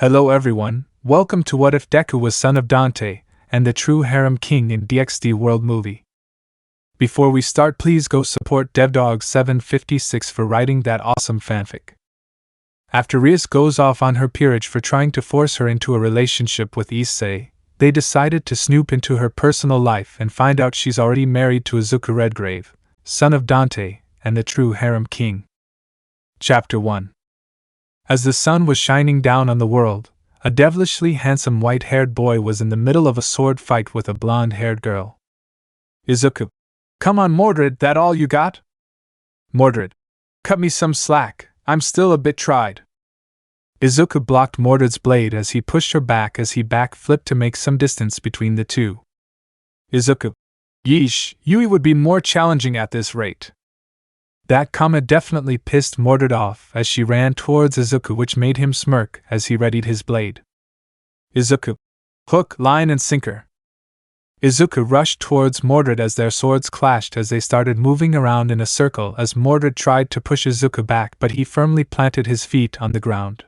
Hello everyone, welcome to What If Deku Was Son of Dante, and the True Harem King in DxD World Movie. Before we start, please go support DevDog756 for writing that awesome fanfic. After Rias goes off on her Peerage for trying to force her into a relationship with Issei, they decided to snoop into her personal life and find out she's already married to Izuku Redgrave, son of Dante, and the True Harem King. Chapter 1. As the sun was shining down on the world, a devilishly handsome white-haired boy was in the middle of a sword fight with a blonde-haired girl. Izuku. Come on, Mordred, that all you got? Mordred. Cut me some slack, I'm still a bit tried. Izuku blocked Mordred's blade as he pushed her back as he back-flipped to make some distance between the two. Izuku. Yeesh, Yui would be more challenging at this rate. That comment definitely pissed Mordred off as she ran towards Izuku, which made him smirk as he readied his blade. Izuku. Hook, line and sinker. Izuku rushed towards Mordred as their swords clashed as they started moving around in a circle as Mordred tried to push Izuku back, but he firmly planted his feet on the ground.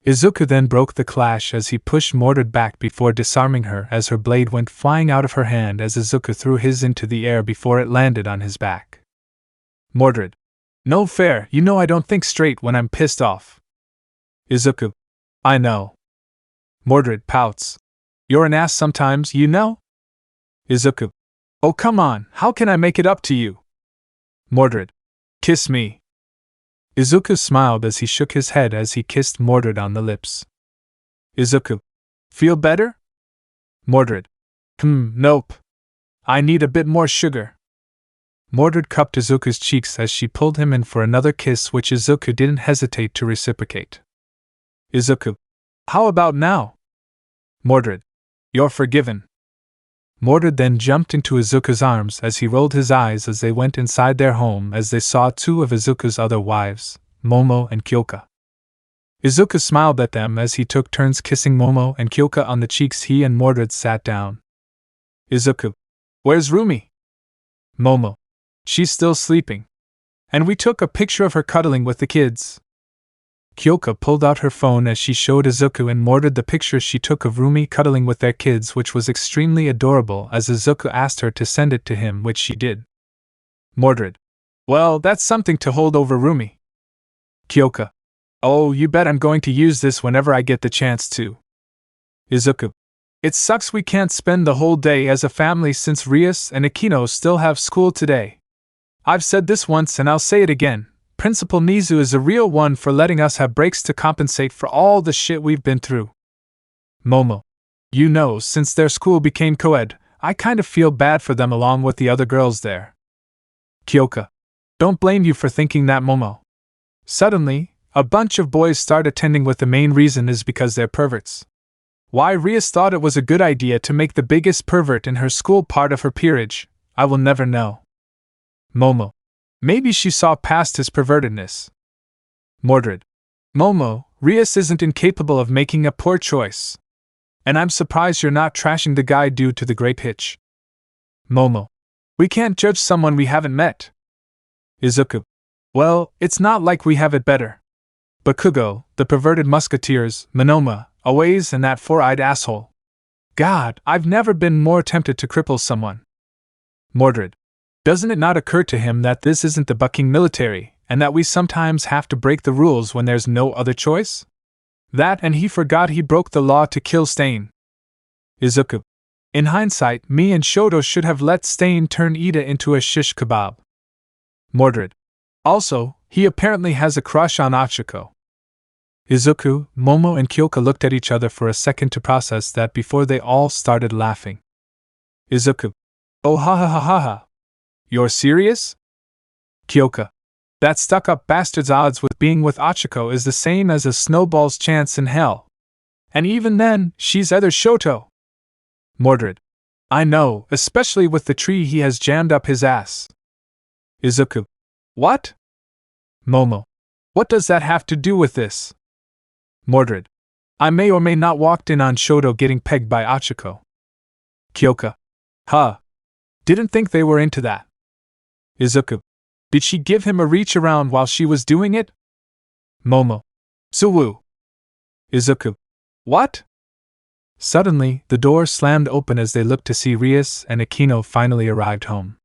Izuku then broke the clash as he pushed Mordred back before disarming her as her blade went flying out of her hand as Izuku threw his into the air before it landed on his back. Mordred. No fair, you know I don't think straight when I'm pissed off. Izuku. I know. Mordred pouts. You're an ass sometimes, you know? Izuku. Oh come on, how can I make it up to you? Mordred. Kiss me. Izuku smiled as he shook his head as he kissed Mordred on the lips. Izuku. Feel better? Mordred. Nope. I need a bit more sugar. Mordred cupped Izuku's cheeks as she pulled him in for another kiss, which Izuku didn't hesitate to reciprocate. Izuku. How about now? Mordred. You're forgiven. Mordred then jumped into Izuku's arms as he rolled his eyes as they went inside their home as they saw two of Izuku's other wives, Momo and Kyoka. Izuku smiled at them as he took turns kissing Momo and Kyoka on the cheeks. He and Mordred sat down. Izuku. Where's Rumi? Momo. She's still sleeping. And we took a picture of her cuddling with the kids. Kyoka pulled out her phone as she showed Izuku and Mordred the picture she took of Rumi cuddling with their kids, which was extremely adorable as Izuku asked her to send it to him, which she did. Mordred. Well, that's something to hold over Rumi. Kyoka. Oh, you bet I'm going to use this whenever I get the chance to. Izuku. It sucks we can't spend the whole day as a family since Rias and Akino still have school today. I've said this once and I'll say it again. Principal Nizu is a real one for letting us have breaks to compensate for all the shit we've been through. Momo. You know, since their school became co-ed, I kind of feel bad for them along with the other girls there. Kyoka. Don't blame you for thinking that, Momo. Suddenly, a bunch of boys start attending with the main reason is because they're perverts. Why Rias thought it was a good idea to make the biggest pervert in her school part of her peerage, I will never know. Momo. Maybe she saw past his pervertedness. Mordred. Momo, Rias isn't incapable of making a poor choice. And I'm surprised you're not trashing the guy due to the grape hitch. Momo. We can't judge someone we haven't met. Izuku. Well, it's not like we have it better. Bakugo, the perverted musketeers, Monoma, Aways, and that four-eyed asshole. God, I've never been more tempted to cripple someone. Mordred. Doesn't it not occur to him that this isn't the bucking military, and that we sometimes have to break the rules when there's no other choice? That and he forgot he broke the law to kill Stain. Izuku. In hindsight, me and Shoto should have let Stain turn Ida into a shish kebab. Mordred. Also, he apparently has a crush on Achiko. Izuku, Momo and Kyoka looked at each other for a second to process that before they all started laughing. Izuku. Oh ha ha ha ha ha. You're serious? Kyoka. That stuck-up bastard's odds with being with Achiko is the same as a snowball's chance in hell. And even then, she's either Shoto. Mordred. I know, especially with the tree he has jammed up his ass. Izuku. What? Momo. What does that have to do with this? Mordred. I may or may not walked in on Shoto getting pegged by Achiko. Kyoka. Huh. Didn't think they were into that. Izuku. Did she give him a reach around while she was doing it? Momo. Suwoo. Izuku. What? Suddenly, the door slammed open as they looked to see Rias and Akino finally arrived home.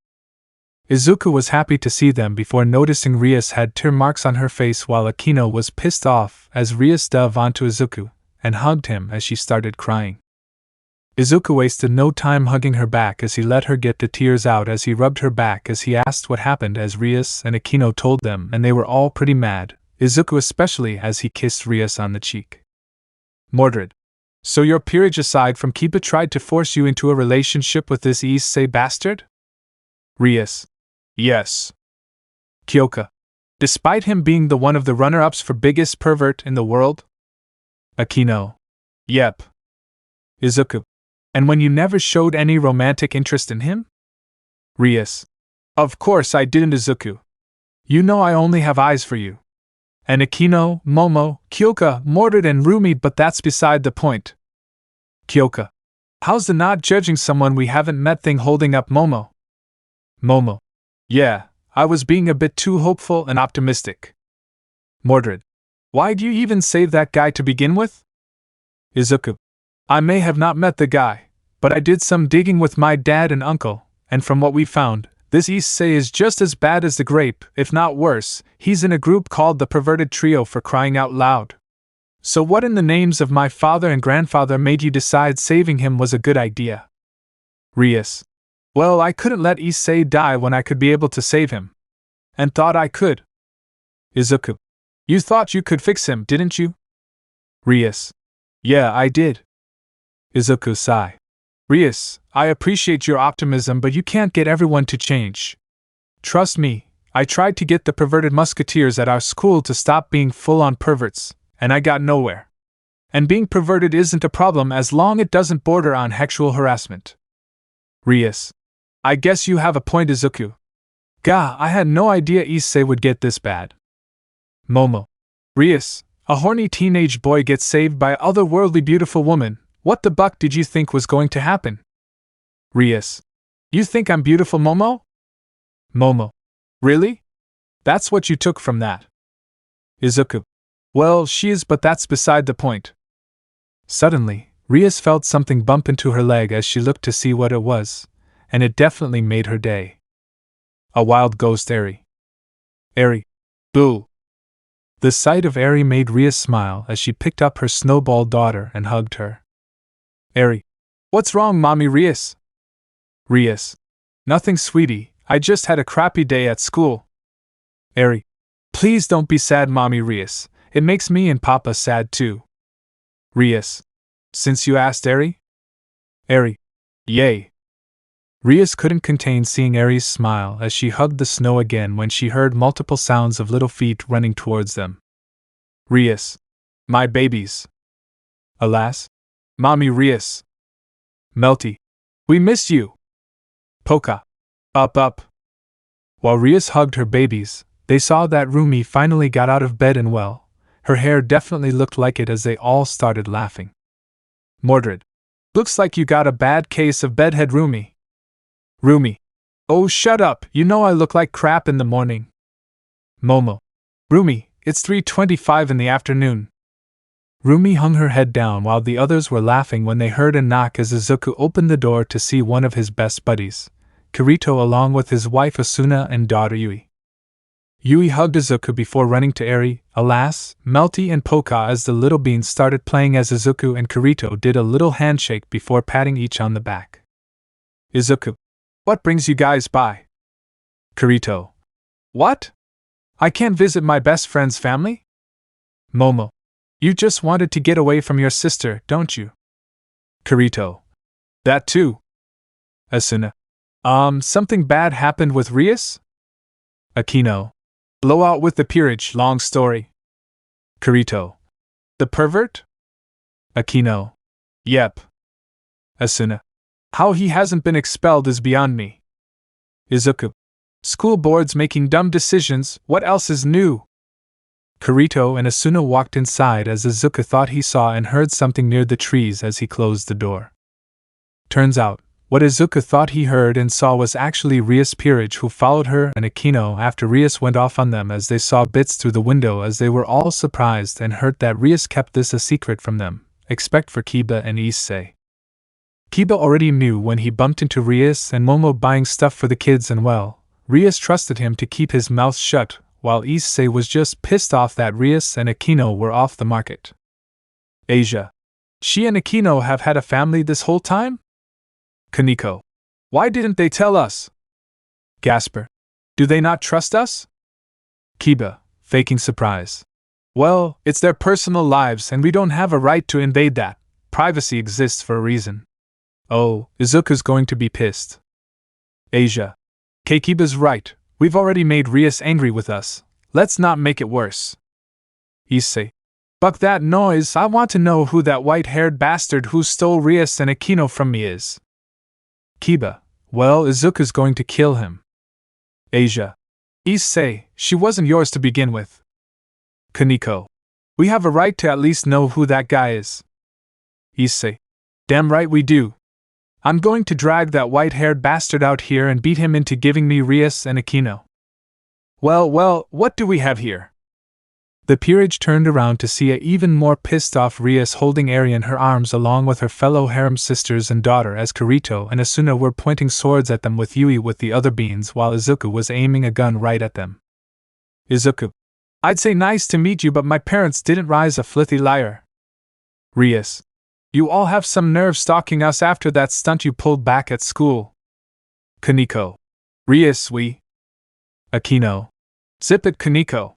Izuku was happy to see them before noticing Rias had tear marks on her face, while Akino was pissed off as Rias dove onto Izuku and hugged him as she started crying. Izuku wasted no time hugging her back as he let her get the tears out as he rubbed her back as he asked what happened, as Rias and Akino told them, and they were all pretty mad, Izuku especially, as he kissed Rias on the cheek. Mordred. So your peerage aside from Kiba tried to force you into a relationship with this Issei bastard? Rias. Yes. Kyoka. Despite him being the one of the runner-ups for biggest pervert in the world? Akino. Yep. Izuku. And when you never showed any romantic interest in him? Rias. Of course I didn't, Izuku. You know I only have eyes for you. And Akino, Momo, Kyoka, Mordred and Rumi, but that's beside the point. Kyoka. How's the not judging someone we haven't met thing holding up, Momo? Momo. Yeah, I was being a bit too hopeful and optimistic. Mordred. Why'd you even save that guy to begin with? Izuku. I may have not met the guy, but I did some digging with my dad and uncle, and from what we found, this Issei is just as bad as the grape, if not worse. He's in a group called the Perverted Trio, for crying out loud. So what in the names of my father and grandfather made you decide saving him was a good idea? Rias. Well, I couldn't let Issei die when I could be able to save him. And thought I could. Izuku. You thought you could fix him, didn't you? Rias. Yeah, I did. Izuku sigh. Rias, I appreciate your optimism, but you can't get everyone to change. Trust me, I tried to get the perverted musketeers at our school to stop being full-on perverts, and I got nowhere. And being perverted isn't a problem as long as it doesn't border on sexual harassment. Rias. I guess you have a point, Izuku. Gah, I had no idea Issei would get this bad. Momo. Rias, a horny teenage boy gets saved by otherworldly beautiful woman. What the buck did you think was going to happen? Rias. You think I'm beautiful, Momo? Momo. Really? That's what you took from that. Izuku. Well, she is, but that's beside the point. Suddenly, Rias felt something bump into her leg as she looked to see what it was, and it definitely made her day. A wild ghost Eri. Eri. Boo. The sight of Eri made Rias smile as she picked up her snowball daughter and hugged her. Eri. What's wrong, Mommy Rias? Rias. Nothing, sweetie, I just had a crappy day at school. Eri. Please don't be sad, Mommy Rias. It makes me and Papa sad too. Rias. Since you asked, Eri? Eri. Yay. Rias couldn't contain seeing Eri's smile as she hugged the snow again when she heard multiple sounds of little feet running towards them. Rias. My babies. Alas. Mommy Rias. Melty. We missed you. Poka. Up. While Rias hugged her babies, they saw that Rumi finally got out of bed and well, her hair definitely looked like it as they all started laughing. Mordred. Looks like you got a bad case of bedhead, Rumi. Rumi. Oh, shut up, you know I look like crap in the morning. Momo. Rumi, it's 3:25 in the afternoon. Rumi hung her head down while the others were laughing when they heard a knock as Izuku opened the door to see one of his best buddies, Kirito, along with his wife Asuna and daughter Yui. Yui hugged Izuku before running to Eri, Alas, Melty and Poka as the little beans started playing as Izuku and Kirito did a little handshake before patting each on the back. Izuku. What brings you guys by? Kirito. What? I can't visit my best friend's family? Momo. You just wanted to get away from your sister, don't you? Kirito. That too. Asuna. Something bad happened with Rias? Akino. Blowout with the peerage, long story. Kirito. The pervert? Akino. Yep. Asuna. How he hasn't been expelled is beyond me. Izuku. School boards making dumb decisions, what else is new? Kirito and Asuna walked inside as Izuku thought he saw and heard something near the trees as he closed the door. Turns out, What Izuku thought he heard and saw was actually Rias Peerage, who followed her and Akino after Rias went off on them, as they saw bits through the window, as they were all surprised and hurt that Rias kept this a secret from them, except for Kiba and Issei. Kiba already knew when he bumped into Rias and Momo buying stuff for the kids, and well, Rias trusted him to keep his mouth shut, while Issei was just pissed off that Rias and Akino were off the market. Asia. She and Akino have had a family this whole time? Kaneko. Why didn't they tell us? Gasper. Do they not trust us? Kiba, faking surprise. Well, it's their personal lives and we don't have a right to invade that. Privacy exists for a reason. Oh, Izuku's going to be pissed. Asia. Kiba's right. We've already made Rias angry with us. Let's not make it worse. Issei. Buck that noise. I want to know who that white-haired bastard who stole Rias and Akino from me is. Kiba. Well, Izuku's going to kill him. Asia. Issei, she wasn't yours to begin with. Kaneko. We have a right to at least know who that guy is. Issei. Damn right we do. I'm going to drag that white-haired bastard out here and beat him into giving me Rias and Akino. Well, what do we have here? The Peerage turned around to see a even more pissed-off Rias holding Eri in her arms along with her fellow harem sisters and daughter, as Kirito and Asuna were pointing swords at them with Yui with the other beans, while Izuku was aiming a gun right at them. Izuku. I'd say nice to meet you, but my parents didn't raise a filthy liar. Rias. You all have some nerve stalking us after that stunt you pulled back at school. Kaneko. Rias, we. Akino. Zip it, Kaneko.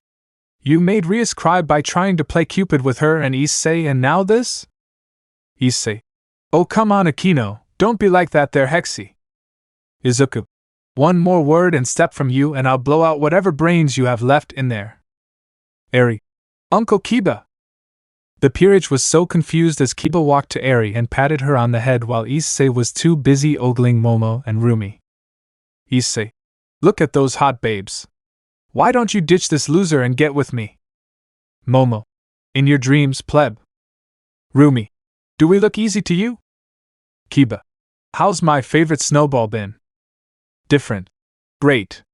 You made Rias cry by trying to play Cupid with her and Issei, and now this? Issei. Oh come on, Akino, don't be like that there, Hexy. Izuku. One more word and step from you and I'll blow out whatever brains you have left in there. Eri. Uncle Kiba. The Peerage was so confused as Kiba walked to Eri and patted her on the head while Issei was too busy ogling Momo and Rumi. Issei. Look at those hot babes. Why don't you ditch this loser and get with me? Momo. In your dreams, pleb. Rumi. Do we look easy to you? Kiba. How's my favorite snowball been? Different. Great.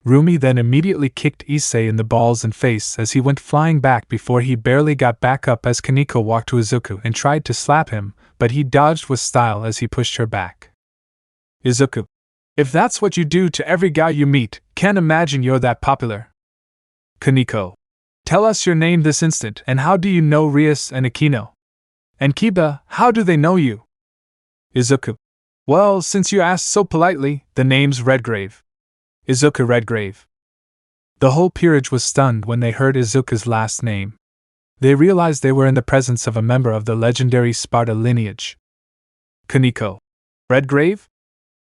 Rumi then immediately kicked Issei in the balls and face as he went flying back before he barely got back up as Kaneko walked to Izuku and tried to slap him, but he dodged with style as he pushed her back. Izuku. If that's what you do to every guy you meet, can't imagine you're that popular. Kaneko. Tell us your name this instant, and how do you know Rias and Akino? And Kiba, how do they know you? Izuku. Well, since you asked so politely, the name's Redgrave. Izuku Redgrave. The whole Peerage was stunned when they heard Izuku's last name. They realized they were in the presence of a member of the legendary Sparta lineage. Kaneko. Redgrave?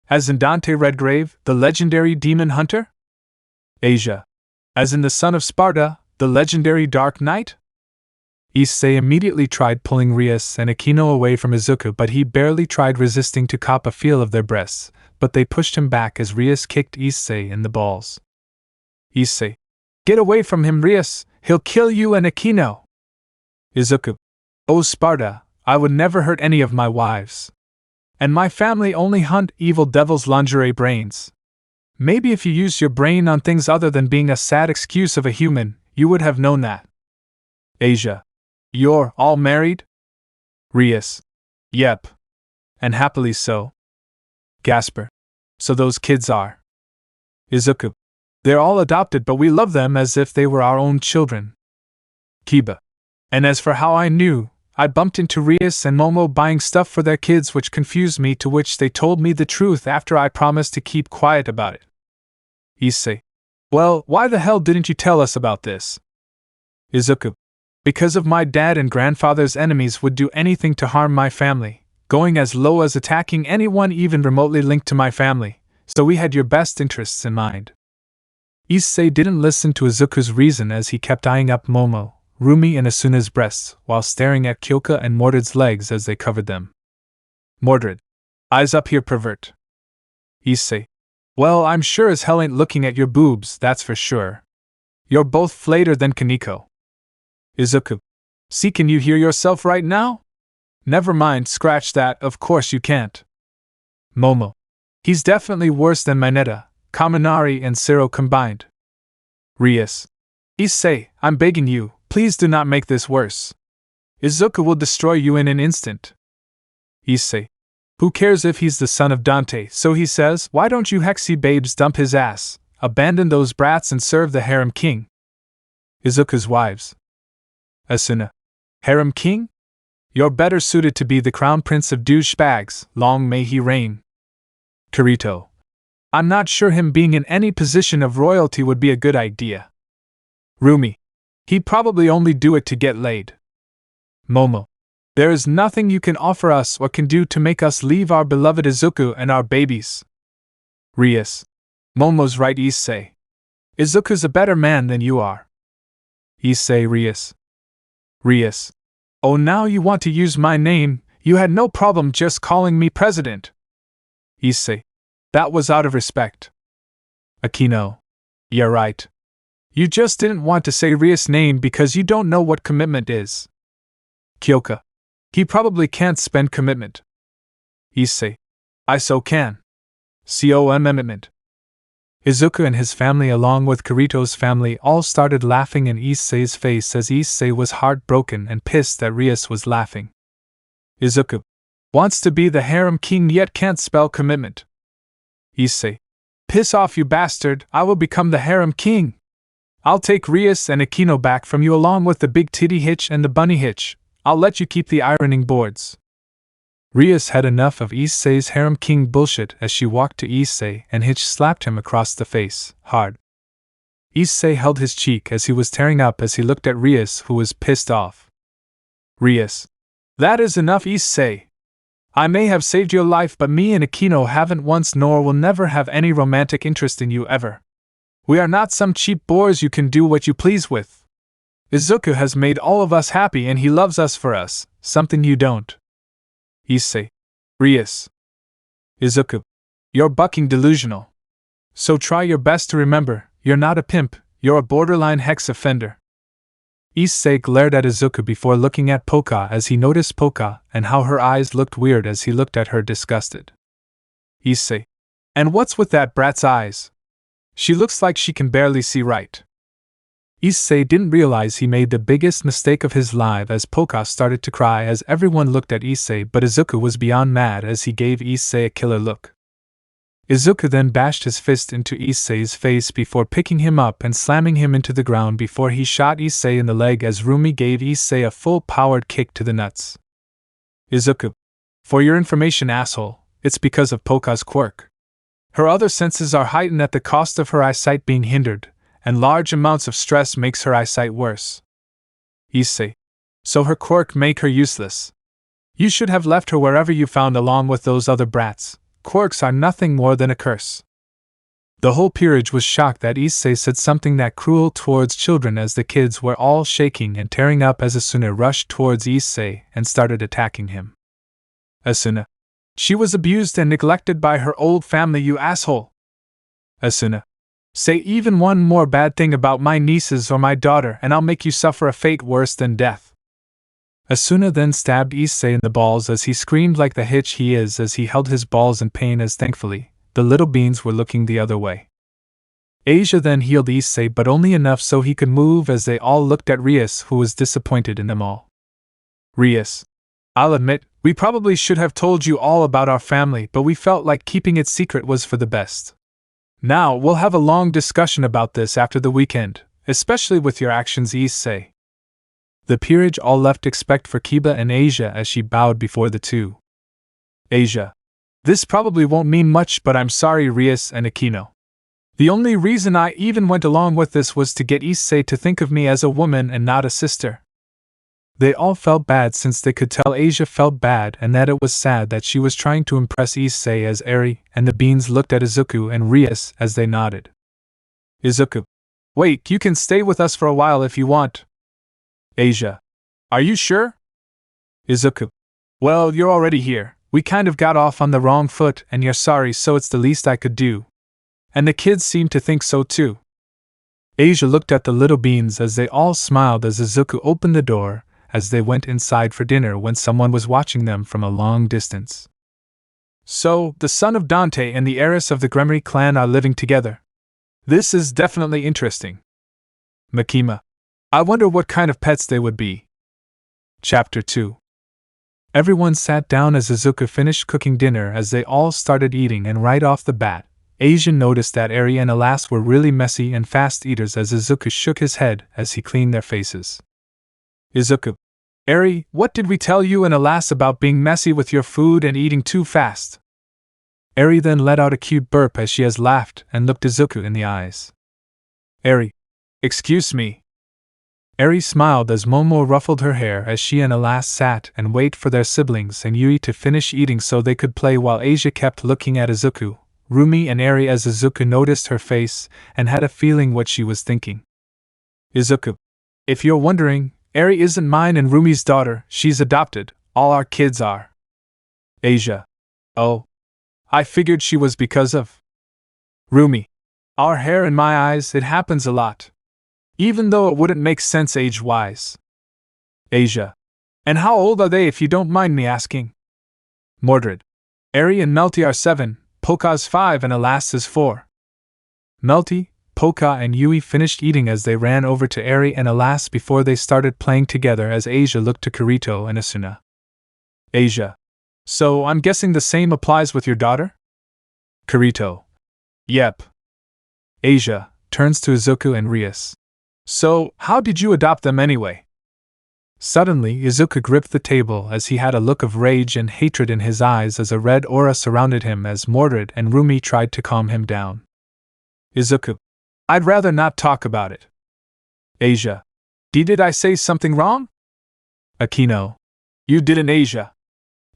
As in Dante Redgrave, the legendary demon hunter? Asia. As in the son of Sparta, the legendary Dark Knight? Issei immediately tried pulling Rias and Akino away from Izuku, but he barely tried resisting to cop a feel of their breasts, but they pushed him back as Rias kicked Issei in the balls. Issei. Get away from him, Rias, he'll kill you and Akino. Izuku. Oh Sparta, I would never hurt any of my wives. And my family only hunt evil devil's lingerie brains. Maybe if you used your brain on things other than being a sad excuse of a human, you would have known that. Asia. You're all married? Rias. Yep. And happily so. Gasper. So those kids are. Izuku. They're all adopted, but we love them as if they were our own children. Kiba. And as for how I knew, I bumped into Rias and Momo buying stuff for their kids, which confused me, to which they told me the truth after I promised to keep quiet about it. Issei. Well, why the hell didn't you tell us about this? Izuku. Because of my dad and grandfather's enemies would do anything to harm my family, going as low as attacking anyone even remotely linked to my family, so we had your best interests in mind. Issei didn't listen to Izuku's reason as he kept eyeing up Momo, Rumi and Asuna's breasts, while staring at Kyoka and Mordred's legs as they covered them. Mordred. Eyes up here, pervert. Issei. Well, I'm sure as hell ain't looking at your boobs, that's for sure. You're both flater than Kaneko. Izuku. See, can you hear yourself right now? Never mind, scratch that, of course you can't. Momo. He's definitely worse than Mineta, Kaminari, and Zero combined. Rias. Issei, I'm begging you, please do not make this worse. Izuku will destroy you in an instant. Issei. Who cares if he's the son of Dante, so he says, why don't you Hexy babes dump his ass, abandon those brats and serve the Harem King? Izuku's wives. Asuna. Harem King? You're better suited to be the crown prince of douchebags, long may he reign. Kirito. I'm not sure him being in any position of royalty would be a good idea. Rumi. He'd probably only do it to get laid. Momo. There is nothing you can offer us or can do to make us leave our beloved Izuku and our babies. Rias. Momo's right, Issei. Izuku's a better man than you are. Issei. Rias. Rias. Oh, now you want to use my name, you had no problem just calling me president. Issei. That was out of respect. Akino. Yeah, right. You just didn't want to say Rias' name because you don't know what commitment is. Kyoka. He probably can't spend commitment. Issei. I so can. Commitment. Izuku and his family along with Kirito's family all started laughing in Issei's face as Issei was heartbroken and pissed that Rias was laughing. Izuku. Wants to be the Harem King yet can't spell commitment. Issei. Piss off, you bastard, I will become the Harem King. I'll take Rias and Akino back from you along with the big titty hitch and the bunny hitch. I'll let you keep the ironing boards. Rias had enough of Issei's Harem King bullshit as she walked to Issei and Hitch slapped him across the face, hard. Issei held his cheek as he was tearing up as he looked at Rias, who was pissed off. Rias. That is enough, Issei. I may have saved your life, but me and Akino haven't once nor will never have any romantic interest in you ever. We are not some cheap boors you can do what you please with. Izuku has made all of us happy and he loves us for us, something you don't. Issei. Rias. Izuku. You're bucking delusional. So try your best to remember, you're not a pimp, you're a borderline hex offender. Issei glared at Izuku before looking at Poka as he noticed Poka and how her eyes looked weird as he looked at her disgusted. Issei. And what's with that brat's eyes? She looks like she can barely see right. Issei didn't realize he made the biggest mistake of his life as Poka started to cry as everyone looked at Issei, but Izuku was beyond mad as he gave Issei a killer look. Izuku then bashed his fist into Issei's face before picking him up and slamming him into the ground before he shot Issei in the leg as Rumi gave Issei a full-powered kick to the nuts. Izuku. For your information, asshole, it's because of Poka's quirk. Her other senses are heightened at the cost of her eyesight being hindered, and large amounts of stress makes her eyesight worse. Issei. So her quirk make her useless. You should have left her wherever you found along with those other brats. Quirks are nothing more than a curse. The whole peerage was shocked that Issei said something that cruel towards children as the kids were all shaking and tearing up as Asuna rushed towards Issei and started attacking him. Asuna. She was abused and neglected by her old family, you asshole. Asuna. Say even one more bad thing about my nieces or my daughter and I'll make you suffer a fate worse than death. Asuna then stabbed Issei in the balls as he screamed like the hitch he is as he held his balls in pain as thankfully, the little beans were looking the other way. Asia then healed Issei but only enough so he could move as they all looked at Rias who was disappointed in them all. Rias. I'll admit, we probably should have told you all about our family but we felt like keeping it secret was for the best. Now, we'll have a long discussion about this after the weekend, especially with your actions, Issei. The peerage all left except for Kiba and Asia as she bowed before the two. Asia. This probably won't mean much but I'm sorry, Rias and Akino. The only reason I even went along with this was to get Issei to think of me as a woman and not a sister. They all felt bad since they could tell Asia felt bad and that it was sad that she was trying to impress Issei as Eri, and the beans looked at Izuku and Rias as they nodded. Izuku. Wait, you can stay with us for a while if you want. Asia. Are you sure? Izuku. Well, you're already here. We kind of got off on the wrong foot and you're sorry so it's the least I could do. And the kids seem to think so too. Asia looked at the little beans as they all smiled as Izuku opened the door as they went inside for dinner when someone was watching them from a long distance. So, the son of Dante and the heiress of the Gremory clan are living together. This is definitely interesting. Makima. I wonder what kind of pets they would be. Chapter 2. Everyone sat down as Izuku finished cooking dinner. As they all started eating, and right off the bat, Asian noticed that Eri and Alas were really messy and fast eaters. As Izuku shook his head as he cleaned their faces. Izuku. Eri, what did we tell you and Alas about being messy with your food and eating too fast? Eri then let out a cute burp as she has laughed and looked Izuku in the eyes. Eri. Excuse me. Eri smiled as Momo ruffled her hair as she and Alas sat and waited for their siblings and Yui to finish eating so they could play, while Asia kept looking at Izuku, Rumi and Eri as Izuku noticed her face and had a feeling what she was thinking. Izuku. If you're wondering, Eri isn't mine and Rumi's daughter, she's adopted, all our kids are. Asia. Oh. I figured she was because of Rumi. Our hair in my eyes, it happens a lot. Even though it wouldn't make sense age-wise. Asia. And how old are they if you don't mind me asking? Mordred. Eri and Melty are 7, Polka's 5 and Alas is 4. Melty, Polka and Yui finished eating as they ran over to Eri and Alas before they started playing together as Asia looked to Kirito and Asuna. Asia. So I'm guessing the same applies with your daughter? Kirito. Yep. Asia turns to Izuku and Rias. So, how did you adopt them anyway? Suddenly, Izuku gripped the table as he had a look of rage and hatred in his eyes as a red aura surrounded him as Mordred and Rumi tried to calm him down. Izuku. I'd rather not talk about it. Asia. Did I say something wrong? Akino. You didn't, Asia.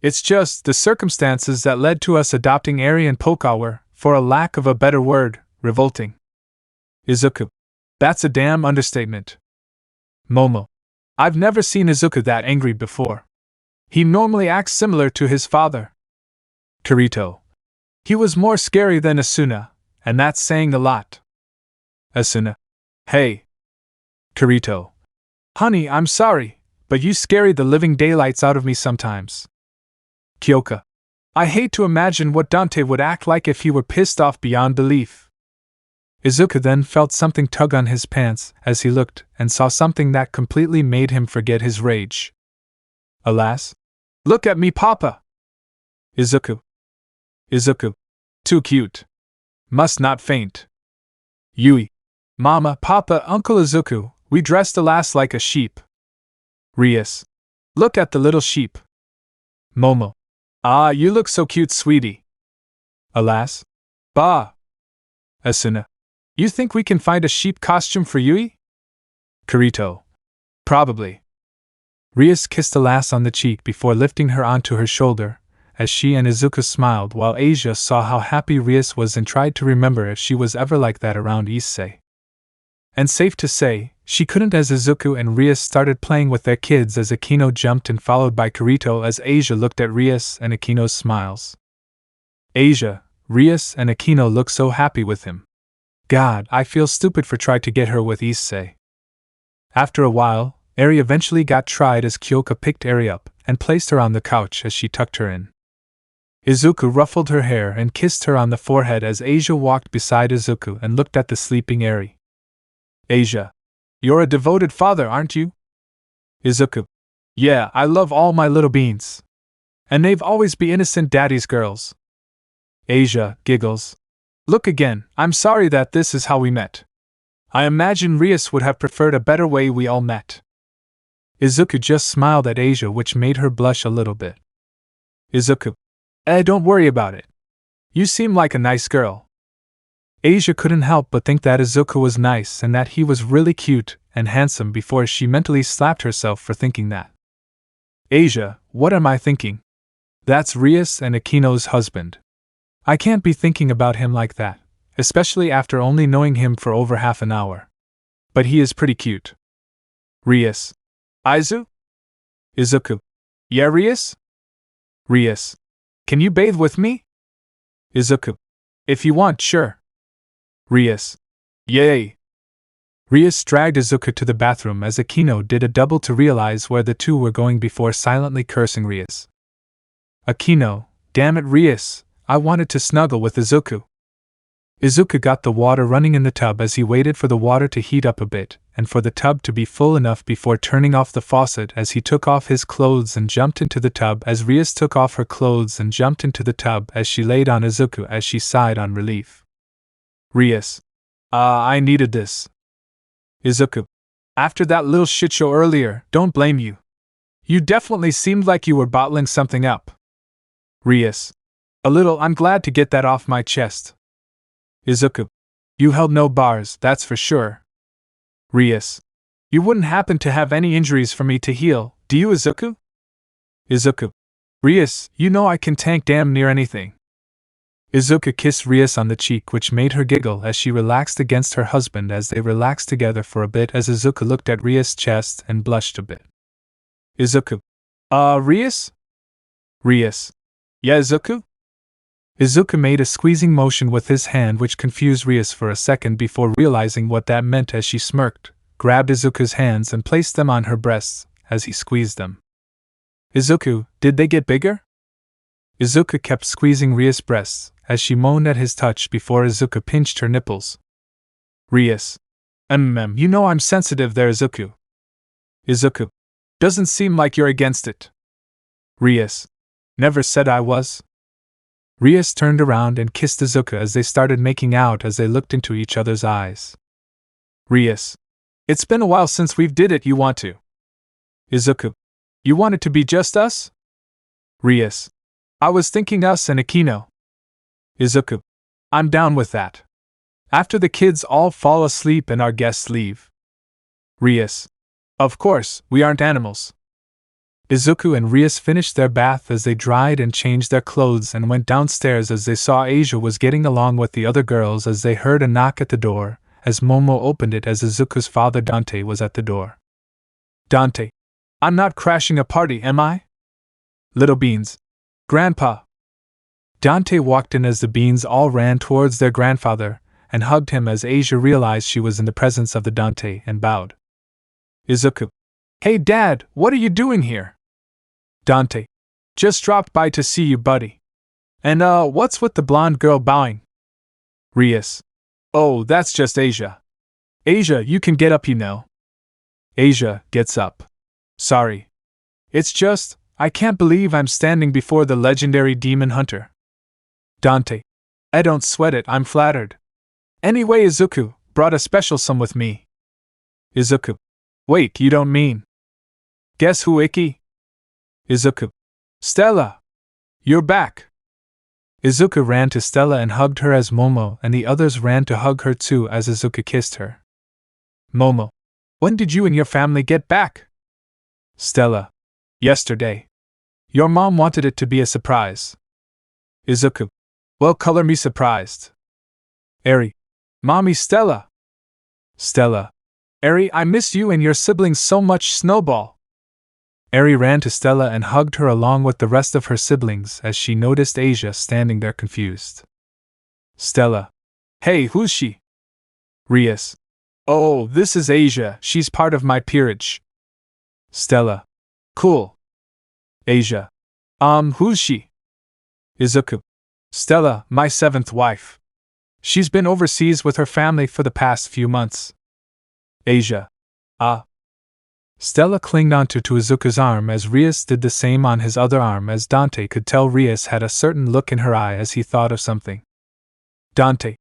It's just the circumstances that led to us adopting Eri and Polka were, for a lack of a better word, revolting. Izuku. That's a damn understatement. Momo. I've never seen Izuku that angry before. He normally acts similar to his father. Kirito. He was more scary than Asuna, and that's saying a lot. Asuna. Hey. Kirito. Honey, I'm sorry, but you scare the living daylights out of me sometimes. Kyoka. I hate to imagine what Dante would act like if he were pissed off beyond belief. Izuku then felt something tug on his pants as he looked and saw something that completely made him forget his rage. Alas. Look at me, Papa! Izuku. Izuku. Too cute. Must not faint. Yui. Mama, Papa, Uncle Izuku, we dressed Alas like a sheep. Rias. Look at the little sheep. Momo. Ah, you look so cute, sweetie. Alas. Bah. Asuna. You think we can find a sheep costume for Yui? Kirito. Probably. Rias kissed Alas on the cheek before lifting her onto her shoulder, as she and Izuku smiled while Asia saw how happy Rias was and tried to remember if she was ever like that around Issei. And safe to say, she couldn't as Izuku and Rias started playing with their kids as Akino jumped and followed by Kirito as Asia looked at Rias and Akino's smiles. Asia, Rias and Akino looked so happy with him. God, I feel stupid for trying to get her with Issei. After a while, Eri eventually got tried as Kyoka picked Eri up and placed her on the couch as she tucked her in. Izuku ruffled her hair and kissed her on the forehead as Asia walked beside Izuku and looked at the sleeping Eri. Asia. You're a devoted father, aren't you? Izuku. Yeah, I love all my little beans. And they've always be innocent daddy's girls. Asia giggles. Look again, I'm sorry that this is how we met. I imagine Rias would have preferred a better way we all met. Izuku just smiled at Asia, which made her blush a little bit. Izuku. Don't worry about it. You seem like a nice girl. Asia couldn't help but think that Izuku was nice and that he was really cute and handsome before she mentally slapped herself for thinking that. Asia, what am I thinking? That's Rias and Akino's husband. I can't be thinking about him like that, especially after only knowing him for over half an hour. But he is pretty cute. Rias. Aizu? Izuku. Yeah, Rias? Rias. Can you bathe with me? Izuku. If you want, sure. Rias. Yay! Rias dragged Izuku to the bathroom as Akino did a double to realize where the two were going before silently cursing Rias. Akino, Damn it, Rias, I wanted to snuggle with Izuku. Izuku got the water running in the tub as he waited for the water to heat up a bit, and for the tub to be full enough before turning off the faucet as he took off his clothes and jumped into the tub as Rias took off her clothes and jumped into the tub as she laid on Izuku as she sighed on relief. Rias. I needed this. Izuku. After that little shitshow earlier, don't blame you. You definitely seemed like you were bottling something up. Rias. A little. I'm glad to get that off my chest. Izuku. You held no bars, that's for sure. Rias. You wouldn't happen to have any injuries for me to heal, do you, Izuku? Izuku. Rias, you know I can tank damn near anything. Izuku kissed Rias on the cheek, which made her giggle as she relaxed against her husband as they relaxed together for a bit as Izuku looked at Rias' chest and blushed a bit. Izuku. Rias? Rias. Yeah, Izuku? Izuku made a squeezing motion with his hand which confused Rias for a second before realizing what that meant as she smirked, grabbed Izuku's hands and placed them on her breasts as he squeezed them. Izuku, did they get bigger? Izuku kept squeezing Rias' breasts as she moaned at his touch before Izuku pinched her nipples. Rias. You know I'm sensitive there, Izuku. Izuku. Doesn't seem like you're against it. Rias. Never said I was. Rias turned around and kissed Izuku as they started making out as they looked into each other's eyes. Rias. It's been a while since we've did it, you want to? Izuku. You want it to be just us? Rias. I was thinking us and Akino. Izuku. I'm down with that. After the kids all fall asleep and our guests leave. Rias. Of course, we aren't animals. Izuku and Rias finished their bath as they dried and changed their clothes and went downstairs as they saw Asia was getting along with the other girls as they heard a knock at the door, as Momo opened it as Izuku's father Dante was at the door. Dante. I'm not crashing a party, am I? Little Beans. Grandpa. Dante walked in as the Beans all ran towards their grandfather and hugged him as Asia realized she was in the presence of the Dante and bowed. Izuku. Hey Dad, what are you doing here? Dante. Just dropped by to see you, buddy. And what's with the blonde girl bowing? Rias. Oh, that's just Asia. Asia, you can get up, you know. Asia gets up. Sorry. It's just, I can't believe I'm standing before the legendary demon hunter. Dante. I don't sweat it, I'm flattered. Anyway, Izuku brought a special some with me. Izuku. Wait, you don't mean? Guess who, Ikki? Izuku. Stella! You're back! Izuku ran to Stella and hugged her as Momo and the others ran to hug her too as Izuku kissed her. Momo. When did you and your family get back? Stella. Yesterday. Your mom wanted it to be a surprise. Izuku. Well, color me surprised. Eri. Mommy Stella. Stella. Eri, I miss you and your siblings so much, Snowball. Eri ran to Stella and hugged her along with the rest of her siblings as she noticed Asia standing there confused. Stella. Hey, who's she? Rias. Oh, this is Asia, she's part of my peerage. Stella. Cool. Asia. Who's she? Izuku. Stella, my 7th wife. She's been overseas with her family for the past few months. Asia. Stella clinged onto Izuku's arm as Rias did the same on his other arm as Dante could tell Rias had a certain look in her eye as he thought of something. Dante.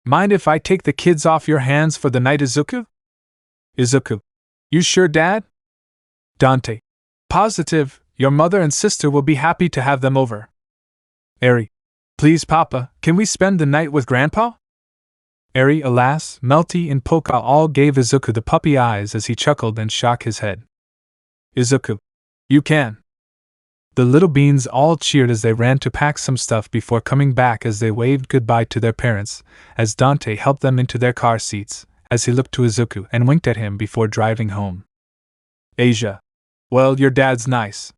Mind if I take the kids off your hands for the night, Izuku? Izuku. You sure, Dad? Dante. Positive, your mother and sister will be happy to have them over. Eri. Please, Papa, can we spend the night with Grandpa? Eri, alas, Melty and Polka all gave Izuku the puppy eyes as he chuckled and shook his head. Izuku. You can. The little beans all cheered as they ran to pack some stuff before coming back as they waved goodbye to their parents, as Dante helped them into their car seats, as he looked to Izuku and winked at him before driving home. Asia. Well, your dad's nice.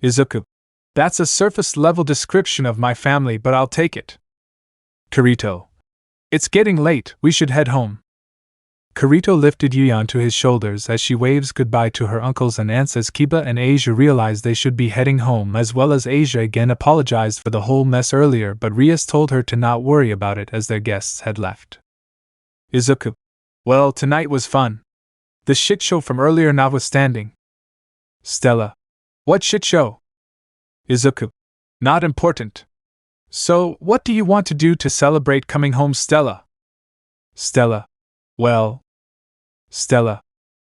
Izuku. That's a surface-level description of my family, but I'll take it. Kirito. It's getting late, we should head home. Kirito lifted Yui onto his shoulders as she waves goodbye to her uncles and aunts as Kiba and Asia realized they should be heading home, as well as Asia again apologized for the whole mess earlier, but Rias told her to not worry about it as their guests had left. Izuku. Well, tonight was fun. The shit show from earlier notwithstanding. Stella. What shit show? Izuku. Not important. So, what do you want to do to celebrate coming home, Stella? Stella. Well. Stella.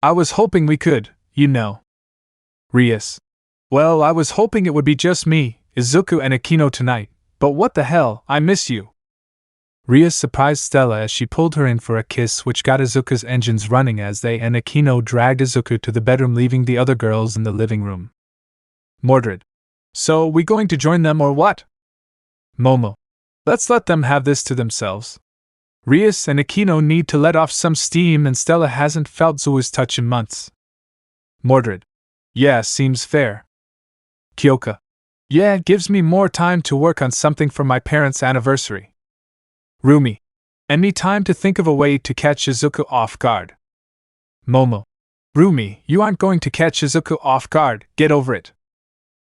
I was hoping we could, you know. Rias. Well, I was hoping it would be just me, Izuku and Akino tonight, but what the hell, I miss you. Rias surprised Stella as she pulled her in for a kiss, which got Izuku's engines running as they and Akino dragged Izuku to the bedroom, leaving the other girls in the living room. Mordred. So, we going to join them or what? Momo. Let's let them have this to themselves. Rias and Akino need to let off some steam, and Stella hasn't felt Zuo's touch in months. Mordred. Yeah, seems fair. Kyoka. Yeah, it gives me more time to work on something for my parents' anniversary. Rumi. And me time to think of a way to catch Izuku off guard. Momo. Rumi, you aren't going to catch Izuku off guard, get over it.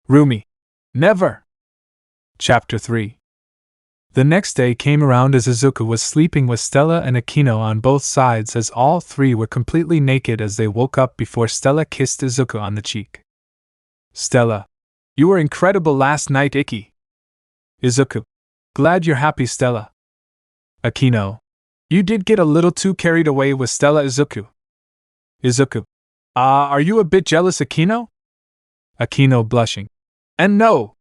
Rumi. Never. Chapter 3. The next day came around as Izuku was sleeping with Stella and Akino on both sides, as all three were completely naked as they woke up before Stella kissed Izuku on the cheek. Stella. You were incredible last night, Ikki. Izuku. Glad you're happy, Stella. Akino. You did get a little too carried away with Stella, Izuku. Izuku. Are you a bit jealous, Akino? Akino blushing. And no!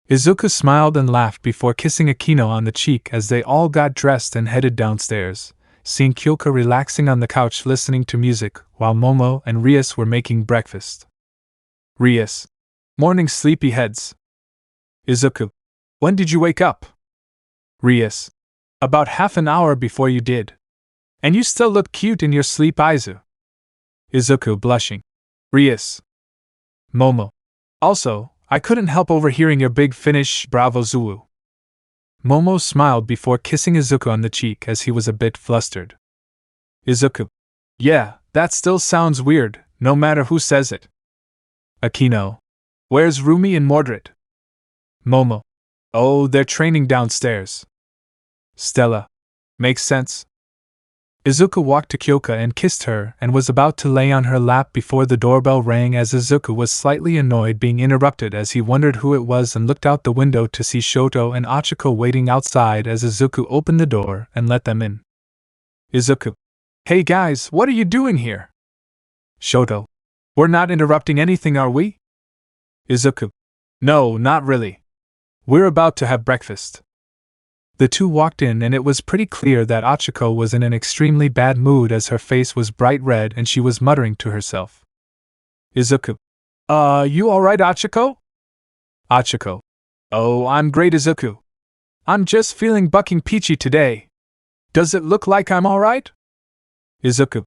Izuku smiled and laughed before kissing Akino on the cheek as they all got dressed and headed downstairs, seeing Kyoka relaxing on the couch listening to music while Momo and Rias were making breakfast. Rias. Morning, sleepyheads. Izuku. When did you wake up? Rias. About half an hour before you did. And you still look cute in your sleep, Izu. Izuku blushing. Rias. Momo. Also, I couldn't help overhearing your big finish, bravo Zuo. Momo smiled before kissing Izuku on the cheek as he was a bit flustered. Izuku. Yeah, that still sounds weird, no matter who says it. Akino. Where's Rumi and Mordred? Momo. Oh, they're training downstairs. Stella. Makes sense. Izuku walked to Kyoka and kissed her and was about to lay on her lap before the doorbell rang, as Izuku was slightly annoyed being interrupted as he wondered who it was and looked out the window to see Shoto and Achiko waiting outside as Izuku opened the door and let them in. Izuku. Hey guys, what are you doing here? Shoto. We're not interrupting anything, are we? Izuku. No, not really. We're about to have breakfast. The two walked in and it was pretty clear that Achiko was in an extremely bad mood as her face was bright red and she was muttering to herself. Izuku. You alright, Achiko? Achiko. Oh, I'm great, Izuku. I'm just feeling bucking peachy today. Does it look like I'm alright? Izuku.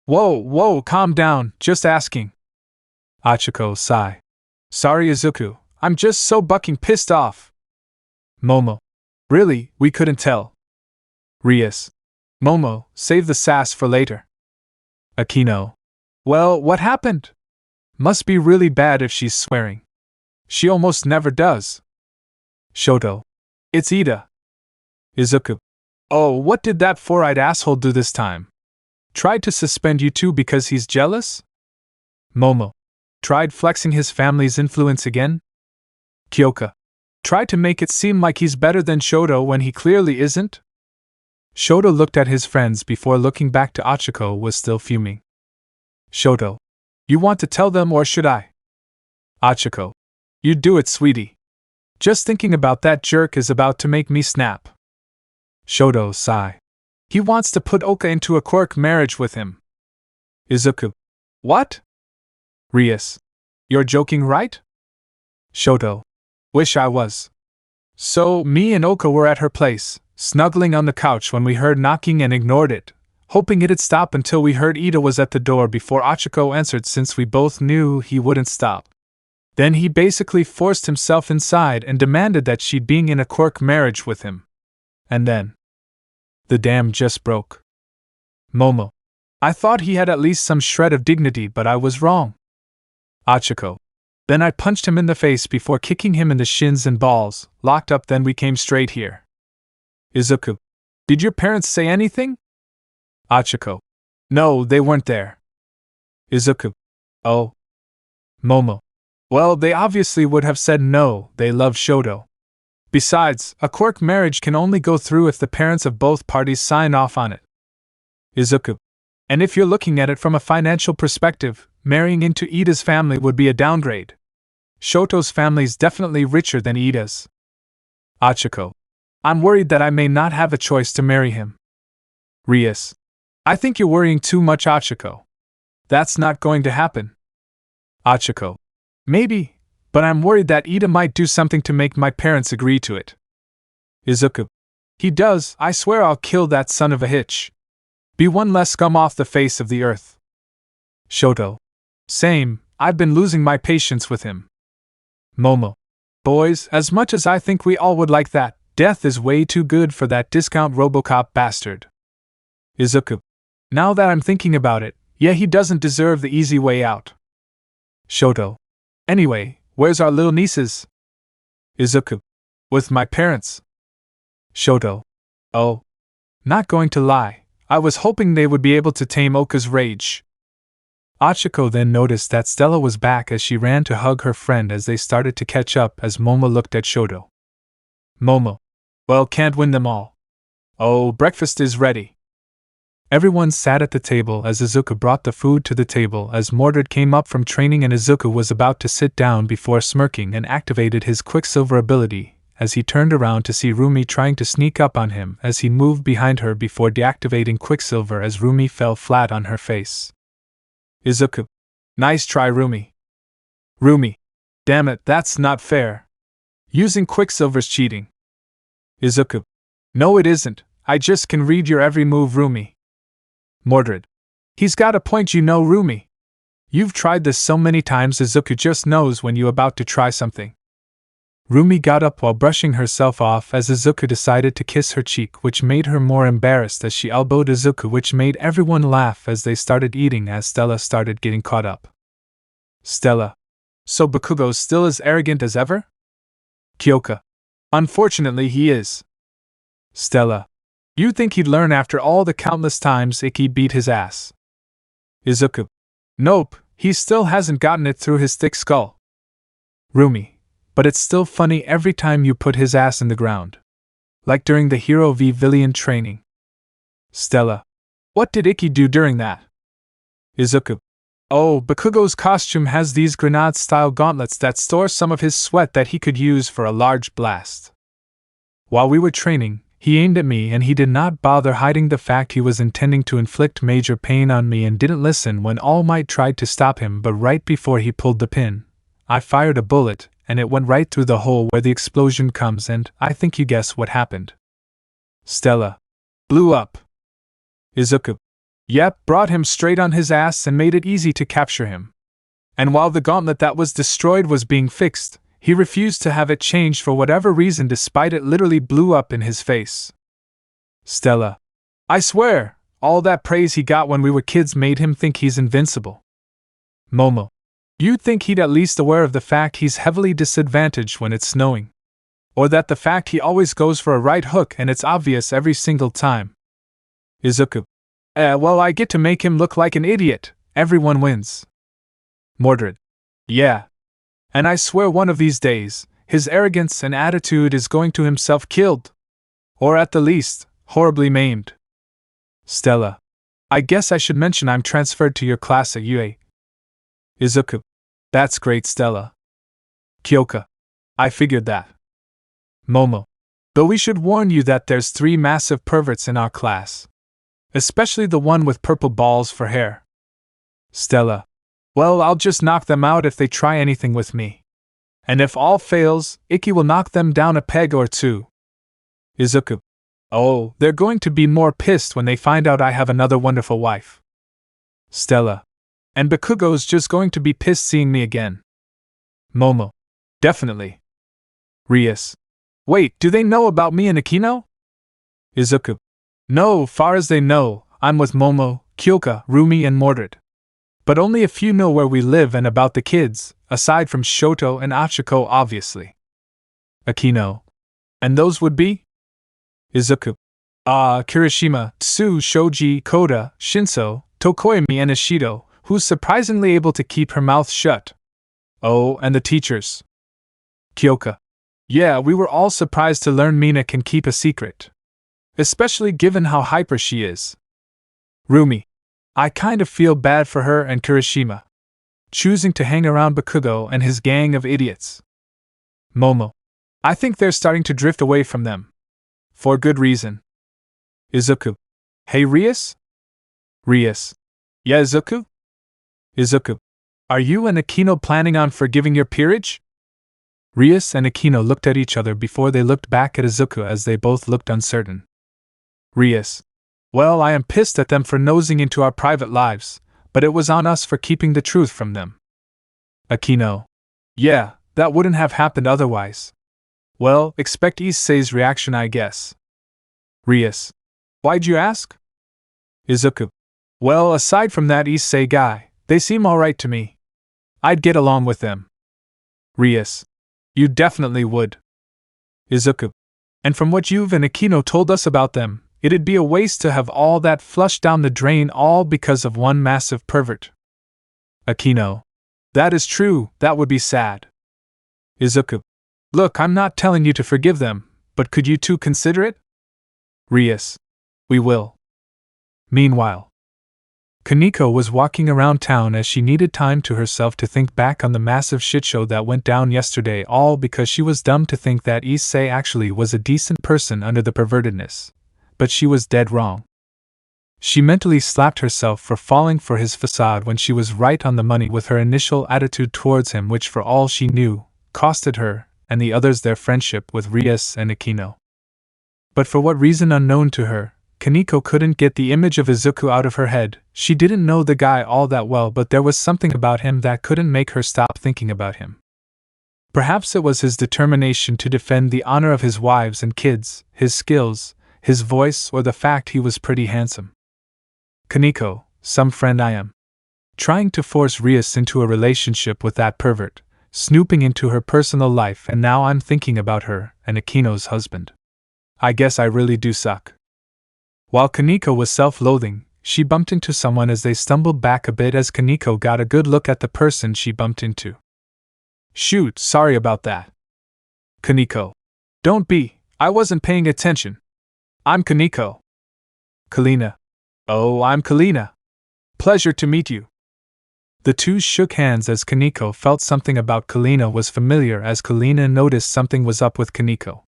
Whoa, calm down, just asking. Achiko sigh. Sorry, Izuku, I'm just so bucking pissed off. Momo. Really, we couldn't tell. Rias. Momo, save the sass for later. Akino. Well, what happened? Must be really bad if she's swearing. She almost never does. Shoto. It's Ida. Izuku. Oh, what did that four-eyed asshole do this time? Tried to suspend you two because he's jealous? Momo. Tried flexing his family's influence again? Kyoka. Tried to make it seem like he's better than Shoto when he clearly isn't? Shoto looked at his friends before looking back to Achiko, was still fuming. Shoto. You want to tell them or should I? Achiko. You do it, sweetie. Just thinking about that jerk is about to make me snap. Shoto sigh. He wants to put Oka into a Quirk marriage with him. Izuku. What? Rias. You're joking, right? Shoto. Wish I was. So, me and Oka were at her place, snuggling on the couch when we heard knocking and ignored it, hoping it'd stop until we heard Ida was at the door before Achiko answered, since we both knew he wouldn't stop. Then he basically forced himself inside and demanded that she'd be in a Quirk marriage with him. And then the dam just broke. Momo. I thought he had at least some shred of dignity, but I was wrong. Achiko. Then I punched him in the face before kicking him in the shins and balls, locked up, then we came straight here. Izuku. Did your parents say anything? Achiko. No, they weren't there. Izuku. Oh. Momo. Well, they obviously would have said no, they love Shoto. Besides, a quirk marriage can only go through if the parents of both parties sign off on it. Izuku. And if you're looking at it from a financial perspective, marrying into Ida's family would be a downgrade. Shoto's family's definitely richer than Ida's. Achiko. I'm worried that I may not have a choice to marry him. Rias. I think you're worrying too much, Achiko. That's not going to happen. Achiko. Maybe, but I'm worried that Ida might do something to make my parents agree to it. Izuku. He does, I swear I'll kill that son of a hitch. Be one less scum off the face of the earth. Shoto. Same, I've been losing my patience with him. Momo. Boys, as much as I think we all would like that, death is way too good for that discount Robocop bastard. Izuku. Now that I'm thinking about it, yeah, he doesn't deserve the easy way out. Shoto. Anyway, where's our little nieces? Izuku. With my parents. Shoto. Oh. Not going to lie, I was hoping they would be able to tame Oka's rage. Achiko then noticed that Stella was back as she ran to hug her friend as they started to catch up as Momo looked at Shoto. Momo. Well, can't win them all. Oh, breakfast is ready. Everyone sat at the table as Izuku brought the food to the table as Mordred came up from training and Izuku was about to sit down before smirking and activated his Quicksilver ability, as he turned around to see Rumi trying to sneak up on him as he moved behind her before deactivating Quicksilver as Rumi fell flat on her face. Izuku. Nice try, Rumi. Rumi. Damn it, that's not fair. Using Quicksilver's cheating. Izuku. No, it isn't, I just can read your every move, Rumi. Mordred. He's got a point, you know, Rumi. You've tried this so many times, Izuku just knows when you're about to try something. Rumi got up while brushing herself off as Izuku decided to kiss her cheek, which made her more embarrassed as she elbowed Izuku, which made everyone laugh as they started eating as Stella started getting caught up. Stella. So Bakugo's still as arrogant as ever? Kyoka. Unfortunately he is. Stella. You'd think he'd learn after all the countless times Ikki beat his ass. Izuku. Nope, he still hasn't gotten it through his thick skull. Rumi. But it's still funny every time you put his ass in the ground. Like during the Hero v Villain training. Stella. What did Ikki do during that? Izuku. Oh, Bakugo's costume has these grenade-style gauntlets that store some of his sweat that he could use for a large blast. While we were training, he aimed at me and he did not bother hiding the fact he was intending to inflict major pain on me and didn't listen when Almight tried to stop him, but right before he pulled the pin, I fired a bullet, and it went right through the hole where the explosion comes, and I think you guess what happened. Stella. Blew up. Izuku. Yep, brought him straight on his ass and made it easy to capture him. And while the gauntlet that was destroyed was being fixed, he refused to have it changed for whatever reason despite it literally blew up in his face. Stella. I swear, all that praise he got when we were kids made him think he's invincible. Momo. You'd think he'd at least aware of the fact he's heavily disadvantaged when it's snowing. Or that the fact he always goes for a right hook and it's obvious every single time. Izuku. Well, I get to make him look like an idiot, everyone wins. Mordred. Yeah. And I swear one of these days, his arrogance and attitude is going to himself killed. Or at the least, horribly maimed. Stella. I guess I should mention I'm transferred to your class at UA. Izuku. That's great, Stella. Kyoka. I figured that. Momo. Though we should warn you that there's 3 massive perverts in our class. Especially the one with purple balls for hair. Stella. Well, I'll just knock them out if they try anything with me. And if all fails, Ikki will knock them down a peg or 2. Izuku. Oh, they're going to be more pissed when they find out I have another wonderful wife. Stella. And Bakugo's just going to be pissed seeing me again. Momo. Definitely. Rias. Wait, do they know about me and Akino? Izuku. No, far as they know, I'm with Momo, Kyoka, Rumi, and Mordred. But only a few know where we live and about the kids, aside from Shoto and Achiko, obviously. Akino. And those would be? Izuku. Kirishima, Tsu, Shoji, Koda, Shinso, Tokoyami, and Ishido, who's surprisingly able to keep her mouth shut. Oh, and the teachers. Kyoka. Yeah, we were all surprised to learn Mina can keep a secret. Especially given how hyper she is. Rumi. I kind of feel bad for her and Kirishima. Choosing to hang around Bakugo and his gang of idiots. Momo. I think they're starting to drift away from them. For good reason. Izuku. Hey Rias? Rias. Yeah, Izuku? Izuku. Are you and Akino planning on forgiving your peerage? Rias and Akino looked at each other before they looked back at Izuku as they both looked uncertain. Rias. Well, I am pissed at them for nosing into our private lives, but it was on us for keeping the truth from them. Akino. Yeah, that wouldn't have happened otherwise. Well, expect Issei's reaction, I guess. Rias. Why'd you ask? Izuku. Well, aside from that Issei guy, they seem alright to me. I'd get along with them. Rias. You definitely would. Izuku. And from what you've and Akino told us about them, it'd be a waste to have all that flushed down the drain all because of one massive pervert. Akino. That is true, that would be sad. Izuku. Look, I'm not telling you to forgive them, but could you two consider it? Rias. We will. Meanwhile, Kaneko was walking around town as she needed time to herself to think back on the massive shitshow that went down yesterday, all because she was dumb to think that Issei actually was a decent person under the pervertedness. But she was dead wrong. She mentally slapped herself for falling for his facade when she was right on the money with her initial attitude towards him, which for all she knew, costed her and the others their friendship with Rias and Akino. But for what reason unknown to her, Kaneko couldn't get the image of Izuku out of her head. She didn't know the guy all that well, but there was something about him that couldn't make her stop thinking about him. Perhaps it was his determination to defend the honor of his wives and kids, his skills, his voice, or the fact he was pretty handsome. Kaneko, some friend I am. Trying to force Rias into a relationship with that pervert, snooping into her personal life, and now I'm thinking about her and Akino's husband. I guess I really do suck. While Kaneko was self-loathing, she bumped into someone as they stumbled back a bit as Kaneko got a good look at the person she bumped into. Shoot, sorry about that. Kaneko. Don't be, I wasn't paying attention. I'm Kaneko. Kalina. Oh, I'm Kalina. Pleasure to meet you. The two shook hands as Kaneko felt something about Kalina was familiar as Kalina noticed something was up with Kaneko.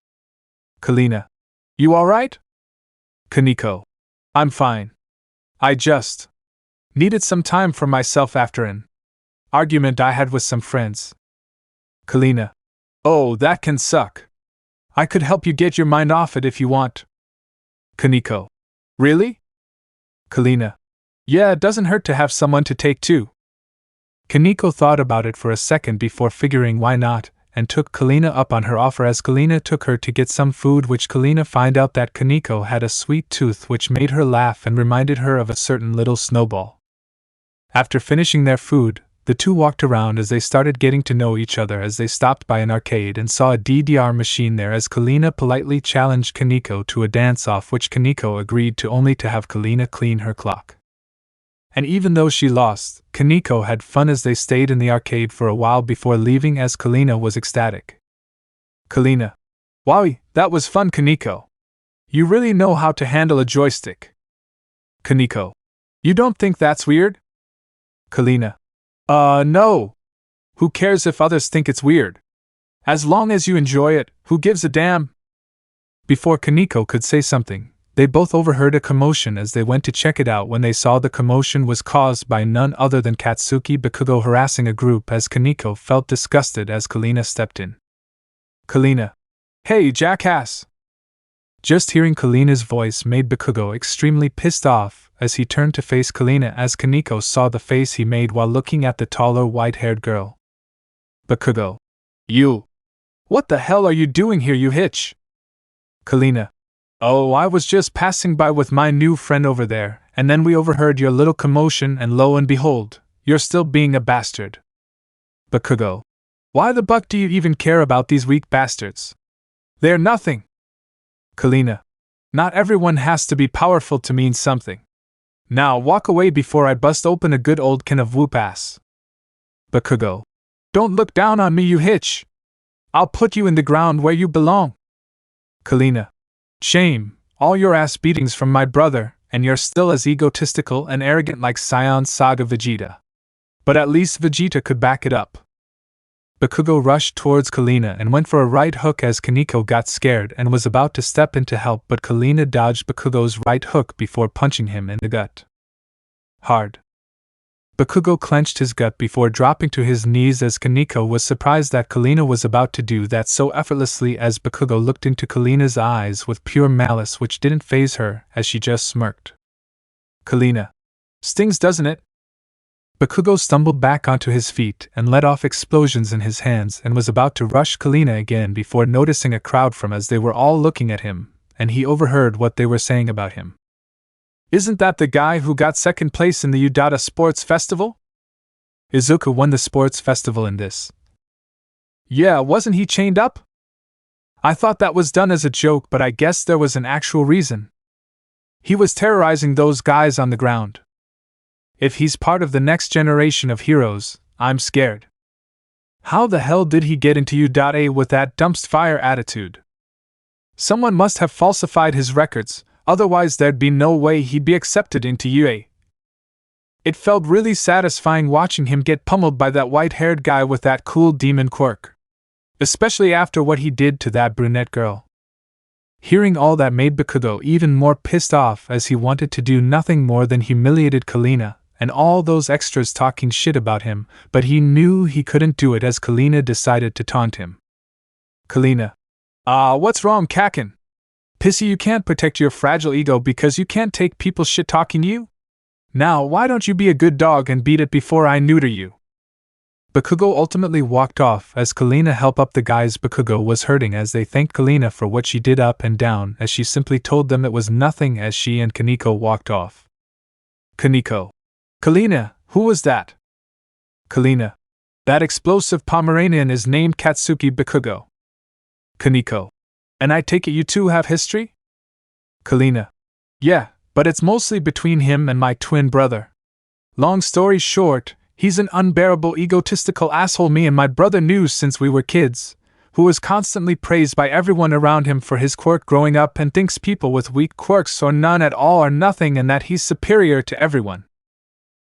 Kalina. You alright? Kaneko. I'm fine. I just needed some time for myself after an argument I had with some friends. Kalina. Oh, that can suck. I could help you get your mind off it if you want. Kaneko. Really? Kalina. Yeah, it doesn't hurt to have someone to take to. Kaneko thought about it for a second before figuring why not, and took Kalina up on her offer as Kalina took her to get some food, which Kalina found out that Kaneko had a sweet tooth which made her laugh and reminded her of a certain little snowball. After finishing their food, the two walked around as they started getting to know each other as they stopped by an arcade and saw a DDR machine there as Kalina politely challenged Kaneko to a dance-off, which Kaneko agreed to only to have Kalina clean her clock. And even though she lost, Kaneko had fun as they stayed in the arcade for a while before leaving as Kalina was ecstatic. Kalina. Wowie, that was fun, Kaneko. You really know how to handle a joystick. Kaneko. You don't think that's weird? Kalina. No. Who cares if others think it's weird? As long as you enjoy it, who gives a damn? Before Kaneko could say something, they both overheard a commotion as they went to check it out when they saw the commotion was caused by none other than Katsuki Bakugo harassing a group as Kaneko felt disgusted as Kalina stepped in. Kalina. Hey, jackass! Just hearing Kalina's voice made Bakugo extremely pissed off as he turned to face Kalina as Kaneko saw the face he made while looking at the taller white-haired girl. Bakugo. You! What the hell are you doing here, you hitch? Kalina. Oh, I was just passing by with my new friend over there, and then we overheard your little commotion and lo and behold, you're still being a bastard. Bakugo. Why the buck do you even care about these weak bastards? They're nothing. Kalina. Not everyone has to be powerful to mean something. Now walk away before I bust open a good old can of whoop ass. Bakugo. Don't look down on me, you hitch. I'll put you in the ground where you belong. Kalina. Shame, all your ass beatings from my brother, and you're still as egotistical and arrogant like Saiyan Saga Vegeta. But at least Vegeta could back it up. Bakugo rushed towards Kalina and went for a right hook as Kaneko got scared and was about to step in to help, but Kalina dodged Bakugo's right hook before punching him in the gut. Hard. Bakugo clenched his gut before dropping to his knees as Kaneko was surprised that Kalina was about to do that so effortlessly as Bakugo looked into Kalina's eyes with pure malice which didn't faze her as she just smirked. Kalina. Stings, doesn't it? Bakugo stumbled back onto his feet and let off explosions in his hands and was about to rush Kalina again before noticing a crowd from as they were all looking at him, and he overheard what they were saying about him. Isn't that the guy who got second place in the Udata Sports Festival? Izuku won the sports festival in this. Yeah, wasn't he chained up? I thought that was done as a joke, but I guess there was an actual reason. He was terrorizing those guys on the ground. If he's part of the next generation of heroes, I'm scared. How the hell did he get into Udate with that dumpster fire attitude? Someone must have falsified his records, otherwise there'd be no way he'd be accepted into UA. It felt really satisfying watching him get pummeled by that white-haired guy with that cool demon quirk. Especially after what he did to that brunette girl. Hearing all that made Bakugo even more pissed off as he wanted to do nothing more than humiliated Kalina and all those extras talking shit about him, but he knew he couldn't do it as Kalina decided to taunt him. Kalina. What's wrong, Kakin? Pissy, you can't protect your fragile ego because you can't take people shit talking you? Now, why don't you be a good dog and beat it before I neuter you? Bakugo ultimately walked off as Kalina helped up the guys Bakugo was hurting as they thanked Kalina for what she did up and down as she simply told them it was nothing as she and Kaneko walked off. Kaneko. Kalina, who was that? Kalina. That explosive Pomeranian is named Katsuki Bakugo. Kaneko. And I take it you two have history? Kalina. Yeah, but it's mostly between him and my twin brother. Long story short, he's an unbearable egotistical asshole me and my brother knew since we were kids, who was constantly praised by everyone around him for his quirk growing up and thinks people with weak quirks or none at all are nothing and that he's superior to everyone.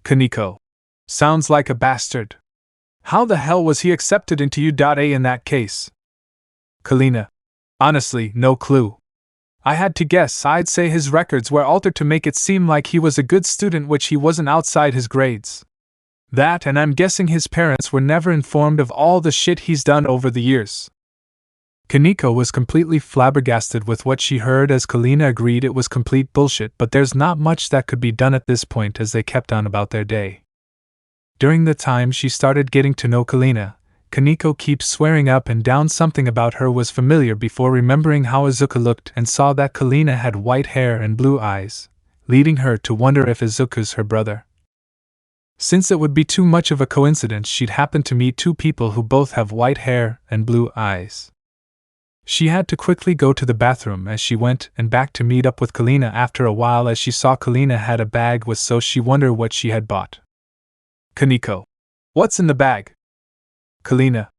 Kaneko. Sounds like a bastard. How the hell was he accepted into U.A in that case? Kalina. Honestly, no clue. I had to guess. I'd say his records were altered to make it seem like he was a good student, which he wasn't outside his grades. That, and I'm guessing his parents were never informed of all the shit he's done over the years. Kaneko was completely flabbergasted with what she heard as Kalina agreed it was complete bullshit, but there's not much that could be done at this point as they kept on about their day. During the time she started getting to know Kalina, Kaneko keeps swearing up and down something about her was familiar before remembering how Izuku looked and saw that Kalina had white hair and blue eyes, leading her to wonder if Izuku's her brother. Since it would be too much of a coincidence she'd happen to meet two people who both have white hair and blue eyes. She had to quickly go to the bathroom as she went and back to meet up with Kalina after a while as she saw Kalina had a bag with so she wondered what she had bought. Kaneko. What's in the bag? Kalina.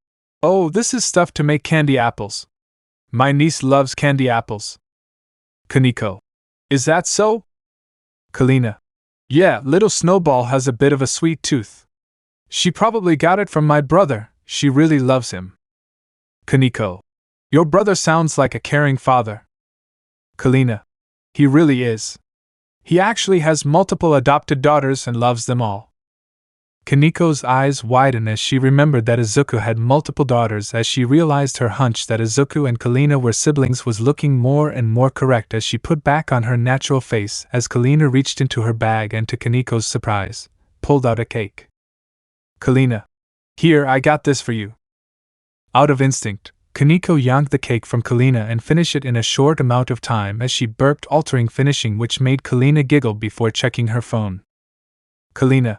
Oh, this is stuff to make candy apples. My niece loves candy apples. Kaneko. Is that so? Kalina. Yeah, little Snowball has a bit of a sweet tooth. She probably got it from my brother, she really loves him. Kaneko. Your brother sounds like a caring father. Kalina. He really is. He actually has multiple adopted daughters and loves them all. Kaneko's eyes widened as she remembered that Izuku had multiple daughters as she realized her hunch that Izuku and Kalina were siblings was looking more and more correct as she put back on her natural face as Kalina reached into her bag and to Kaneko's surprise, pulled out a cake. Kalina. Here, I got this for you. Out of instinct, Kaneko yanked the cake from Kalina and finished it in a short amount of time as she burped, altering finishing, which made Kalina giggle before checking her phone. Kalina.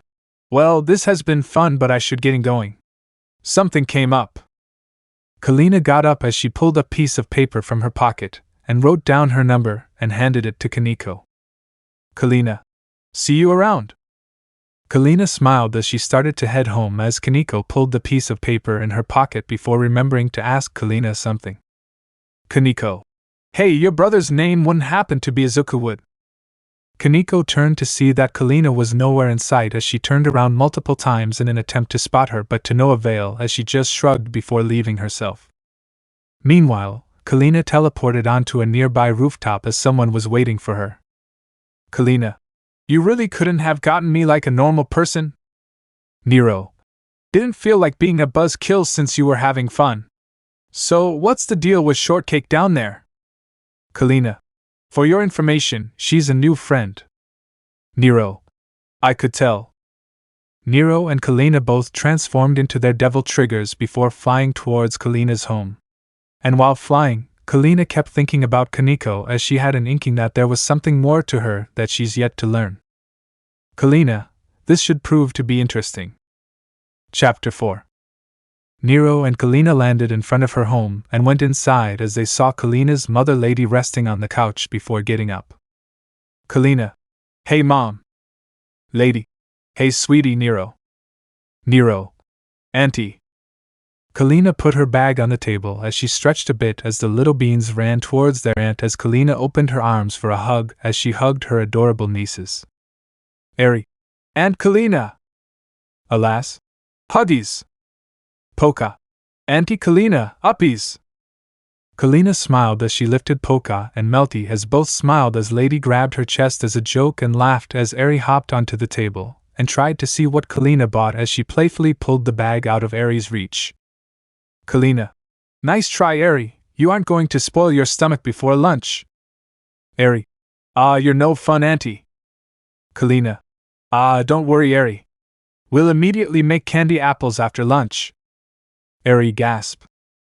Well, this has been fun, but I should get going. Something came up. Kalina got up as she pulled a piece of paper from her pocket and wrote down her number and handed it to Kaneko. Kalina. See you around. Kalina smiled as she started to head home as Kaneko pulled the piece of paper in her pocket before remembering to ask Kalina something. Kaneko. Hey, your brother's name wouldn't happen to be Izuku, would? Kaneko turned to see that Kalina was nowhere in sight as she turned around multiple times in an attempt to spot her, but to no avail as she just shrugged before leaving herself. Meanwhile, Kalina teleported onto a nearby rooftop as someone was waiting for her. Kalina. You really couldn't have gotten me like a normal person? Nero. Didn't feel like being a buzzkill since you were having fun. So, what's the deal with Shortcake down there? Kalina. For your information, she's a new friend. Nero. I could tell. Nero and Kalina both transformed into their devil triggers before flying towards Kalina's home. And while flying, Kalina kept thinking about Kaneko as she had an inkling that there was something more to her that she's yet to learn. Kalina, this should prove to be interesting. Chapter 4. Nero and Kalina landed in front of her home and went inside as they saw Kalina's mother lady resting on the couch before getting up. Kalina. Hey mom. Lady. Hey sweetie Nero. Nero. Auntie. Kalina put her bag on the table as she stretched a bit as the little beans ran towards their aunt as Kalina opened her arms for a hug as she hugged her adorable nieces. Eri. Aunt Kalina. Alas. Huggies. Poka. Auntie Kalina, uppies. Kalina smiled as she lifted Poka, and Melty as both smiled as Lady grabbed her chest as a joke and laughed as Eri hopped onto the table and tried to see what Kalina bought as she playfully pulled the bag out of Eri's reach. Kalina. Nice try, Eri. You aren't going to spoil your stomach before lunch. Eri. You're no fun, Auntie. Kalina. Don't worry, Eri. We'll immediately make candy apples after lunch. Eri gasped.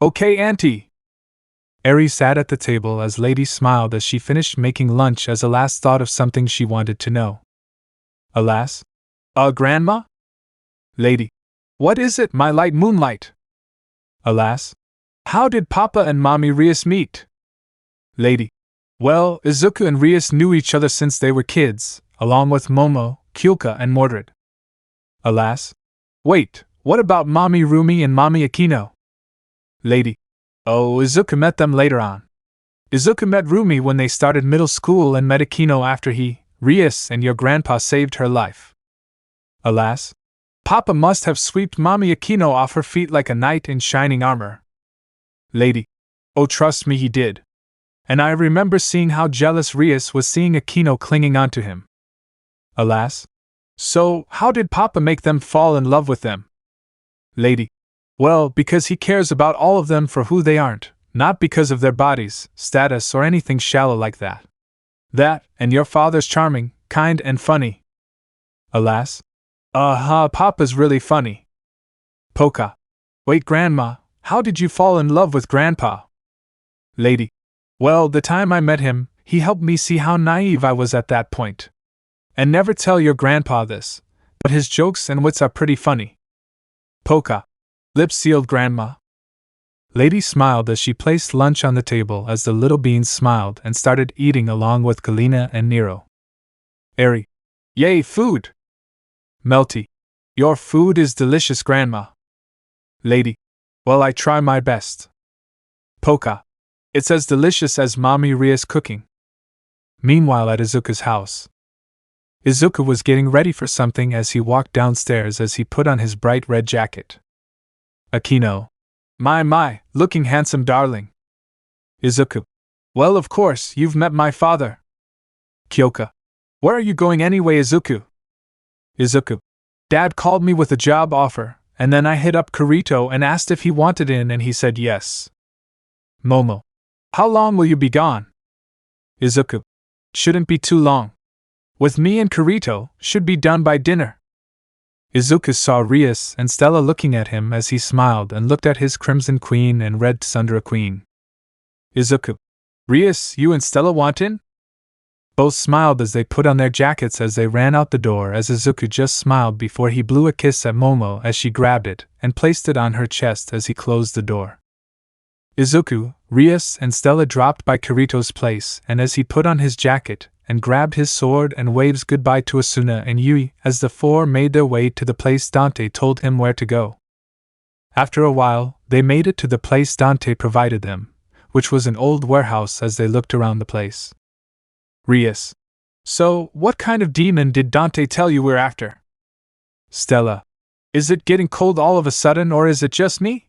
Okay, Auntie. Eri sat at the table as Lady smiled as she finished making lunch as a last thought of something she wanted to know. Alas? Grandma? Lady. What is it, my light moonlight? Alas? How did Papa and Mommy Rias meet? Lady. Well, Izuku and Rias knew each other since they were kids, along with Momo, Kyulka, and Mordred. Alas? Wait, what about Mommy Rumi and Mommy Akino? Lady. Oh, Izuku met them later on. Izuku met Rumi when they started middle school and met Akino after Rias, and your grandpa saved her life. Alas? Papa must have swept Mommy Akino off her feet like a knight in shining armor. Lady. Oh, trust me, he did. And I remember seeing how jealous Rias was seeing Akino clinging onto him. Alas? So, how did Papa make them fall in love with them? Lady. Well, because he cares about all of them for who they aren't, not because of their bodies, status, or anything shallow like that. That, and your father's charming, kind, and funny. Alas? Papa's really funny. Poka. Wait, Grandma, how did you fall in love with Grandpa? Lady. Well, the time I met him, he helped me see how naive I was at that point. And never tell your grandpa this, but his jokes and wits are pretty funny. Poka. Lips sealed, Grandma. Lady smiled as she placed lunch on the table as the little beans smiled and started eating along with Kalina and Nero. Eri. Yay, food! Melty. Your food is delicious, Grandma. Lady. Well, I try my best. Poka. It's as delicious as Mommy Ria's cooking. Meanwhile at Izuku's house. Izuku was getting ready for something as he walked downstairs as he put on his bright red jacket. Akino. My, looking handsome, darling. Izuku. Well, of course, you've met my father. Kyoka. Where are you going anyway, Izuku? Izuku. Dad called me with a job offer, and then I hit up Kirito and asked if he wanted in and he said yes. Momo. How long will you be gone? Izuku. Shouldn't be too long. With me and Kirito, should be done by dinner. Izuku saw Rias and Stella looking at him as he smiled and looked at his Crimson Queen and Red Sundra Queen. Izuku. Rias, you and Stella want in? Both smiled as they put on their jackets as they ran out the door as Izuku just smiled before he blew a kiss at Momo as she grabbed it and placed it on her chest as he closed the door. Izuku, Rias, and Stella dropped by Kirito's place and as he put on his jacket and grabbed his sword and waves goodbye to Asuna and Yui as the four made their way to the place Dante told him where to go. After a while, they made it to the place Dante provided them, which was an old warehouse as they looked around the place. Rias. So, what kind of demon did Dante tell you we're after? Stella. Is it getting cold all of a sudden or is it just me?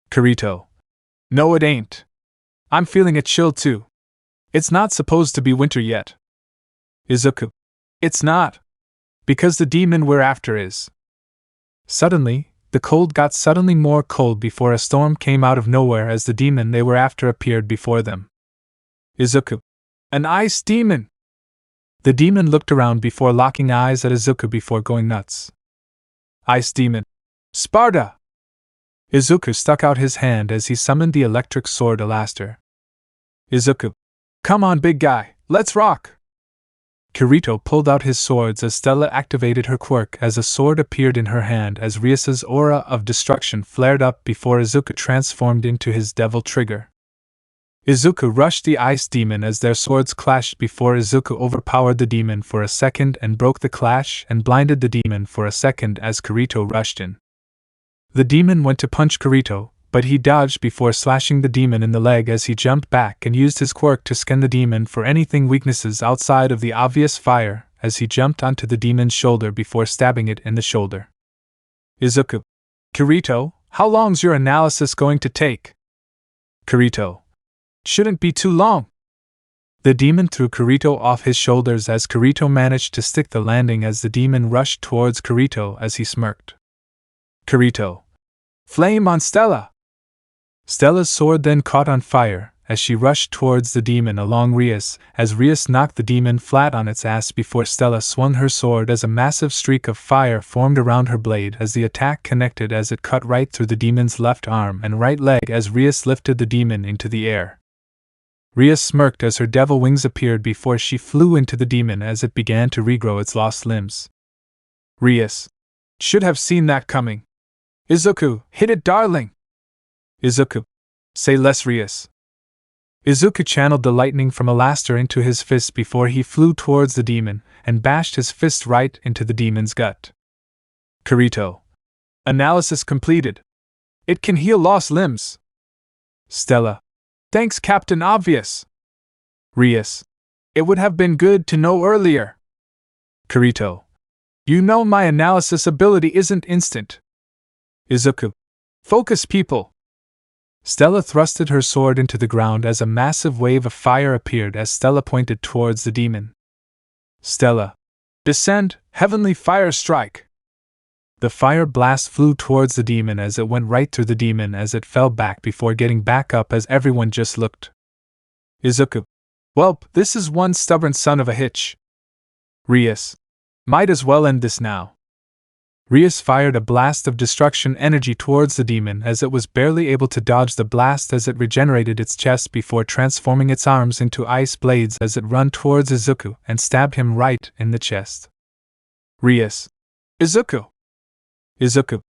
Kirito. No, it ain't. I'm feeling a chill too. It's not supposed to be winter yet. Izuku. It's not. Because the demon we're after is. Suddenly, the cold got suddenly more cold before a storm came out of nowhere as the demon they were after appeared before them. Izuku. An ice demon! The demon looked around before locking eyes at Izuku before going nuts. Ice demon. Sparta! Izuku stuck out his hand as he summoned the electric sword Alaster. Izuku. Come on, big guy, let's rock! Kirito pulled out his swords as Stella activated her quirk as a sword appeared in her hand as Rias's aura of destruction flared up before Izuku transformed into his devil trigger. Izuku rushed the ice demon as their swords clashed before Izuku overpowered the demon for a second and broke the clash and blinded the demon for a second as Kirito rushed in. The demon went to punch Kirito, but he dodged before slashing the demon in the leg as he jumped back and used his quirk to scan the demon for anything weaknesses outside of the obvious fire as he jumped onto the demon's shoulder before stabbing it in the shoulder. Izuku. Kirito, how long's your analysis going to take? Kirito. Shouldn't be too long. The demon threw Kirito off his shoulders as Kirito managed to stick the landing as the demon rushed towards Kirito as he smirked. Kirito. Flame on Stella! Stella's sword then caught on fire as she rushed towards the demon along Rias as Rias knocked the demon flat on its ass before Stella swung her sword as a massive streak of fire formed around her blade as the attack connected as it cut right through the demon's left arm and right leg as Rias lifted the demon into the air. Rias smirked as her devil wings appeared before she flew into the demon as it began to regrow its lost limbs. Rias. Should have seen that coming. Izuku, hit it, darling! Izuku. Say less, Rias. Izuku channeled the lightning from Alaster into his fist before he flew towards the demon and bashed his fist right into the demon's gut. Kirito. Analysis completed. It can heal lost limbs. Stella. Thanks, Captain Obvious. Rias. It would have been good to know earlier. Kirito. You know my analysis ability isn't instant. Izuku. Focus, people. Stella thrusted her sword into the ground as a massive wave of fire appeared as Stella pointed towards the demon. Stella. Descend, heavenly fire strike. The fire blast flew towards the demon as it went right through the demon as it fell back before getting back up as everyone just looked. Izuku. Welp, this is one stubborn son of a hitch. Rias. Might as well end this now. Rias fired a blast of destruction energy towards the demon as it was barely able to dodge the blast as it regenerated its chest before transforming its arms into ice blades as it ran towards Izuku and stabbed him right in the chest. Rias. Izuku. Izuku.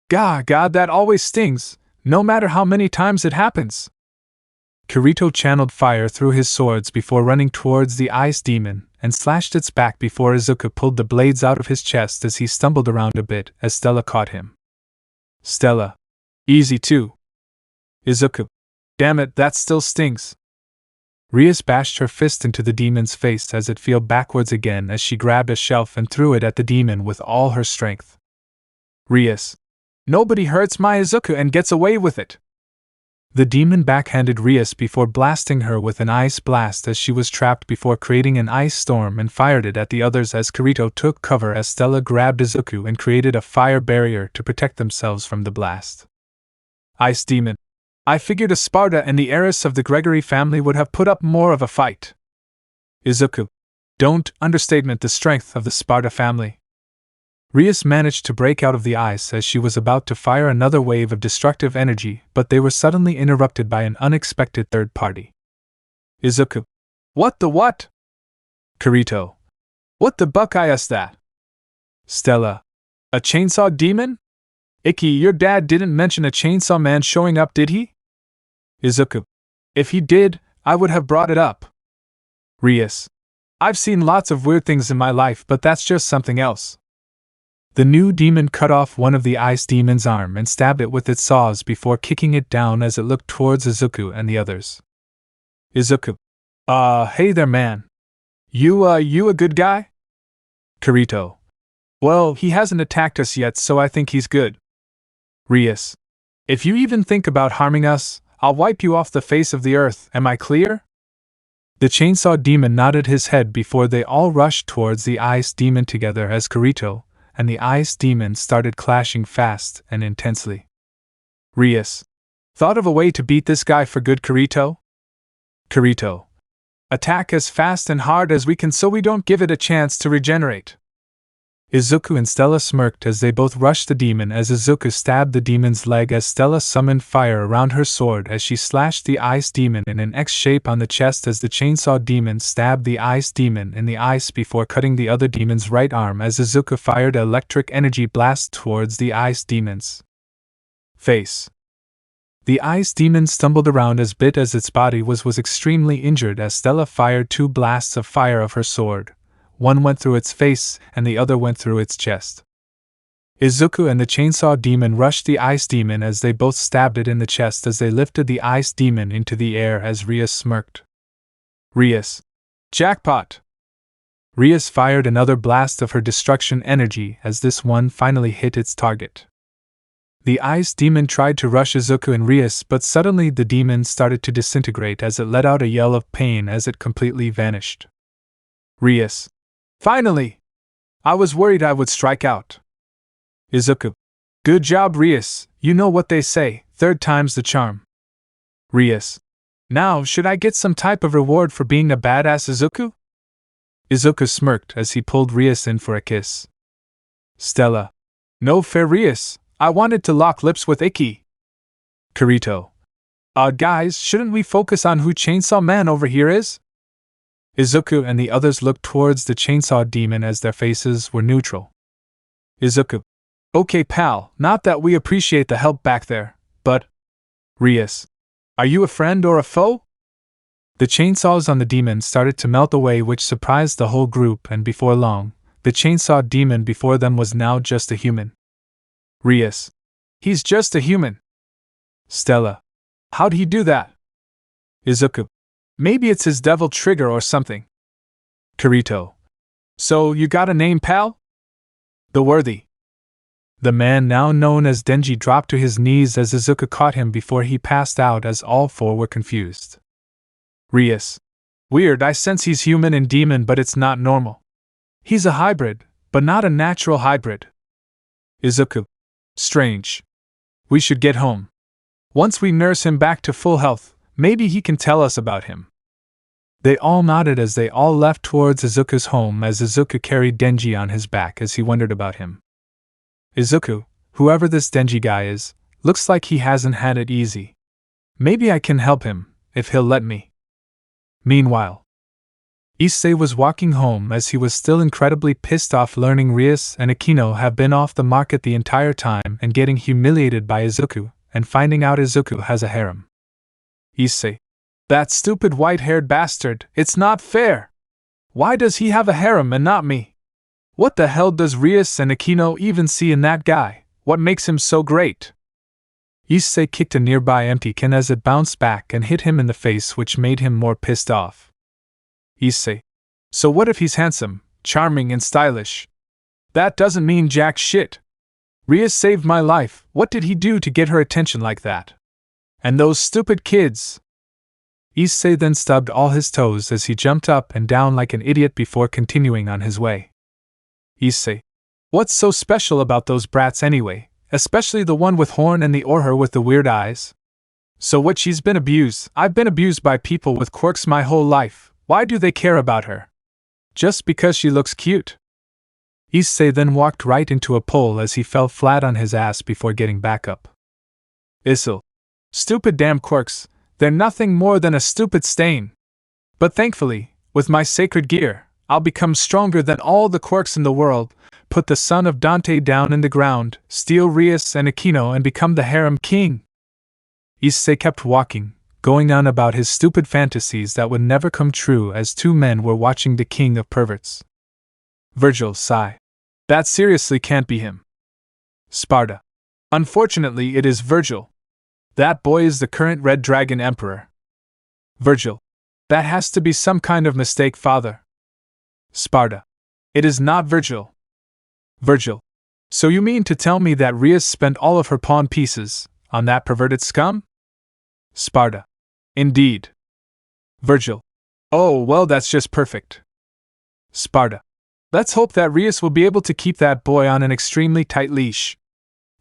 God, that always stings, no matter how many times it happens. Kirito channeled fire through his swords before running towards the ice demon and slashed its back before Izuku pulled the blades out of his chest as he stumbled around a bit as Stella caught him. Stella. Easy too. Izuku. Damn it, that still stings. Rias bashed her fist into the demon's face as it fell backwards again as she grabbed a shelf and threw it at the demon with all her strength. Rias. Nobody hurts my Izuku and gets away with it. The demon backhanded Rias before blasting her with an ice blast as she was trapped before creating an ice storm and fired it at the others as Kirito took cover as Stella grabbed Izuku and created a fire barrier to protect themselves from the blast. Ice demon. I figured a Sparta and the heiress of the Gregory family would have put up more of a fight. Izuku. Don't understatement the strength of the Sparta family. Rias managed to break out of the ice as she was about to fire another wave of destructive energy, but they were suddenly interrupted by an unexpected third party. Izuku. What the what? Kirito. What the buckeye is that? Stella. A chainsaw demon? Icky, your dad didn't mention a chainsaw man showing up, did he? Izuku. If he did, I would have brought it up. Rias. I've seen lots of weird things in my life, but that's just something else. The new demon cut off one of the ice demon's arm and stabbed it with its saws before kicking it down as it looked towards Izuku and the others. Izuku. Hey there, man. You a good guy? Kirito. Well, he hasn't attacked us yet, so I think he's good. Rias. If you even think about harming us, I'll wipe you off the face of the earth, am I clear? The chainsaw demon nodded his head before they all rushed towards the ice demon together as Kirito and the ice demon started clashing fast and intensely. Rias. Thought of a way to beat this guy for good, Kirito? Kirito. Attack as fast and hard as we can so we don't give it a chance to regenerate. Izuku and Stella smirked as they both rushed the demon as Izuku stabbed the demon's leg as Stella summoned fire around her sword as she slashed the ice demon in an X shape on the chest as the chainsaw demon stabbed the ice demon in the ice before cutting the other demon's right arm as Izuku fired an electric energy blast towards the ice demon's face. The ice demon stumbled around as bit as its body was extremely injured as Stella fired 2 blasts of fire of her sword. One went through its face, and the other went through its chest. Izuku and the chainsaw demon rushed the ice demon as they both stabbed it in the chest as they lifted the ice demon into the air as Rias smirked. Rias. Jackpot! Rias fired another blast of her destruction energy as this one finally hit its target. The ice demon tried to rush Izuku and Rias, but suddenly the demon started to disintegrate as it let out a yell of pain as it completely vanished. Rias. Finally! I was worried I would strike out. Izuku. Good job, Rias. You know what they say, 3rd time's the charm. Rias. Now, should I get some type of reward for being a badass, Izuku? Izuku smirked as he pulled Rias in for a kiss. Stella. No fair, Rias. I wanted to lock lips with Icky. Kirito. Guys, shouldn't we focus on who Chainsaw Man over here is? Izuku and the others looked towards the chainsaw demon as their faces were neutral. Izuku. Okay, pal, not that we appreciate the help back there, but… Rias. Are you a friend or a foe? The chainsaws on the demon started to melt away, which surprised the whole group, and before long, the chainsaw demon before them was now just a human. Rias. He's just a human. Stella. How'd he do that? Izuku. Maybe it's his devil trigger or something. Kirito. So, you got a name, pal? The Worthy. The man now known as Denji dropped to his knees as Izuku caught him before he passed out as all 4 were confused. Rias. Weird, I sense he's human and demon, but it's not normal. He's a hybrid, but not a natural hybrid. Izuku. Strange. We should get home. Once we nurse him back to full health, maybe he can tell us about him. They all nodded as they all left towards Izuku's home as Izuku carried Denji on his back as he wondered about him. Izuku, whoever this Denji guy is, looks like he hasn't had it easy. Maybe I can help him, if he'll let me. Meanwhile, Issei was walking home as he was still incredibly pissed off learning Rias and Akino have been off the market the entire time and getting humiliated by Izuku, and finding out Izuku has a harem. Issei. That stupid white-haired bastard, it's not fair! Why does he have a harem and not me? What the hell does Rias and Akino even see in that guy? What makes him so great? Issei kicked a nearby empty can as it bounced back and hit him in the face, which made him more pissed off. Issei. So what if he's handsome, charming and stylish? That doesn't mean jack shit. Rias saved my life. What did he do to get her attention like that? And those stupid kids! Issei then stubbed all his toes as he jumped up and down like an idiot before continuing on his way. Issei. What's so special about those brats anyway, especially the one with horn and the Orher with the weird eyes? So what, she's been abused? I've been abused by people with quirks my whole life. Why do they care about her? Just because she looks cute? Issei then walked right into a pole as he fell flat on his ass before getting back up. Issei. Stupid damn quirks, they're nothing more than a stupid stain. But thankfully, with my sacred gear, I'll become stronger than all the quirks in the world, put the son of Dante down in the ground, steal Rias and Aquino and become the Harem King. Issei kept walking, going on about his stupid fantasies that would never come true as two men were watching the king of perverts. Virgil sigh. That seriously can't be him. Sparta. Unfortunately, it is Virgil. That boy is the current Red Dragon Emperor. Virgil. That has to be some kind of mistake, father. Sparta. It is not Virgil. Virgil. So you mean to tell me that Rias spent all of her pawn pieces on that perverted scum? Sparta. Indeed. Virgil. Oh, well, that's just perfect. Sparta. Let's hope that Rias will be able to keep that boy on an extremely tight leash.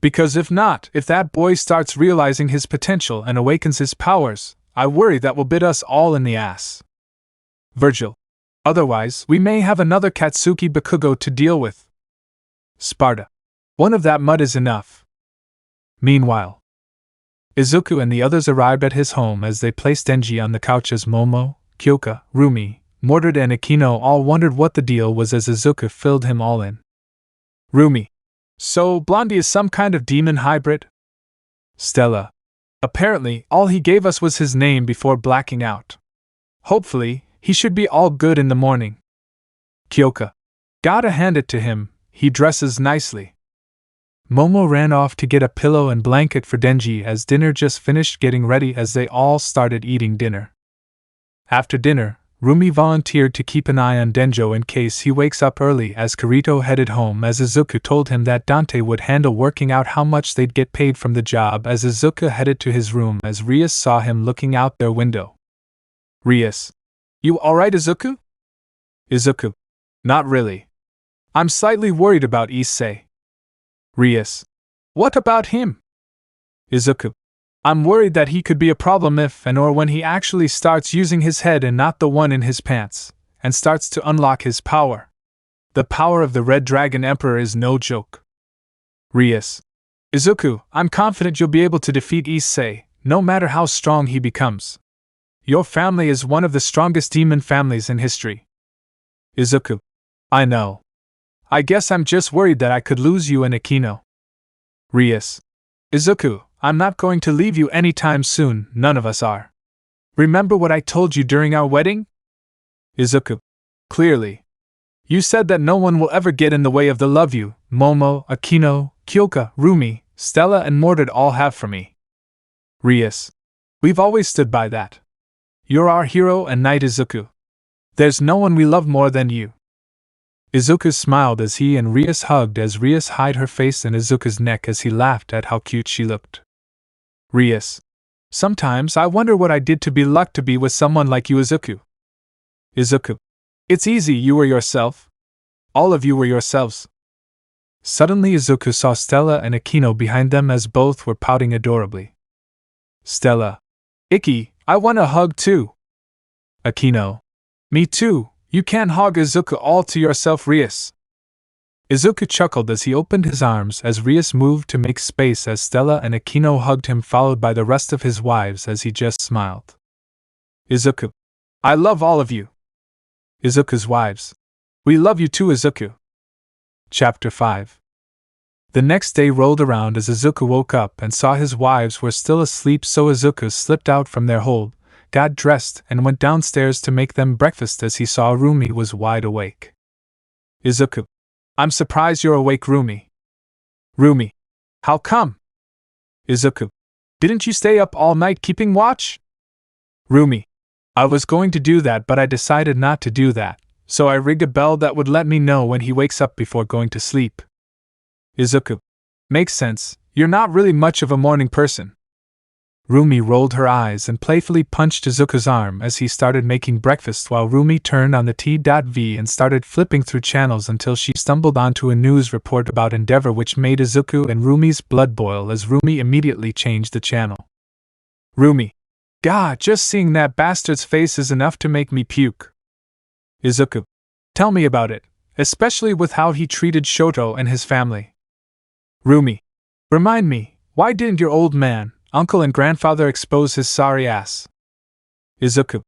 Because if not, if that boy starts realizing his potential and awakens his powers, I worry that will bit us all in the ass. Virgil. Otherwise, we may have another Katsuki Bakugo to deal with. Sparta. One of that mud is enough. Meanwhile, Izuku and the others arrived at his home as they placed Denji on the couch as Momo, Kyoka, Rumi, Mordred and Aquino all wondered what the deal was as Izuku filled him all in. Rumi. So, Blondie is some kind of demon hybrid? Stella. Apparently, all he gave us was his name before blacking out. Hopefully, he should be all good in the morning. Kyoka. Gotta hand it to him, he dresses nicely. Momo ran off to get a pillow and blanket for Denji as dinner just finished getting ready as they all started eating dinner. After dinner, Rumi volunteered to keep an eye on Denjo in case he wakes up early as Kirito headed home as Izuku told him that Dante would handle working out how much they'd get paid from the job as Izuku headed to his room as Rias saw him looking out their window. Rias. You alright, Izuku? Izuku. Not really. I'm slightly worried about Issei. Rias. What about him? Izuku. I'm worried that he could be a problem if and or when he actually starts using his head and not the one in his pants, and starts to unlock his power. The power of the Red Dragon Emperor is no joke. Rias. Izuku, I'm confident you'll be able to defeat Issei, no matter how strong he becomes. Your family is one of the strongest demon families in history. Izuku. I know. I guess I'm just worried that I could lose you and Aquino. Rias. Izuku, I'm not going to leave you anytime soon, none of us are. Remember what I told you during our wedding? Izuku. Clearly. You said that no one will ever get in the way of the love you, Momo, Aquino, Kyoka, Rumi, Stella and Mordred all have for me. Rias. We've always stood by that. You're our hero and knight, Izuku. There's no one we love more than you. Izuku smiled as he and Rias hugged as Rias hid her face in Izuku's neck as he laughed at how cute she looked. Rias. Sometimes I wonder what I did to be lucky to be with someone like you, Izuku. Izuku. It's easy, you were yourself. All of you were yourselves. Suddenly Izuku saw Stella and Aquino behind them as both were pouting adorably. Stella. Icky, I want a hug too. Aquino. Me too. You can't hog Izuku all to yourself, Rias. Izuku chuckled as he opened his arms as Rias moved to make space as Stella and Aquino hugged him followed by the rest of his wives as he just smiled. Izuku. I love all of you. Izuku's wives. We love you too, Izuku. Chapter 5. The next day rolled around as Izuku woke up and saw his wives were still asleep, so Izuku slipped out from their hold, got dressed and went downstairs to make them breakfast as he saw Rumi was wide awake. Izuku. I'm surprised you're awake, Rumi. Rumi. How come? Izuku. Didn't you stay up all night keeping watch? Rumi. I was going to do that but I decided not to do that, so I rigged a bell that would let me know when he wakes up before going to sleep. Izuku. Makes sense, you're not really much of a morning person. Rumi rolled her eyes and playfully punched Izuku's arm as he started making breakfast while Rumi turned on the T.V and started flipping through channels until she stumbled onto a news report about Endeavor which made Izuku and Rumi's blood boil as Rumi immediately changed the channel. Rumi. God, just seeing that bastard's face is enough to make me puke. Izuku. Tell me about it. especially with how he treated Shoto and his family. Rumi. Remind me, why didn't your old man, uncle and grandfather expose his sorry ass? Izuku.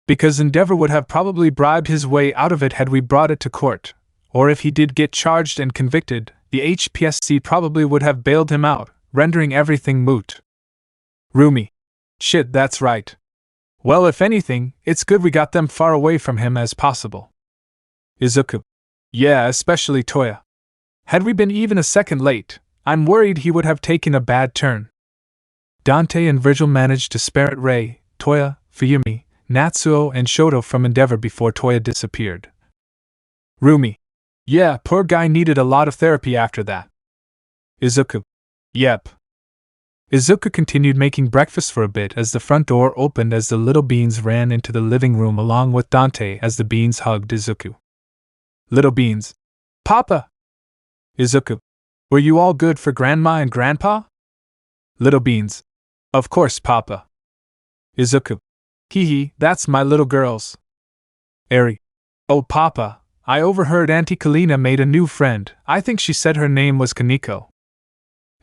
Because Endeavor would have probably bribed his way out of it had we brought it to court, or if he did get charged and convicted, the HPSC probably would have bailed him out, rendering everything moot. Rumi. Shit, that's right. Well, if anything, it's good we got them far away from him as possible. Izuku. Yeah, especially Toya. Had we been even a second late, I'm worried he would have taken a bad turn. Dante and Virgil managed to spare it Rei, Toya, Fuyumi, Natsuo and Shoto from Endeavor before Toya disappeared. Rumi. Yeah, poor guy needed a lot of therapy after that. Izuku. Yep. Izuku continued making breakfast for a bit as the front door opened as the little beans ran into the living room along with Dante as the beans hugged Izuku. Little beans. Papa! Izuku. Were you all good for Grandma and Grandpa? Little beans. Of course, Papa. Izuku. Hee, that's my little girls. Eri. Oh, Papa, I overheard Auntie Kalina made a new friend. I think she said her name was Kaneko.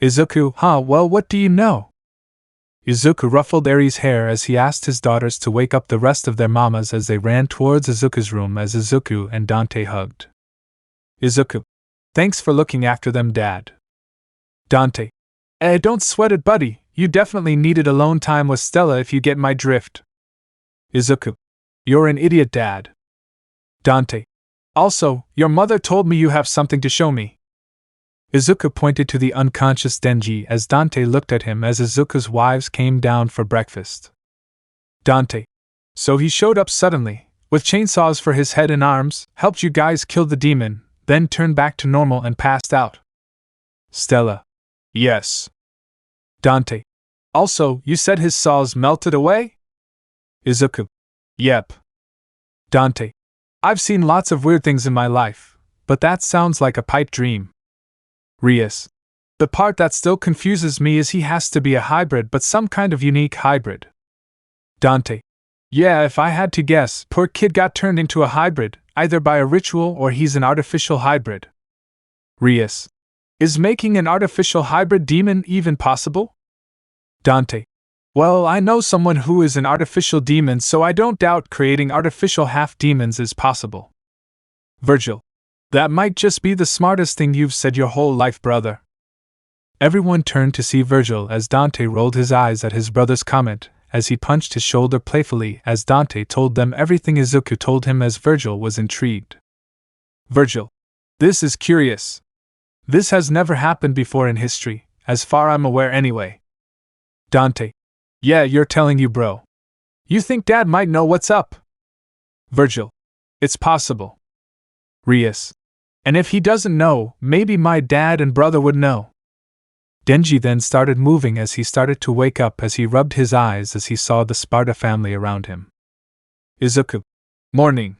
Izuku. Huh, well, what do you know? Izuku ruffled Eri's hair as he asked his daughters to wake up the rest of their mamas as they ran towards Izuku's room as Izuku and Dante hugged. Izuku. Thanks for looking after them, Dad. Dante. Don't sweat it, buddy. You definitely needed alone time with Stella if you get my drift. Izuku. You're an idiot, Dad. Dante. Also, your mother told me you have something to show me. Izuku pointed to the unconscious Denji as Dante looked at him as Izuku's wives came down for breakfast. Dante. So he showed up suddenly, with chainsaws for his head and arms, helped you guys kill the demon, then turned back to normal and passed out. Stella. Yes. Dante. Also, you said his saws melted away? Izuku. Yep. Dante. I've seen lots of weird things in my life, but that sounds like a pipe dream. Rias. The part that still confuses me is he has to be a hybrid, but some kind of unique hybrid. Dante. Yeah, if I had to guess, poor kid got turned into a hybrid, either by a ritual or he's an artificial hybrid. Rias. Is making an artificial hybrid demon even possible? Dante. Well, I know someone who is an artificial demon, so I don't doubt creating artificial half-demons is possible. Virgil. That might just be the smartest thing you've said your whole life, brother. Everyone turned to see Virgil as Dante rolled his eyes at his brother's comment, as he punched his shoulder playfully as Dante told them everything Izuku told him as Virgil was intrigued. Virgil. This is curious. This has never happened before in history, as far I'm aware anyway. Dante. Yeah, you're telling you, bro. You think Dad might know what's up? Virgil. It's possible. Rias. And if he doesn't know, maybe my dad and brother would know. Denji then started moving as he started to wake up as he rubbed his eyes as he saw the Sparta family around him. Izuku. Morning.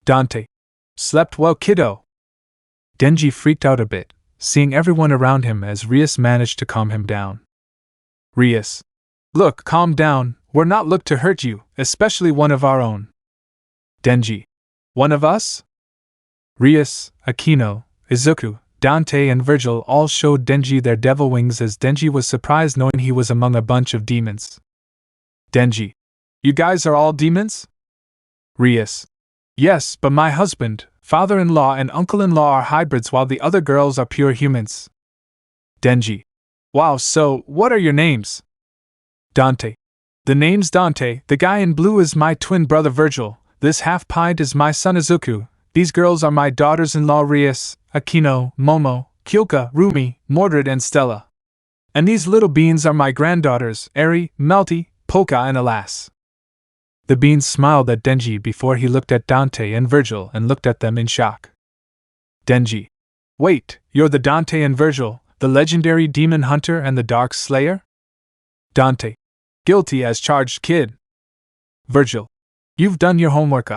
Dante. Slept well, kiddo. Denji freaked out a bit, seeing everyone around him as Rias managed to calm him down. Rias. Look, calm down, we're not looked to hurt you, especially one of our own. Denji. One of us? Rias, Akino, Izuku, Dante and Virgil all showed Denji their devil wings as Denji was surprised knowing he was among a bunch of demons. Denji. You guys are all demons? Rias. Yes, but my husband, father-in-law and uncle-in-law are hybrids while the other girls are pure humans. Denji. Wow, so, what are your names? Dante. The name's Dante, the guy in blue is my twin brother Virgil, this half-pint is my son Izuku, these girls are my daughters-in-law Rias, Akino, Momo, Kyoka, Rumi, Mordred and Stella. And these little beans are my granddaughters, Eri, Melty, Polka and Alas. The beans smiled at Denji before he looked at Dante and Virgil and looked at them in shock. Denji. Wait, you're the Dante and Virgil, the legendary demon hunter and the dark slayer? Dante. Guilty as charged, kid. Virgil. You've done your homework,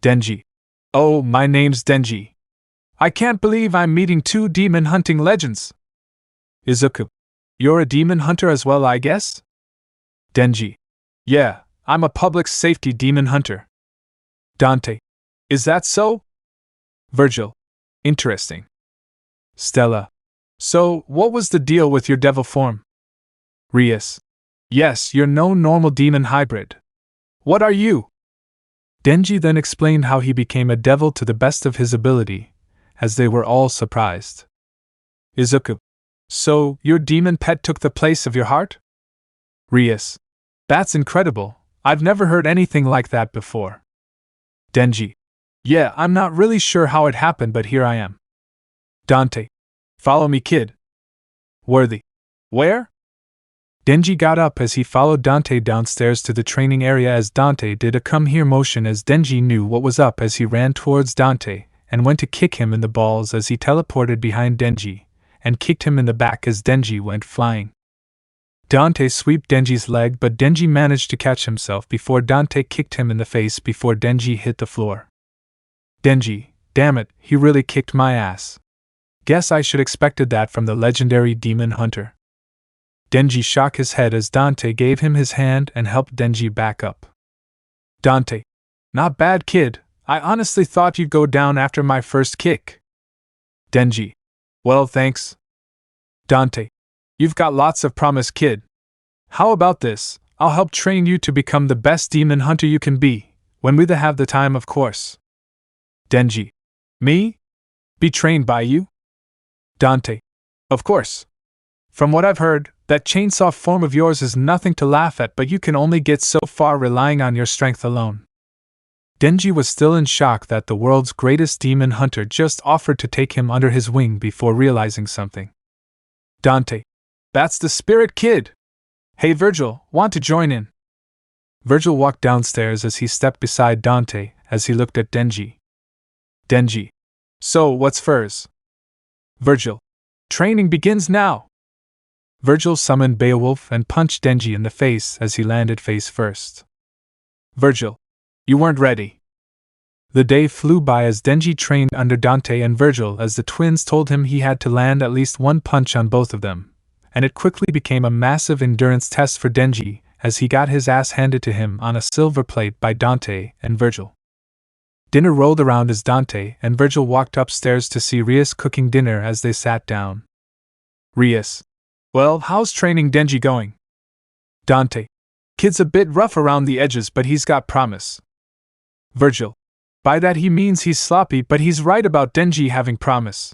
Denji. Oh, my name's Denji. I can't believe I'm meeting two demon hunting legends. Izuku. You're a demon hunter as well, I guess? Denji. Yeah, I'm a public safety demon hunter. Dante. Is that so? Virgil. Interesting. Stella. So, what was the deal with your devil form? Rias. Yes, you're no normal demon hybrid. What are you? Denji then explained how he became a devil to the best of his ability, as they were all surprised. Izuku. So, your demon pet took the place of your heart? Rias. That's incredible. I've never heard anything like that before. Denji. Yeah, I'm not really sure how it happened, but here I am. Dante. Follow me, kid. Worthy. Where? Denji got up as he followed Dante downstairs to the training area as Dante did a come here motion as Denji knew what was up as he ran towards Dante and went to kick him in the balls as he teleported behind Denji and kicked him in the back as Denji went flying. Dante swept Denji's leg, but Denji managed to catch himself before Dante kicked him in the face before Denji hit the floor. Denji, damn it, he really kicked my ass. Guess I should expected that from the legendary demon hunter. Denji shook his head as Dante gave him his hand and helped Denji back up. Dante. Not bad, kid. I honestly thought you'd go down after my first kick. Denji. Well, thanks. Dante. You've got lots of promise, kid. How about this? I'll help train you to become the best demon hunter you can be, when we have the time, of course. Denji. Me? Be trained by you? Dante. Of course. From what I've heard, that chainsaw form of yours is nothing to laugh at, but you can only get so far relying on your strength alone. Denji was still in shock that the world's greatest demon hunter just offered to take him under his wing before realizing something. Dante. That's the spirit, kid! Hey Virgil, want to join in? Virgil walked downstairs as he stepped beside Dante as he looked at Denji. Denji. So, what's first? Virgil. Training begins now! Virgil summoned Beowulf and punched Denji in the face as he landed face first. Virgil. You weren't ready. The day flew by as Denji trained under Dante and Virgil as the twins told him he had to land at least one punch on both of them, and it quickly became a massive endurance test for Denji as he got his ass handed to him on a silver plate by Dante and Virgil. Dinner rolled around as Dante and Virgil walked upstairs to see Rias cooking dinner as they sat down. Rias. Well, how's training Denji going? Dante. Kid's a bit rough around the edges, but he's got promise. Virgil. By that he means he's sloppy, but he's right about Denji having promise.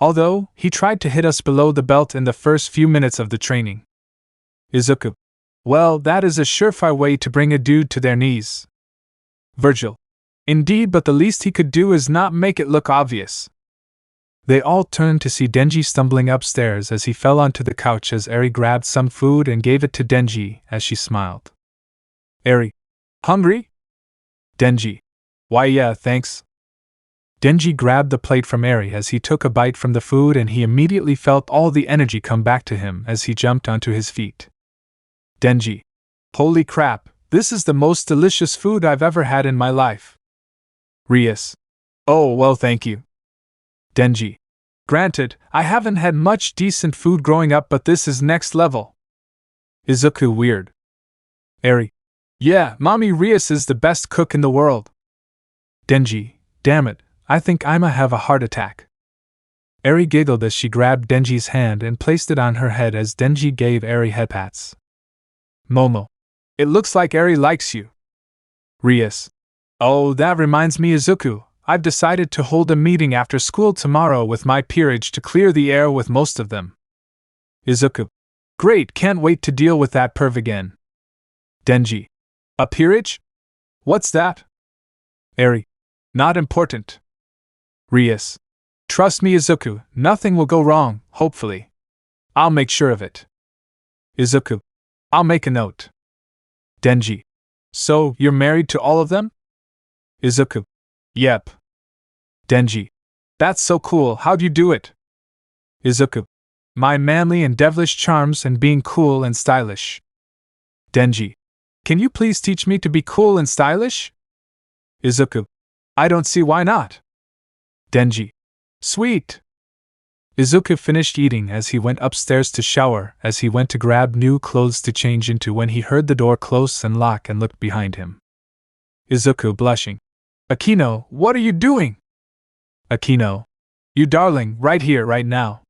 Although, he tried to hit us below the belt in the first few minutes of the training. Izuku. Well, that is a surefire way to bring a dude to their knees. Virgil. Indeed, but the least he could do is not make it look obvious. They all turned to see Denji stumbling upstairs as he fell onto the couch as Eri grabbed some food and gave it to Denji as she smiled. Eri. Hungry? Denji. Why yeah, thanks. Denji grabbed the plate from Eri as he took a bite from the food and he immediately felt all the energy come back to him as he jumped onto his feet. Denji. Holy crap, this is the most delicious food I've ever had in my life. Rias. Oh, well, thank you. Denji. Granted, I haven't had much decent food growing up, but this is next level. Izuku. Weird. Eri. Yeah, Mommy Rias is the best cook in the world. Denji. Damn it, I think I'ma have a heart attack. Eri giggled as she grabbed Denji's hand and placed it on her head as Denji gave Eri head pats. Momo. It looks like Eri likes you. Rias. Oh, that reminds me, Izuku. I've decided to hold a meeting after school tomorrow with my peerage to clear the air with most of them. Izuku. Great, can't wait to deal with that perv again. Denji. A peerage? What's that? Eri. Not important. Rias. Trust me, Izuku, nothing will go wrong, hopefully. I'll make sure of it. Izuku. I'll make a note. Denji. So, you're married to all of them? Izuku. Yep. Denji. That's so cool, how'd you do it? Izuku. My manly and devilish charms and being cool and stylish. Denji. Can you please teach me to be cool and stylish? Izuku. I don't see why not. Denji. Sweet. Izuku finished eating as he went upstairs to shower as he went to grab new clothes to change into when he heard the door close and lock and looked behind him. Izuku blushing. Akino, what are you doing? Akino. You darling, right here, right now.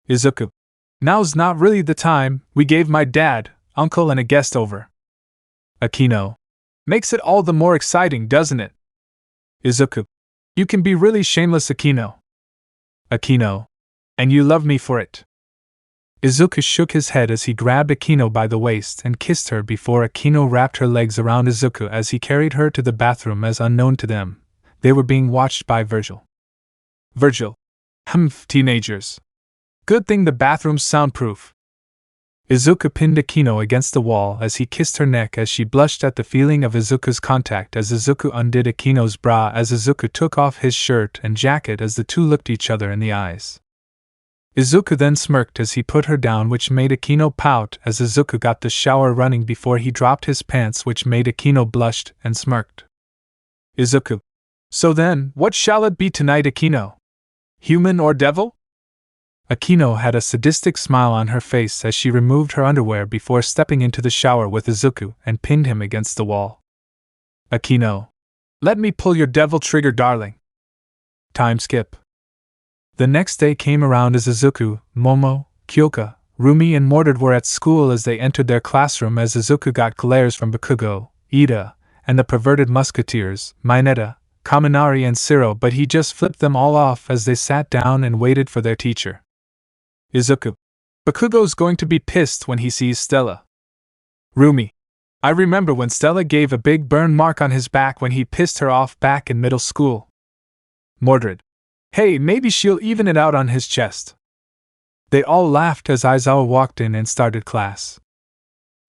Izuku. Now's not really the time, we gave my dad, uncle and a guest over. Akino. Makes it all the more exciting, doesn't it? Izuku. You can be really shameless, Akino. Akino. And you love me for it. Izuku shook his head as he grabbed Akino by the waist and kissed her before Akino wrapped her legs around Izuku as he carried her to the bathroom. As unknown to them, they were being watched by Virgil. Virgil. Teenagers. Good thing the bathroom's soundproof. Izuku pinned Akino against the wall as he kissed her neck as she blushed at the feeling of Izuku's contact as Izuku undid Akino's bra as Izuku took off his shirt and jacket as the two looked each other in the eyes. Izuku then smirked as he put her down, which made Akino pout as Izuku got the shower running before he dropped his pants, which made Akino blushed and smirked. Izuku. So then, what shall it be tonight, Akino? Human or devil? Akino had a sadistic smile on her face as she removed her underwear before stepping into the shower with Izuku and pinned him against the wall. Akino. Let me pull your devil trigger, darling. Time skip. The next day came around as Izuku, Momo, Kyoka, Rumi and Mordred were at school as they entered their classroom as Izuku got glares from Bakugo, Ida, and the perverted musketeers, Mineta, Kaminari and Siro, but he just flipped them all off as they sat down and waited for their teacher. Izuku. Bakugo's going to be pissed when he sees Stella. Rumi. I remember when Stella gave a big burn mark on his back when he pissed her off back in middle school. Mordred. Hey, maybe she'll even it out on his chest. They all laughed as Aizawa walked in and started class.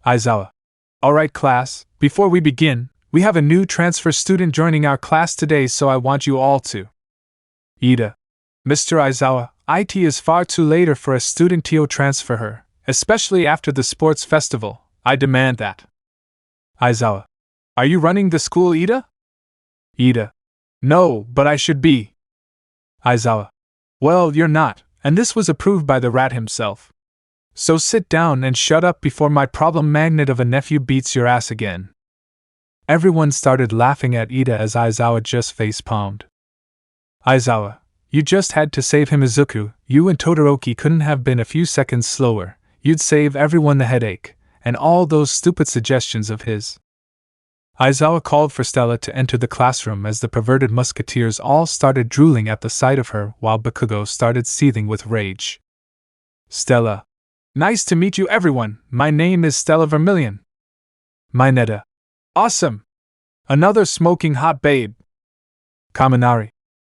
Aizawa. Alright class, before we begin, we have a new transfer student joining our class today, so I want you all to. Ida. Mr. Aizawa, it is far too later for a student to transfer her, especially after the sports festival. I demand that. Aizawa. Are you running the school, Ida? Ida. No, but I should be. Aizawa. Well, you're not, and this was approved by the rat himself. So sit down and shut up before my problem magnet of a nephew beats your ass again. Everyone started laughing at Ida as Aizawa just face-palmed. Aizawa, you just had to save him, Izuku. You and Todoroki couldn't have been a few seconds slower. You'd save everyone the headache, and all those stupid suggestions of his. Aizawa called for Stella to enter the classroom as the perverted musketeers all started drooling at the sight of her while Bakugo started seething with rage. Stella. Nice to meet you, everyone. My name is Stella Vermilion. Mineta. Awesome. Another smoking hot babe. Kaminari.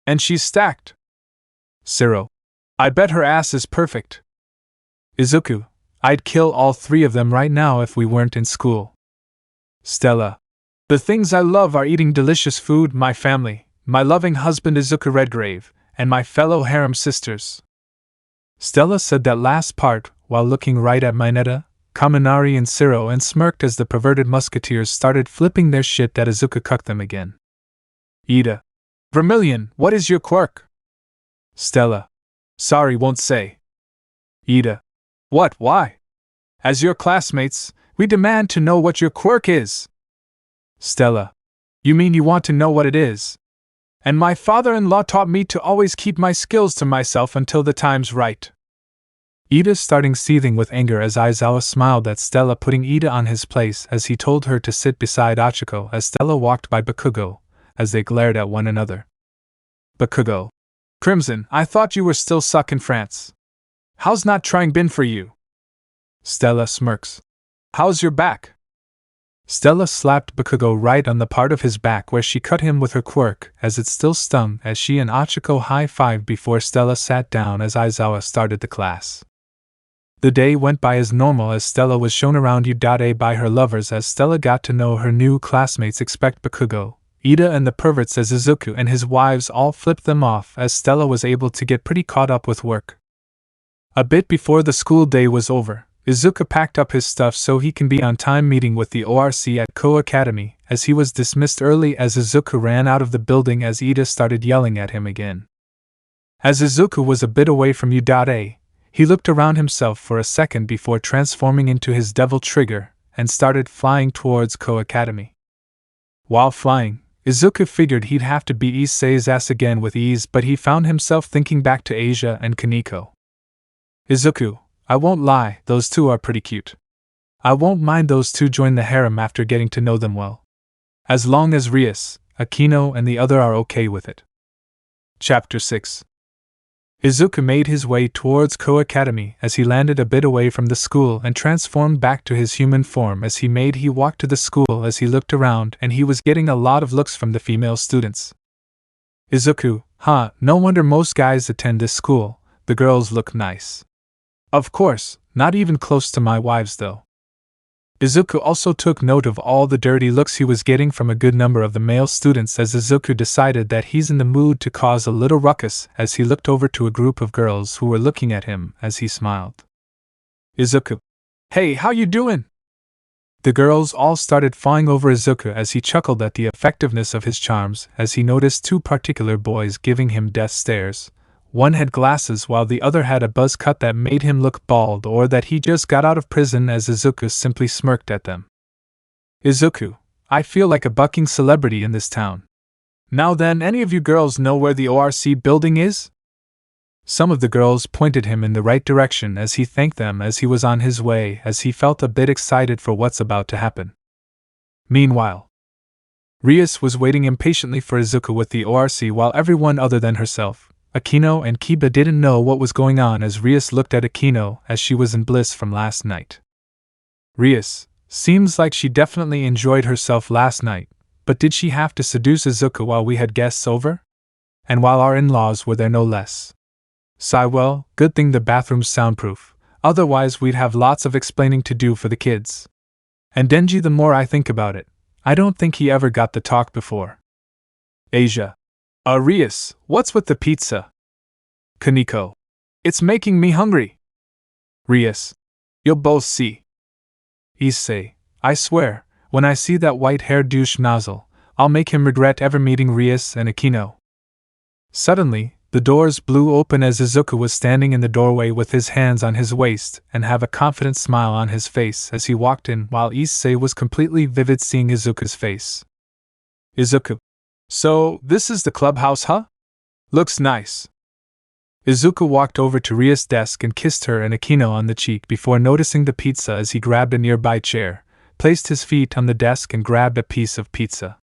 And she's stacked. Siro. I bet her ass is perfect. Izuku. I'd kill all three of them right now if we weren't in school. Stella. The things I love are eating delicious food, my family, my loving husband Izuku Redgrave, and my fellow harem sisters. Stella said that last part while looking right at Mineta, Kaminari and Siro and smirked as the perverted musketeers started flipping their shit that Izuku cucked them again. Ida. Vermilion, what is your quirk? Stella. Sorry, won't say. Ida. What, why? As your classmates, we demand to know what your quirk is. Stella. You mean you want to know what it is? And my father-in-law taught me to always keep my skills to myself until the time's right. Ida starting seething with anger as Aizawa smiled at Stella, putting Ida on his place as he told her to sit beside Achiko as Stella walked by Bakugo, as they glared at one another. Bakugo. Crimson, I thought you were still stuck in France. How's not trying been for you? Stella smirks. How's your back? Stella slapped Bakugo right on the part of his back where she cut him with her quirk as it still stung as she and Achiko high-fived before Stella sat down as Aizawa started the class. The day went by as normal as Stella was shown around Udade by her lovers as Stella got to know her new classmates except Bakugo, Ida and the perverts as Izuku and his wives all flipped them off as Stella was able to get pretty caught up with work. A bit before the school day was over, Izuku packed up his stuff so he can be on time meeting with the ORC at Ko Academy, as he was dismissed early as Izuku ran out of the building as Ida started yelling at him again. As Izuku was a bit away from Udade, he looked around himself for a second before transforming into his devil trigger and started flying towards Ko Academy. While flying, Izuku figured he'd have to beat Issei's ass again with ease, but he found himself thinking back to Asia and Kaneko. Izuku, I won't lie, those two are pretty cute. I won't mind those two join the harem after getting to know them well. As long as Rias, Akino, and the other are okay with it. Chapter 6. Izuku made his way towards Ko Academy as he landed a bit away from the school and transformed back to his human form. As he walked to the school as he looked around, and he was getting a lot of looks from the female students. Izuku, no wonder most guys attend this school, the girls look nice. Of course, not even close to my wives though. Izuku also took note of all the dirty looks he was getting from a good number of the male students as Izuku decided that he's in the mood to cause a little ruckus as he looked over to a group of girls who were looking at him as he smiled. Izuku. Hey, how you doing? The girls all started fawing over Izuku as he chuckled at the effectiveness of his charms as he noticed two particular boys giving him death stares. One had glasses while the other had a buzz cut that made him look bald or that he just got out of prison as Izuku simply smirked at them. Izuku, I feel like a bucking celebrity in this town. Now then, any of you girls know where the ORC building is? Some of the girls pointed him in the right direction as he thanked them as he was on his way as he felt a bit excited for what's about to happen. Meanwhile, Rias was waiting impatiently for Izuku with the ORC while everyone other than herself, Akino and Kiba, didn't know what was going on as Rias looked at Akino as she was in bliss from last night. Rias, seems like she definitely enjoyed herself last night, but did she have to seduce Izuku while we had guests over? And while our in-laws were there no less. Sigh, well, good thing the bathroom's soundproof, otherwise we'd have lots of explaining to do for the kids. And Denji, the more I think about it, I don't think he ever got the talk before. Asia. Rias, what's with the pizza? Kaneko. It's making me hungry. Rias. You'll both see. Issei. I swear, when I see that white-haired douche nozzle, I'll make him regret ever meeting Rias and Akino. Suddenly, the doors blew open as Izuku was standing in the doorway with his hands on his waist and have a confident smile on his face as he walked in while Issei was completely vivid seeing Izuku's face. Izuku. So, this is the clubhouse, huh? Looks nice. Izuku walked over to Rias' desk and kissed her and Akino on the cheek before noticing the pizza as he grabbed a nearby chair, placed his feet on the desk and grabbed a piece of pizza.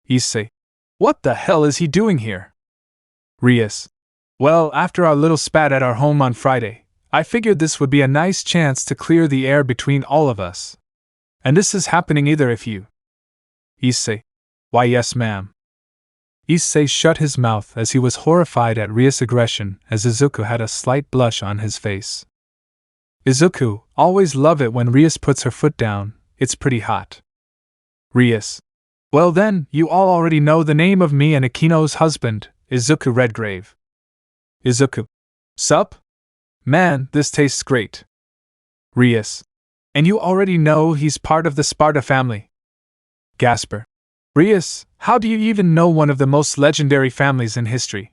Issei. What the hell is he doing here? Rias. Well, after our little spat at our home on Friday, I figured this would be a nice chance to clear the air between all of us. And this is happening either if you... Issei. Why yes, ma'am. Issei shut his mouth as he was horrified at Rias' aggression as Izuku had a slight blush on his face. Izuku, always love it when Rias puts her foot down, it's pretty hot. Rias. Well then, you all already know the name of me and Akino's husband, Izuku Redgrave. Izuku. Sup? Man, this tastes great. Rias. And you already know he's part of the Sparta family. Gasper. Rias, how do you even know one of the most legendary families in history?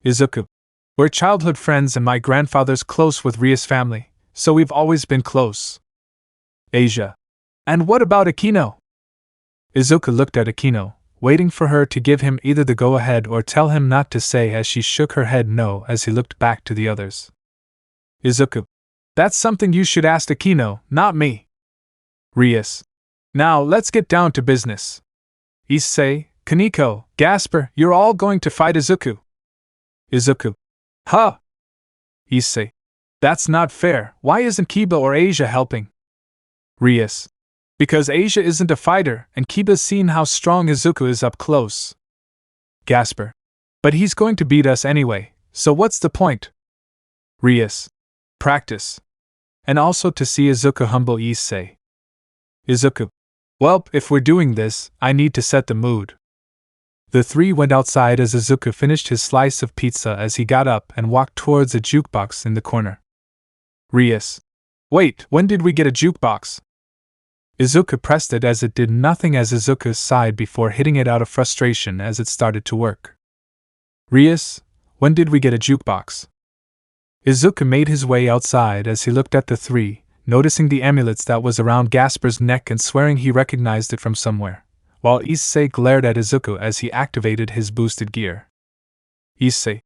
Izuku. We're childhood friends and my grandfather's close with Rias' family, so we've always been close. Asia. And what about Akino? Izuku looked at Akino, waiting for her to give him either the go-ahead or tell him not to say as she shook her head no as he looked back to the others. Izuku. That's something you should ask Akino, not me. Rias. Now let's get down to business. Issei, Kaneko, Gasper, you're all going to fight Izuku. Izuku. Huh? Issei. That's not fair, why isn't Kiba or Asia helping? Rias. Because Asia isn't a fighter and Kiba's seen how strong Izuku is up close. Gasper. But he's going to beat us anyway, so what's the point? Rias. Practice. And also to see Izuku humble Issei. Izuku. Well, if we're doing this, I need to set the mood. The three went outside as Izuku finished his slice of pizza as he got up and walked towards a jukebox in the corner. Rias. Wait, when did we get a jukebox? Izuku pressed it as it did nothing as Izuku sighed before hitting it out of frustration as it started to work. Rias, when did we get a jukebox? Izuku made his way outside as he looked at the three, noticing the amulets that was around Gasper's neck and swearing he recognized it from somewhere, while Issei glared at Izuku as he activated his boosted gear. Issei.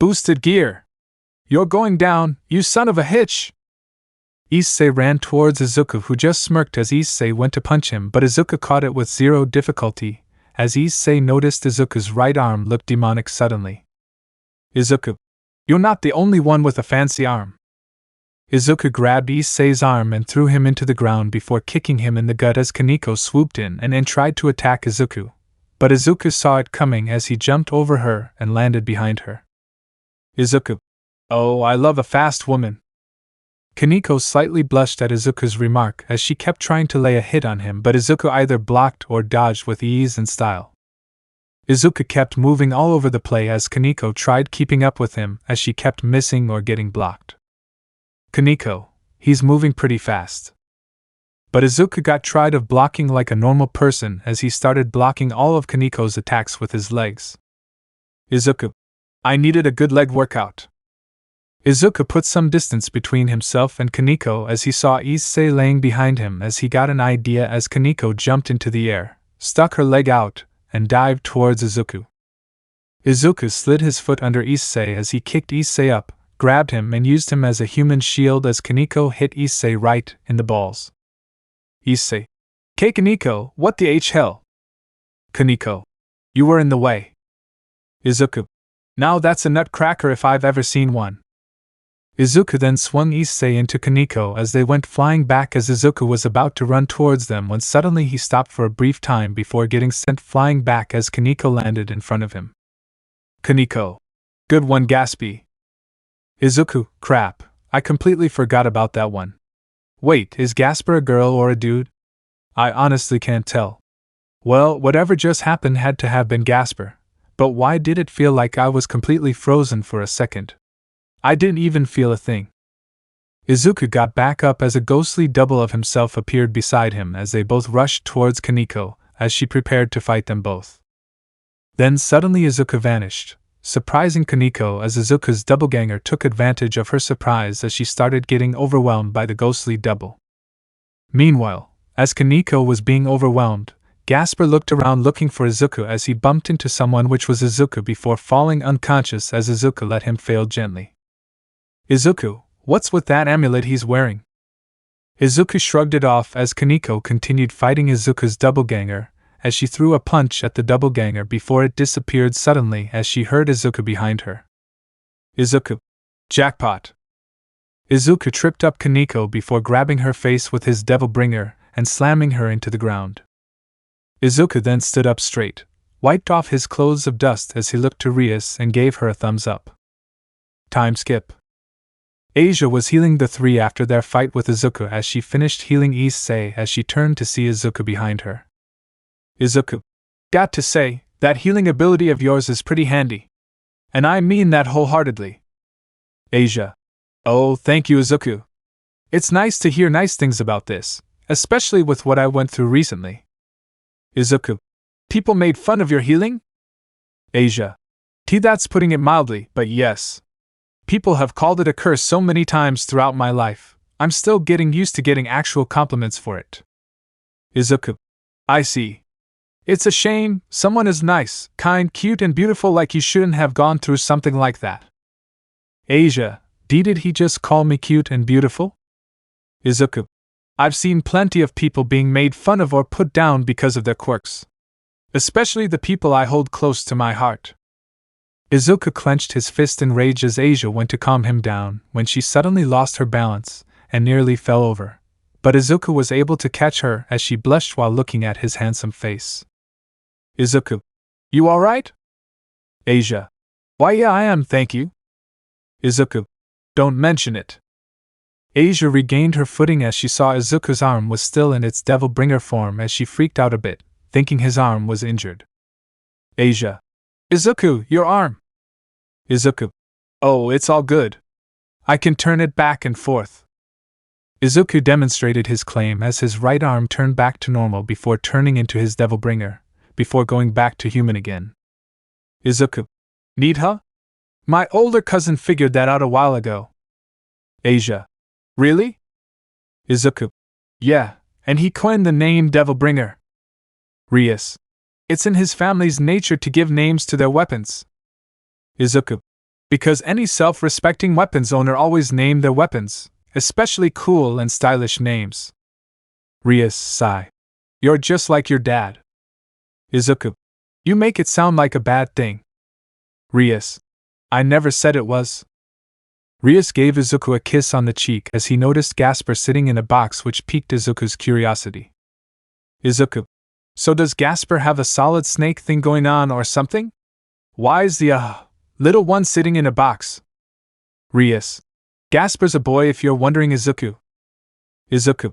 Boosted gear! You're going down, you son of a hitch! Issei ran towards Izuku, who just smirked as Issei went to punch him, but Izuku caught it with zero difficulty, as Issei noticed Izuku's right arm looked demonic suddenly. Izuku. You're not the only one with a fancy arm. Izuku grabbed Issei's arm and threw him into the ground before kicking him in the gut as Kaneko swooped in and tried to attack Izuku, but Izuku saw it coming as he jumped over her and landed behind her. Izuku. Oh, I love a fast woman. Kaneko slightly blushed at Izuku's remark as she kept trying to lay a hit on him, but Izuku either blocked or dodged with ease and style. Izuku kept moving all over the play as Kaneko tried keeping up with him as she kept missing or getting blocked. Kaneko, he's moving pretty fast. But Izuku got tired of blocking like a normal person as he started blocking all of Kaneko's attacks with his legs. Izuku. I needed a good leg workout. Izuku put some distance between himself and Kaneko as he saw Issei laying behind him as he got an idea as Kaneko jumped into the air, stuck her leg out, and dived towards Izuku. Izuku slid his foot under Issei as he kicked Issei up, grabbed him and used him as a human shield as Kaneko hit Issei right in the balls. Issei. K Kaneko, what the hell? Kaneko. You were in the way. Izuku. Now that's a nutcracker if I've ever seen one. Izuku then swung Issei into Kaneko as they went flying back as Izuku was about to run towards them when suddenly he stopped for a brief time before getting sent flying back as Kaneko landed in front of him. Kaneko. Good one, Gaspy. Izuku, crap, I completely forgot about that one. Wait, is Gasper a girl or a dude? I honestly can't tell. Well, whatever just happened had to have been Gasper, but why did it feel like I was completely frozen for a second? I didn't even feel a thing. Izuku got back up as a ghostly double of himself appeared beside him as they both rushed towards Kaneko as she prepared to fight them both. Then suddenly Izuku vanished, surprising Kaneko as Izuku's doubleganger took advantage of her surprise as she started getting overwhelmed by the ghostly double. Meanwhile, as Kaneko was being overwhelmed, Gasper looked around looking for Izuku as he bumped into someone, which was Izuku, before falling unconscious as Izuku let him fail gently. Izuku, what's with that amulet he's wearing? Izuku shrugged it off as Kaneko continued fighting Izuku's doubleganger, as she threw a punch at the doubleganger before it disappeared suddenly as she heard Izuku behind her. Izuku. Jackpot. Izuku tripped up Kaneko before grabbing her face with his devil bringer and slamming her into the ground. Izuku then stood up straight, wiped off his clothes of dust as he looked to Rias and gave her a thumbs up. Time skip. Asia was healing the three after their fight with Izuku as she finished healing Issei as she turned to see Izuku behind her. Izuku. Got to say, that healing ability of yours is pretty handy. And I mean that wholeheartedly. Asia. Oh, thank you, Izuku. It's nice to hear nice things about this, especially with what I went through recently. Izuku. People made fun of your healing? Asia. That's putting it mildly, but yes. People have called it a curse so many times throughout my life, I'm still getting used to getting actual compliments for it. Izuku. I see. It's a shame, someone as nice, kind, cute and beautiful like you shouldn't have gone through something like that. Asia. Did he just call me cute and beautiful? Izuku. I've seen plenty of people being made fun of or put down because of their quirks. Especially the people I hold close to my heart. Izuku clenched his fist in rage as Asia went to calm him down when she suddenly lost her balance and nearly fell over, but Izuku was able to catch her as she blushed while looking at his handsome face. Izuku. You alright? Asia. Why yeah, I am, thank you. Izuku. Don't mention it. Asia regained her footing as she saw Izuku's arm was still in its devil bringer form as she freaked out a bit, thinking his arm was injured. Asia. Izuku, your arm! Izuku. Oh, it's all good. I can turn it back and forth. Izuku demonstrated his claim as his right arm turned back to normal before turning into his devil bringer, before going back to human again. Izuku. Need huh? My older cousin figured that out a while ago. Asia. Really? Izuku. Yeah, and he coined the name Devil Bringer. Rias. It's in his family's nature to give names to their weapons. Izuku. Because any self-respecting weapons owner always name their weapons, especially cool and stylish names. Rias sigh. You're just like your dad. Izuku. You make it sound like a bad thing. Rias. I never said it was. Rias gave Izuku a kiss on the cheek as he noticed Gasper sitting in a box, which piqued Izuku's curiosity. Izuku. So does Gasper have a solid snake thing going on or something? Why is the little one sitting in a box? Rias. Gasper's a boy if you're wondering, Izuku. Izuku.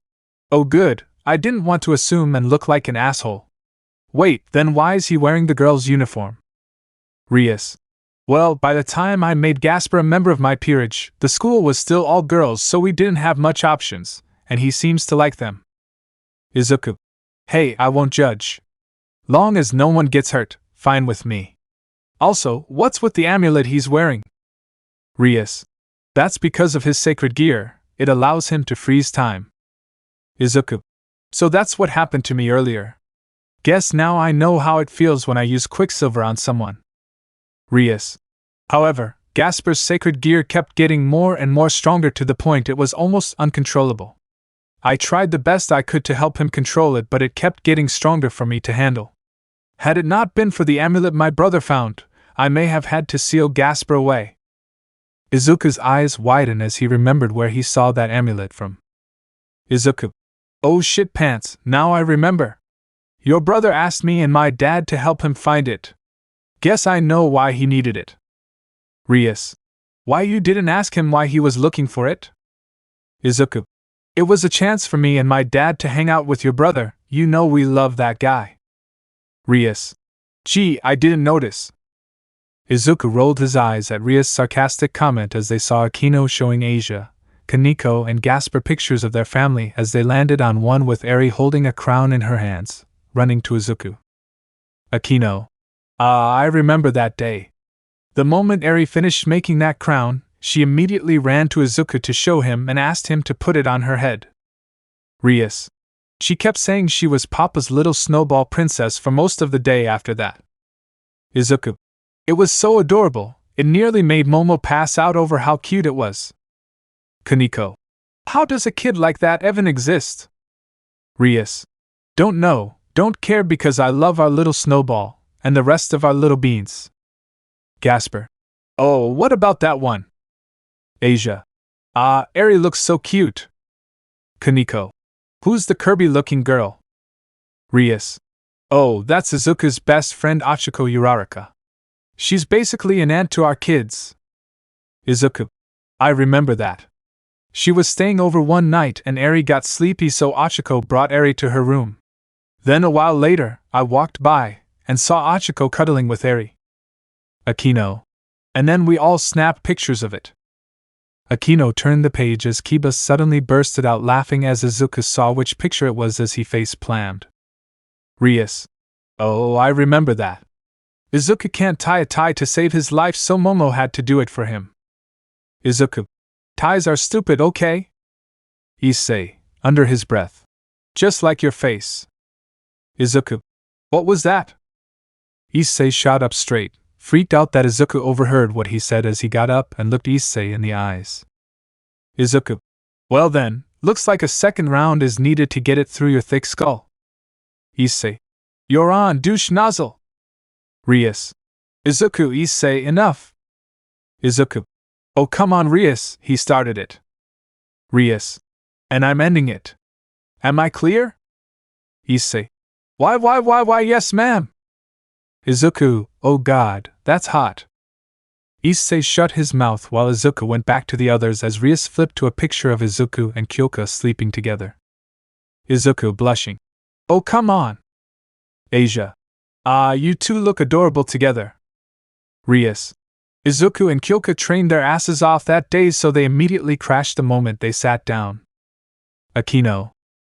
Oh good, I didn't want to assume and look like an asshole. Wait, then why is he wearing the girl's uniform? Rias. Well, by the time I made Gasper a member of my peerage, the school was still all girls, so we didn't have much options, and he seems to like them. Izuku. Hey, I won't judge. Long as no one gets hurt, fine with me. Also, what's with the amulet he's wearing? Rias. That's because of his sacred gear, it allows him to freeze time. Izuku. So that's what happened to me earlier. Guess now I know how it feels when I use Quicksilver on someone. Rias. However, Gasper's sacred gear kept getting more and more stronger to the point it was almost uncontrollable. I tried the best I could to help him control it, but it kept getting stronger for me to handle. Had it not been for the amulet my brother found, I may have had to seal Gasper away. Izuku's eyes widened as he remembered where he saw that amulet from. Izuku. Oh shit pants, now I remember. Your brother asked me and my dad to help him find it. Guess I know why he needed it. Rias. Why you didn't ask him why he was looking for it? Izuku. It was a chance for me and my dad to hang out with your brother, you know we love that guy. Rias. Gee, I didn't notice. Izuku rolled his eyes at Rias' sarcastic comment as they saw Akino showing Asia, Kaneko and Gasper pictures of their family as they landed on one with Eri holding a crown in her hands, running to Izuku. Akino. I remember that day. The moment Eri finished making that crown, she immediately ran to Izuku to show him and asked him to put it on her head. Rias. She kept saying she was Papa's little snowball princess for most of the day after that. Izuku. It was so adorable, it nearly made Momo pass out over how cute it was. Kaneko. How does a kid like that even exist? Rias. Don't know, don't care because I love our little snowball, and the rest of our little beans. Gasper. Oh, what about that one? Asia. Eri looks so cute. Kaneko. Who's the Kirby-looking girl? Rias. Oh, that's Izuku's best friend Ochako Uraraka. She's basically an aunt to our kids. Izuku. I remember that. She was staying over one night and Eri got sleepy, so Ochako brought Eri to her room. Then a while later, I walked by and saw Ochako cuddling with Eri. Akino. And then we all snapped pictures of it. Akino turned the page as Kiba suddenly bursted out laughing as Izuku saw which picture it was as he face-palmed. Rias. Oh, I remember that. Izuku can't tie a tie to save his life, so Momo had to do it for him. Izuku. Ties are stupid, okay? Issei, under his breath. Just like your face. Izuku. What was that? Issei shot up straight, freaked out that Izuku overheard what he said as he got up and looked Issei in the eyes. Izuku. Well then, looks like a second round is needed to get it through your thick skull. Issei. You're on, douche nozzle. Rias. Izuku, Issei, enough. Izuku. Oh come on Rias, he started it. Rias. And I'm ending it. Am I clear? Issei. Why, yes ma'am. Izuku, oh god, that's hot. Issei shut his mouth while Izuku went back to the others as Rias flipped to a picture of Izuku and Kyoka sleeping together. Izuku blushing. Oh come on. Asia. You two look adorable together. Rias. Izuku and Kyoka trained their asses off that day, so they immediately crashed the moment they sat down. Akino.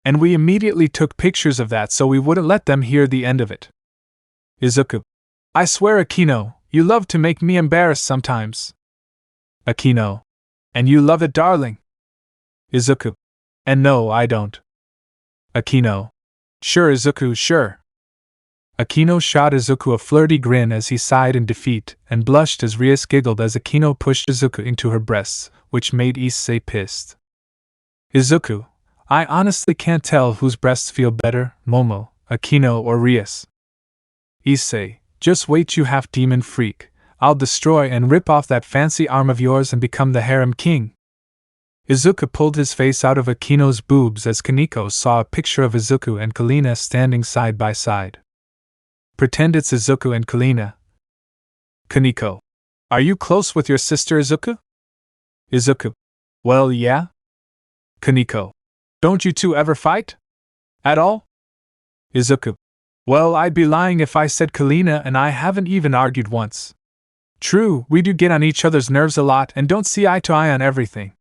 And we immediately took pictures of that so we wouldn't let them hear the end of it. Izuku. I swear Akino, you love to make me embarrassed sometimes. Akino. And you love it, darling. Izuku. And no, I don't. Akino. Sure Izuku, sure. Akino shot Izuku a flirty grin as he sighed in defeat and blushed as Rias giggled as Akino pushed Izuku into her breasts, which made Issei pissed. Izuku, I honestly can't tell whose breasts feel better, Momo, Akino or Rias. Issei, just wait you half-demon freak, I'll destroy and rip off that fancy arm of yours and become the Harem King. Izuku pulled his face out of Akino's boobs as Kaneko saw a picture of Izuku and Kalina standing side by side. Pretend it's Izuku and Kalina. Kaneko. Are you close with your sister Izuku? Izuku. Well, yeah. Kaneko. Don't you two ever fight? At all? Izuku. Well, I'd be lying if I said Kalina and I haven't even argued once. True, we do get on each other's nerves a lot and don't see eye to eye on everything.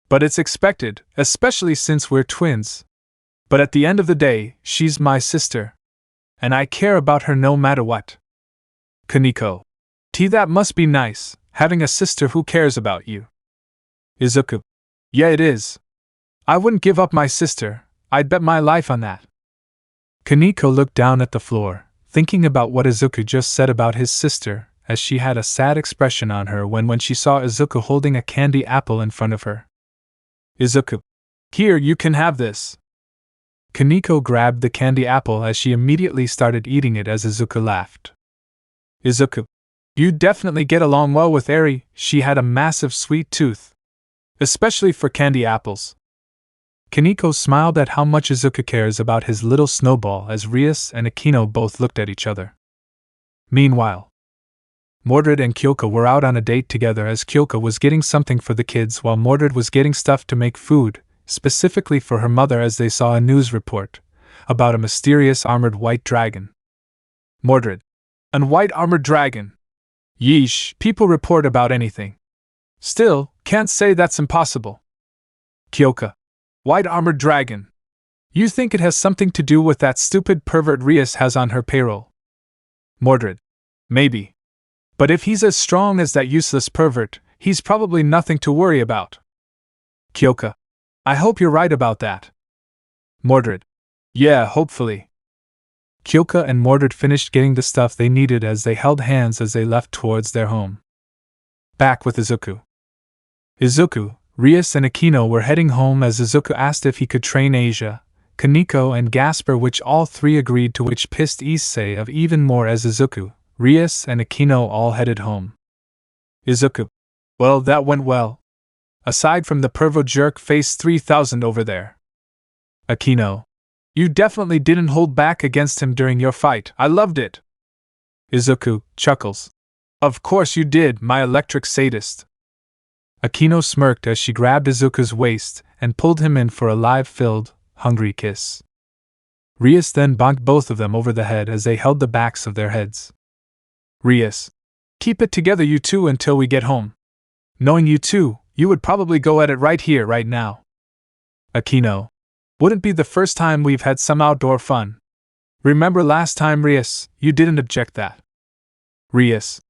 But it's expected, especially since we're twins. But at the end of the day, she's my sister. And I care about her no matter what. Kaneko. That must be nice, having a sister who cares about you. Izuku. Yeah, it is. I wouldn't give up my sister, I'd bet my life on that. Kaneko looked down at the floor, thinking about what Izuku just said about his sister, as she had a sad expression on her when she saw Izuku holding a candy apple in front of her. Izuku. Here, you can have this. Kaneko grabbed the candy apple as she immediately started eating it as Izuku laughed. Izuku. You'd definitely get along well with Eri, she had a massive sweet tooth. Especially for candy apples. Kaneko smiled at how much Izuku cares about his little snowball as Rias and Akino both looked at each other. Meanwhile, Mordred and Kyoka were out on a date together as Kyoka was getting something for the kids while Mordred was getting stuff to make food, specifically for her mother as they saw a news report about a mysterious armored white dragon. Mordred. An white armored dragon. Yeesh, people report about anything. Still, can't say that's impossible. Kyoka. White armored dragon. You think it has something to do with that stupid pervert Rias has on her payroll? Mordred. Maybe. But if he's as strong as that useless pervert, he's probably nothing to worry about. Kyoka. I hope you're right about that. Mordred. Yeah, hopefully. Kyoka and Mordred finished getting the stuff they needed as they held hands as they left towards their home. Back with Izuku. Izuku, Rias and Akino were heading home as Izuku asked if he could train Asia, Kaneko and Gasper, which all three agreed to, which pissed Issei off even more as Izuku, Rias and Akino all headed home. Izuku. Well, that went well. Aside from the pervo jerk face 3000 over there. Akino. You definitely didn't hold back against him during your fight, I loved it. Izuku chuckles. Of course you did, my electric sadist. Akino smirked as she grabbed Izuku's waist and pulled him in for a live-filled, hungry kiss. Rias then bonked both of them over the head as they held the backs of their heads. Rias. Keep it together you two until we get home. Knowing you two, you would probably go at it right here, right now. Akino. Wouldn't be the first time we've had some outdoor fun. Remember last time, Rias, you didn't object that. Rias.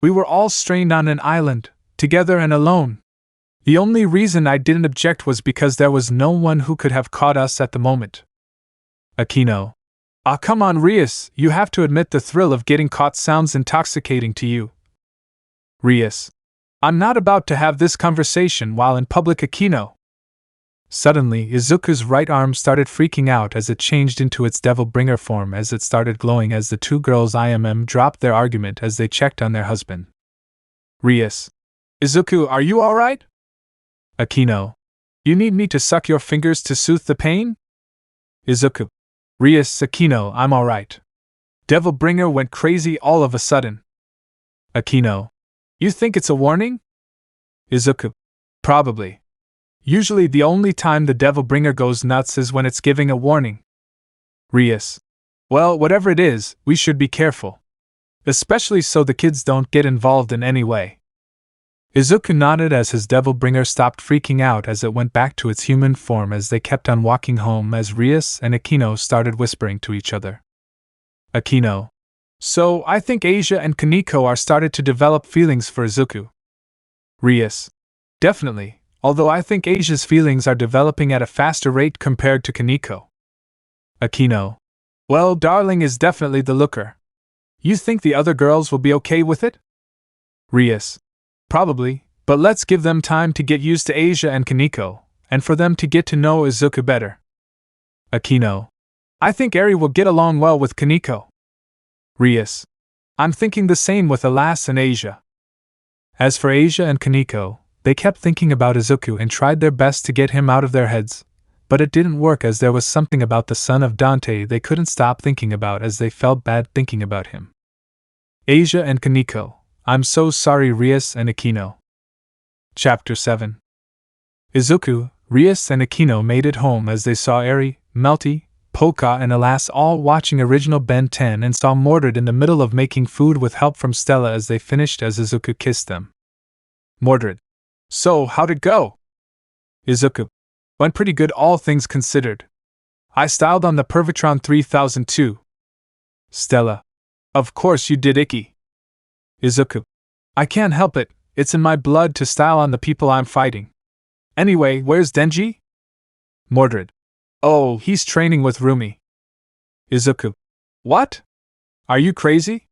We were all strained on an island, together and alone. The only reason I didn't object was because there was no one who could have caught us at the moment. Akino. Ah, come on, Rias, you have to admit the thrill of getting caught sounds intoxicating to you. Rias. I'm not about to have this conversation while in public, Akino. Suddenly, Izuku's right arm started freaking out as it changed into its devil bringer form as it started glowing as the two girls dropped their argument as they checked on their husband. Rias. Izuku, are you alright? Akino. You need me to suck your fingers to soothe the pain? Izuku. Rias, Akino, I'm alright. Devil bringer went crazy all of a sudden. Akino. You think it's a warning? Izuku. Probably. Usually the only time the devil bringer goes nuts is when it's giving a warning. Rias. Well, whatever it is, we should be careful. Especially so the kids don't get involved in any way. Izuku nodded as his devil bringer stopped freaking out as it went back to its human form as they kept on walking home as Rias and Akino started whispering to each other. Akino. So, I think Asia and Kaneko are started to develop feelings for Izuku. Rias. Definitely, although I think Asia's feelings are developing at a faster rate compared to Kaneko. Akino. Well, darling is definitely the looker. You think the other girls will be okay with it? Rias. Probably, but let's give them time to get used to Asia and Kaneko, and for them to get to know Izuku better. Akino. I think Eri will get along well with Kaneko. Rias. I'm thinking the same with Alas and Asia. As for Asia and Kaneko, they kept thinking about Izuku and tried their best to get him out of their heads, but it didn't work as there was something about the son of Dante they couldn't stop thinking about as they felt bad thinking about him. Asia and Kaneko. I'm so sorry, Rias and Akino. Chapter 7. Izuku, Rias and Akino made it home as they saw Eri, Melty, Polka and Alas all watching original Ben 10 and saw Mordred in the middle of making food with help from Stella as they finished as Izuku kissed them. Mordred. So, how'd it go? Izuku. Went pretty good all things considered. I styled on the Pervitron 3002. Stella. Of course you did, Icky. Izuku. I can't help it, it's in my blood to style on the people I'm fighting. Anyway, where's Denji? Mordred. Oh, he's training with Rumi. Izuku. What? Are you crazy?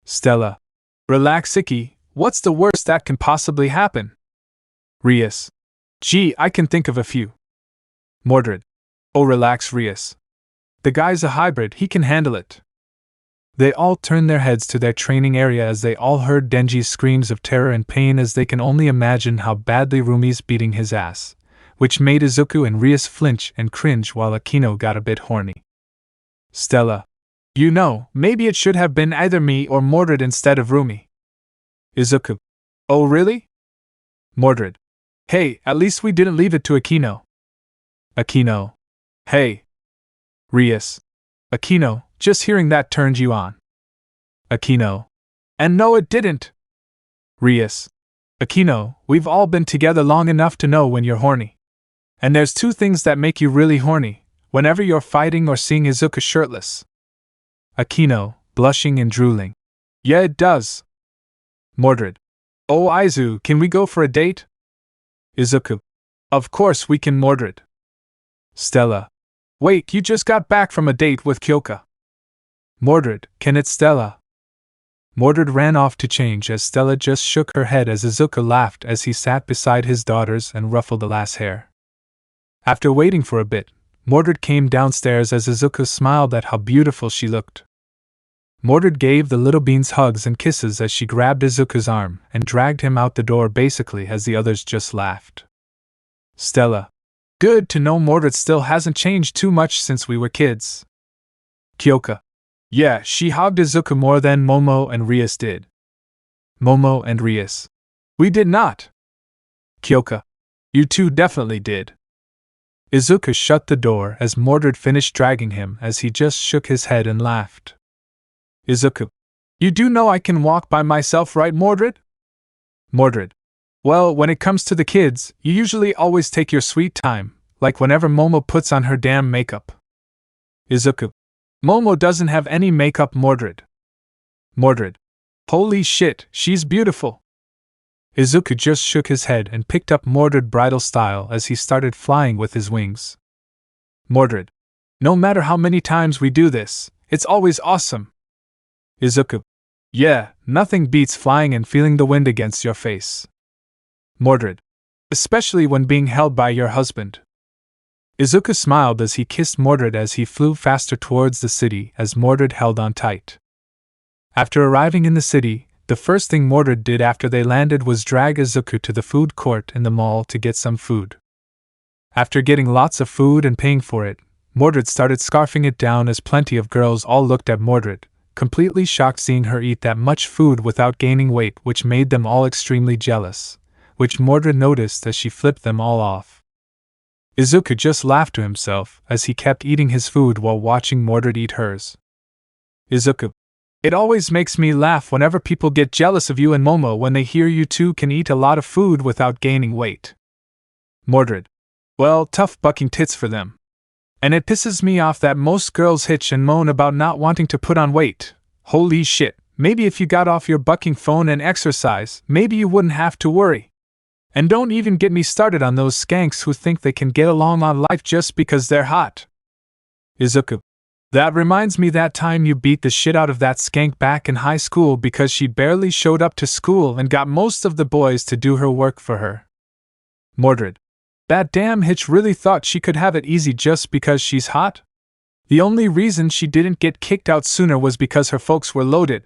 Stella. Relax, Icky, what's the worst that can possibly happen? Rias. Gee, I can think of a few. Mordred. Oh, relax, Rias. The guy's a hybrid, he can handle it. They all turned their heads to their training area as they all heard Denji's screams of terror and pain as they can only imagine how badly Rumi's beating his ass, which made Izuku and Rias flinch and cringe while Akino got a bit horny. Stella. You know, maybe it should have been either me or Mordred instead of Rumi. Izuku. Oh really? Mordred. Hey, at least we didn't leave it to Akino. Akino. Hey. Rias. Akino, just hearing that turned you on. Akino. And no, it didn't. Rias. Akino, we've all been together long enough to know when you're horny. And there's two things that make you really horny, whenever you're fighting or seeing Izuku shirtless. Akino, blushing and drooling. Yeah, it does. Mordred. Oh, Izu, can we go for a date? Izuku. Of course we can, Mordred. Stella. Wait, you just got back from a date with Kyoka. Mordred, can it Stella? Mordred ran off to change as Stella just shook her head as Izuku laughed as he sat beside his daughters and ruffled Alas' hair. After waiting for a bit, Mordred came downstairs as Izuku smiled at how beautiful she looked. Mordred gave the little beans hugs and kisses as she grabbed Izuku's arm and dragged him out the door basically as the others just laughed. Stella. Good to know Mordred still hasn't changed too much since we were kids. Kyoka. Yeah, she hogged Izuku more than Momo and Rias did. Momo and Rias. We did not. Kyoka. You two definitely did. Izuku shut the door as Mordred finished dragging him as he just shook his head and laughed. Izuku. You do know I can walk by myself, right, Mordred? Mordred. Well, when it comes to the kids, you usually always take your sweet time, like whenever Momo puts on her damn makeup. Izuku. Momo doesn't have any makeup, Mordred. Mordred. Holy shit, she's beautiful. Izuku just shook his head and picked up Mordred bridal style as he started flying with his wings. Mordred. No matter how many times we do this, it's always awesome. Izuku. Yeah, nothing beats flying and feeling the wind against your face. Mordred. Especially when being held by your husband. Izuku smiled as he kissed Mordred as he flew faster towards the city as Mordred held on tight. After arriving in the city, the first thing Mordred did after they landed was drag Izuku to the food court in the mall to get some food. After getting lots of food and paying for it, Mordred started scarfing it down as plenty of girls all looked at Mordred, completely shocked seeing her eat that much food without gaining weight, which made them all extremely jealous, which Mordred noticed as she flipped them all off. Izuku just laughed to himself as he kept eating his food while watching Mordred eat hers. Izuku. It always makes me laugh whenever people get jealous of you and Momo when they hear you two can eat a lot of food without gaining weight. Mordred. Well, tough bucking tits for them. And it pisses me off that most girls hitch and moan about not wanting to put on weight. Holy shit, maybe if you got off your bucking phone and exercise, maybe you wouldn't have to worry. And don't even get me started on those skanks who think they can get along on life just because they're hot. Izuku. That reminds me that time you beat the shit out of that skank back in high school because she barely showed up to school and got most of the boys to do her work for her. Mordred. That damn hitch really thought she could have it easy just because she's hot? The only reason she didn't get kicked out sooner was because her folks were loaded.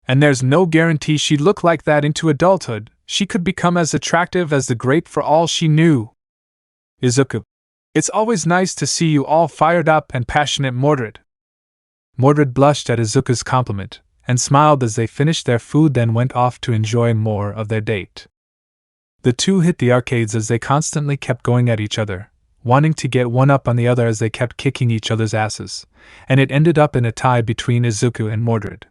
And there's no guarantee she'd look like that into adulthood. She could become as attractive as the grape for all she knew. Izuku. It's always nice to see you all fired up and passionate, Mordred. Mordred blushed at Izuku's compliment, and smiled as they finished their food, then went off to enjoy more of their date. The two hit the arcades as they constantly kept going at each other, wanting to get one up on the other as they kept kicking each other's asses, and it ended up in a tie between Izuku and Mordred.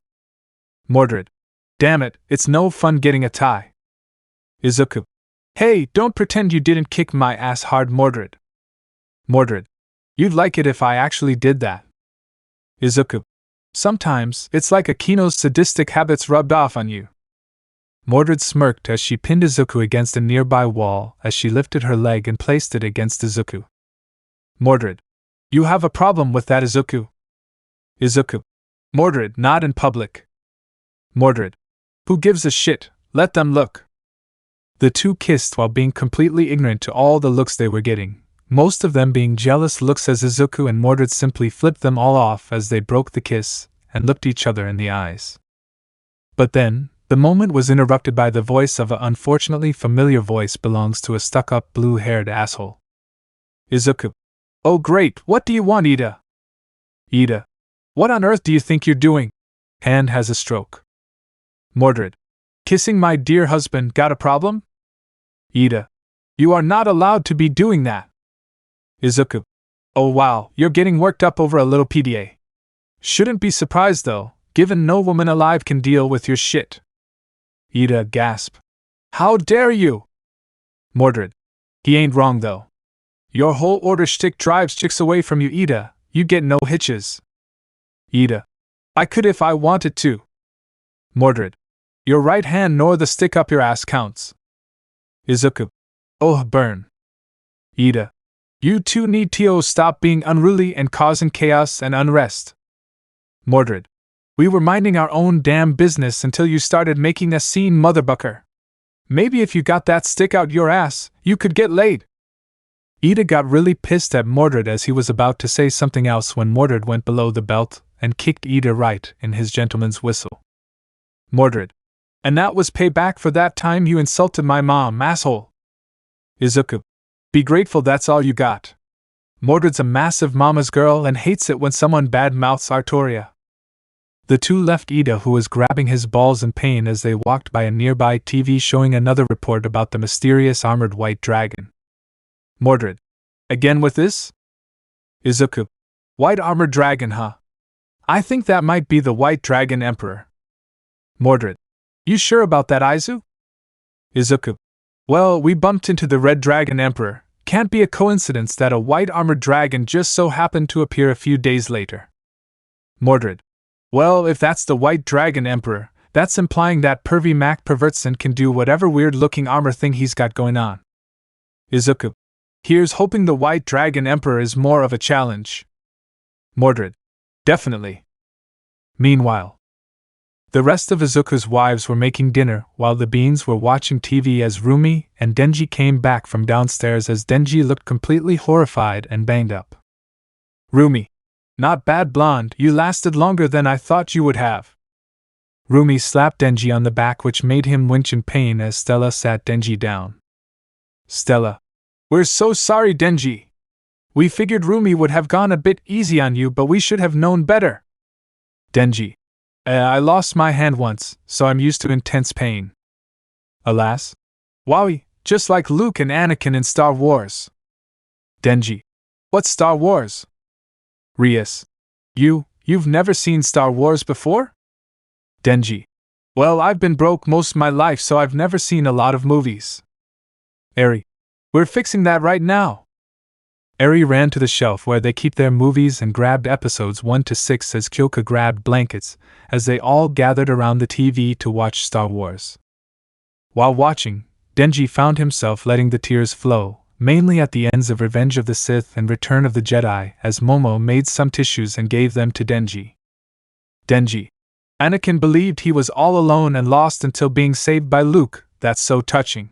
Mordred. Damn it, it's no fun getting a tie. Izuku. Hey, don't pretend you didn't kick my ass hard, Mordred. Mordred. You'd like it if I actually did that. Izuku. Sometimes, it's like Akino's sadistic habits rubbed off on you. Mordred smirked as she pinned Izuku against a nearby wall as she lifted her leg and placed it against Izuku. Mordred. You have a problem with that, Izuku? Izuku. Mordred, not in public. Mordred. Who gives a shit? Let them look. The two kissed while being completely ignorant to all the looks they were getting, most of them being jealous looks as Izuku and Mordred simply flipped them all off as they broke the kiss and looked each other in the eyes. But then, the moment was interrupted by the voice of an unfortunately familiar voice belongs to a stuck-up blue-haired asshole. Izuku. Oh great, what do you want, Ida? Ida. What on earth do you think you're doing? Hand has a stroke. Mordred. Kissing my dear husband, got a problem? Ida. You are not allowed to be doing that. Izuku. Oh wow, you're getting worked up over a little PDA. Shouldn't be surprised though, given no woman alive can deal with your shit. Ida gasp. How dare you? Mordred. He ain't wrong though. Your whole order shtick drives chicks away from you, Ida. You get no hitches. Ida. I could if I wanted to. Mordred. Your right hand nor the stick up your ass counts. Izuku. Oh, burn. Ida. You two need to stop being unruly and causing chaos and unrest. Mordred. We were minding our own damn business until you started making a scene, motherbucker. Maybe if you got that stick out your ass, you could get laid. Ida got really pissed at Mordred as he was about to say something else when Mordred went below the belt and kicked Ida right in his gentleman's whistle. Mordred. And that was payback for that time you insulted my mom, asshole. Izuku. Be grateful that's all you got. Mordred's a massive mama's girl and hates it when someone bad-mouths Artoria. The two left Ida, who was grabbing his balls in pain as they walked by a nearby TV showing another report about the mysterious armored white dragon. Mordred. Again with this? Izuku. White armored dragon, huh? I think that might be the White Dragon Emperor. Mordred. You sure about that, Izu? Izuku. Well, we bumped into the Red Dragon Emperor. Can't be a coincidence that a white armored dragon just so happened to appear a few days later. Mordred. Well, if that's the White Dragon Emperor, that's implying that pervy Mac Pervertson can do whatever weird-looking armor thing he's got going on. Izuku. Here's hoping the White Dragon Emperor is more of a challenge. Mordred. Definitely. Meanwhile, the rest of Izuku's wives were making dinner while the beans were watching TV as Rumi and Denji came back from downstairs as Denji looked completely horrified and banged up. Rumi. Not bad, blonde, you lasted longer than I thought you would have. Rumi slapped Denji on the back, which made him winch in pain as Stella sat Denji down. Stella. We're so sorry, Denji. We figured Rumi would have gone a bit easy on you, but we should have known better. Denji. I lost my hand once, so I'm used to intense pain. Alas. Wowie, just like Luke and Anakin in Star Wars. Denji. What's Star Wars? Rias. You've never seen Star Wars before? Denji. Well, I've been broke most of my life, so I've never seen a lot of movies. Eri. We're fixing that right now. Eri ran to the shelf where they keep their movies and grabbed episodes 1 to 6 as Kyoka grabbed blankets as they all gathered around the TV to watch Star Wars. While watching, Denji found himself letting the tears flow mainly at the ends of Revenge of the Sith and Return of the Jedi, as Momo made some tissues and gave them to Denji. Denji. Anakin believed he was all alone and lost until being saved by Luke. That's so touching.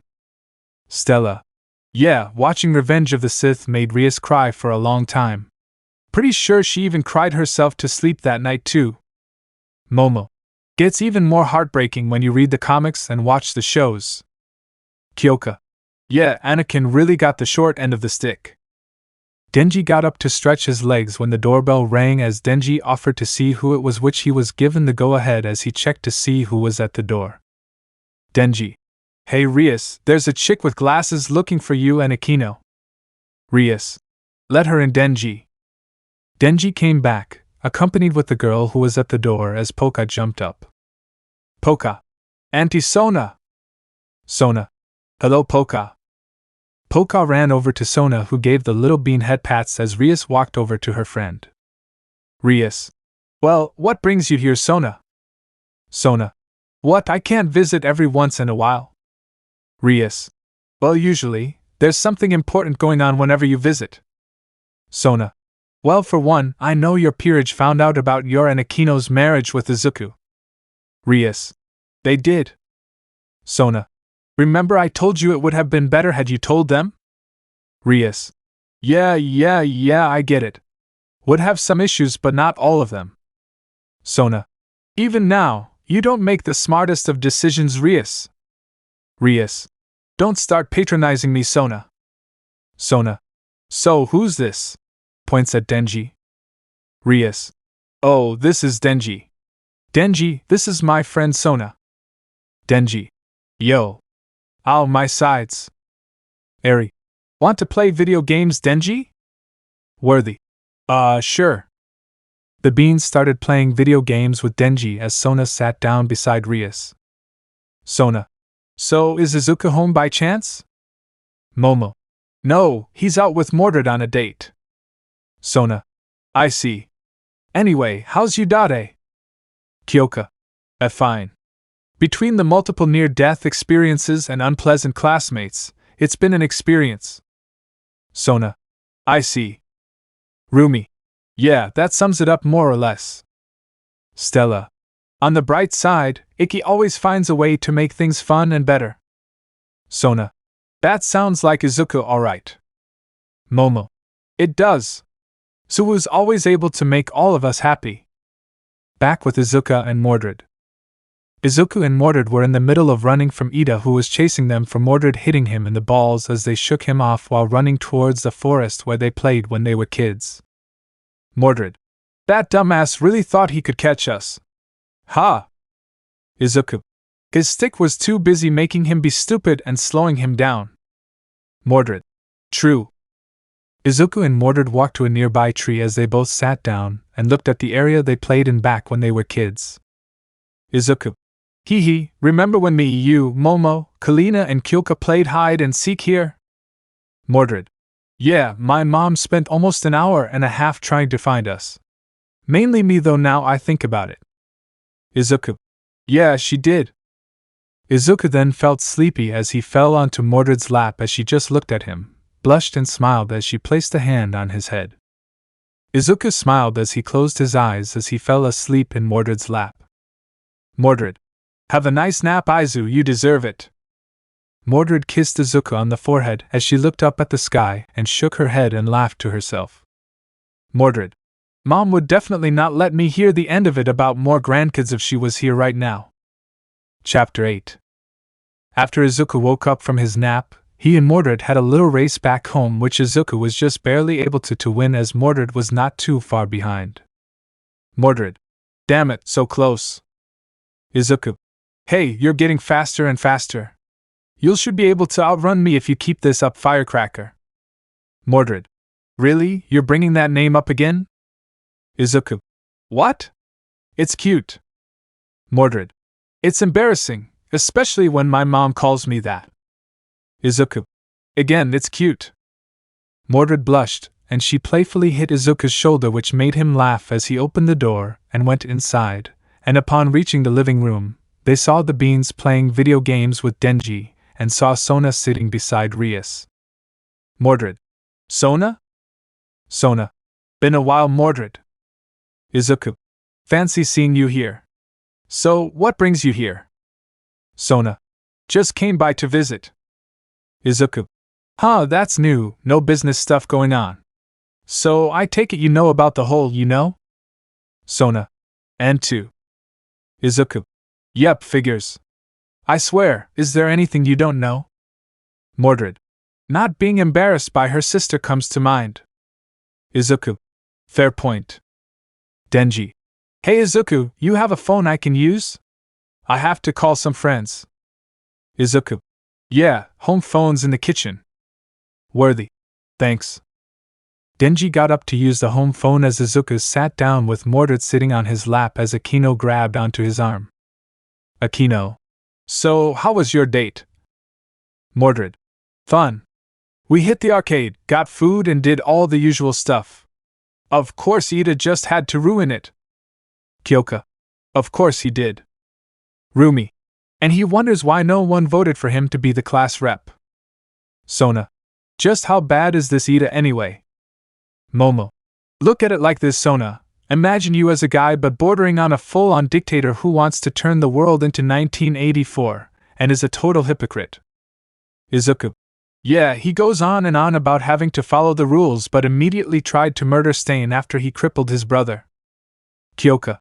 Stella. Yeah, watching Revenge of the Sith made Rias cry for a long time. Pretty sure she even cried herself to sleep that night too. Momo. Gets even more heartbreaking when you read the comics and watch the shows. Kyoka. Yeah, Anakin really got the short end of the stick. Denji got up to stretch his legs when the doorbell rang as Denji offered to see who it was, which he was given the go-ahead as he checked to see who was at the door. Denji. Hey Rias, there's a chick with glasses looking for you and Akino. Rias. Let her in, Denji. Denji came back, accompanied with the girl who was at the door as Poka jumped up. Poka. Auntie Sona. Sona. Hello Poka. Poka ran over to Sona, who gave the little bean head pats as Rias walked over to her friend. Rias. Well, what brings you here, Sona? Sona. What, I can't visit every once in a while? Rias. Well, usually, there's something important going on whenever you visit. Sona. Well, for one, I know your peerage found out about your and Akino's marriage with Izuku. Rias. They did. Sona. Remember I told you it would have been better had you told them? Rias. Yeah, I get it. Would have some issues but not all of them. Sona. Even now, you don't make the smartest of decisions, Rias. Rias. Don't start patronizing me, Sona. Sona. So who's this? Points at Denji. Rias. Oh, this is Denji. Denji, this is my friend Sona. Denji. Yo. Ow, my sides. Eri. Want to play video games, Denji? Worthy. Sure. The beans started playing video games with Denji as Sona sat down beside Rias. Sona. So, is Izuku home by chance? Momo. No, he's out with Mordred on a date. Sona. I see. Anyway, how's Udade? Kyoka. Fine. Between the multiple near-death experiences and unpleasant classmates, it's been an experience. Sona. I see. Rumi. Yeah, that sums it up more or less. Stella. On the bright side, Ikki always finds a way to make things fun and better. Sona. That sounds like Izuku alright. Momo. It does. Suwu's always able to make all of us happy. Back with Izuku and Mordred. Izuku and Mordred were in the middle of running from Ida, who was chasing them for Mordred hitting him in the balls as they shook him off while running towards the forest where they played when they were kids. Mordred. That dumbass really thought he could catch us. Ha! Izuku. His stick was too busy making him be stupid and slowing him down. Mordred. True. Izuku and Mordred walked to a nearby tree as they both sat down and looked at the area they played in back when they were kids. Izuku. Hee, remember when me, you, Momo, Kalina and Kyoka played hide and seek here? Mordred. Yeah, my mom spent almost an hour and a half trying to find us. Mainly me though now I think about it. Izuku. Yeah, she did. Izuku then felt sleepy as he fell onto Mordred's lap as she just looked at him, blushed and smiled as she placed a hand on his head. Izuku smiled as he closed his eyes as he fell asleep in Mordred's lap. Mordred. Have a nice nap, Izu, you deserve it. Mordred kissed Izuku on the forehead as she looked up at the sky and shook her head and laughed to herself. Mordred. Mom would definitely not let me hear the end of it about more grandkids if she was here right now. Chapter 8. After Izuku woke up from his nap, he and Mordred had a little race back home which Izuku was just barely able to win as Mordred was not too far behind. Mordred. Damn it, so close. Izuku. Hey, you're getting faster and faster. You should be able to outrun me if you keep this up, Firecracker. Mordred. Really? You're bringing that name up again? Izuku. What? It's cute. Mordred. It's embarrassing, especially when my mom calls me that. Izuku. Again, it's cute. Mordred blushed, and she playfully hit Izuku's shoulder, which made him laugh as he opened the door and went inside, and upon reaching the living room, they saw the beans playing video games with Denji, and saw Sona sitting beside Rias. Mordred. Sona? Sona. Been a while, Mordred. Izuku. Fancy seeing you here. So, what brings you here? Sona. Just came by to visit. Izuku. Huh, that's new, no business stuff going on. So, I take it you know about the whole, you know? Sona. And two. Izuku. Yep, figures. I swear, is there anything you don't know? Mordred. Not being embarrassed by her sister comes to mind. Izuku. Fair point. Denji. Hey Izuku, you have a phone I can use? I have to call some friends. Izuku. Yeah, home phone's in the kitchen. Worthy. Thanks. Denji got up to use the home phone as Izuku sat down with Mordred sitting on his lap as Akino grabbed onto his arm. Akino. So, how was your date? Mordred. Fun. We hit the arcade, got food and did all the usual stuff. Of course Ida just had to ruin it. Kyoka. Of course he did. Rumi. And he wonders why no one voted for him to be the class rep. Sona. Just how bad is this Ida anyway? Momo. Look at it like this, Sona. Imagine you as a guy but bordering on a full-on dictator who wants to turn the world into 1984, and is a total hypocrite. Izuku. Yeah, he goes on and on about having to follow the rules but immediately tried to murder Stain after he crippled his brother. Kyoka.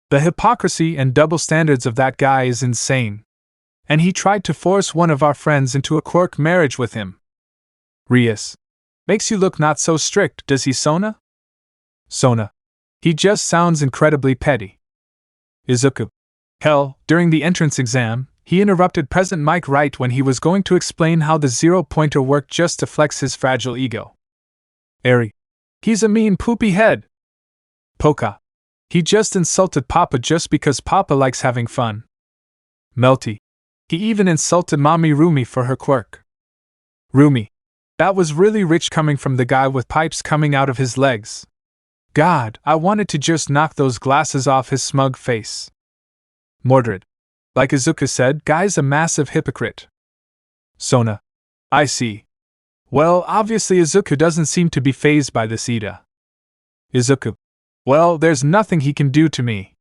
The hypocrisy and double standards of that guy is insane. And he tried to force one of our friends into a Quirk marriage with him. Rias. Makes you look not so strict, does he, Sona? Sona. He just sounds incredibly petty. Izuku. Hell, during the entrance exam, he interrupted President Mike right when he was going to explain how the zero-pointer worked just to flex his fragile ego. Eri. He's a mean poopy head. Poka. He just insulted Papa just because Papa likes having fun. Melty. He even insulted Mommy Rumi for her quirk. Rumi. That was really rich coming from the guy with pipes coming out of his legs. God, I wanted to just knock those glasses off his smug face. Mordred. Like Izuku said, guy's a massive hypocrite. Sona. I see. Well, obviously Izuku doesn't seem to be fazed by this Ida. Izuku. Well, there's nothing he can do to me.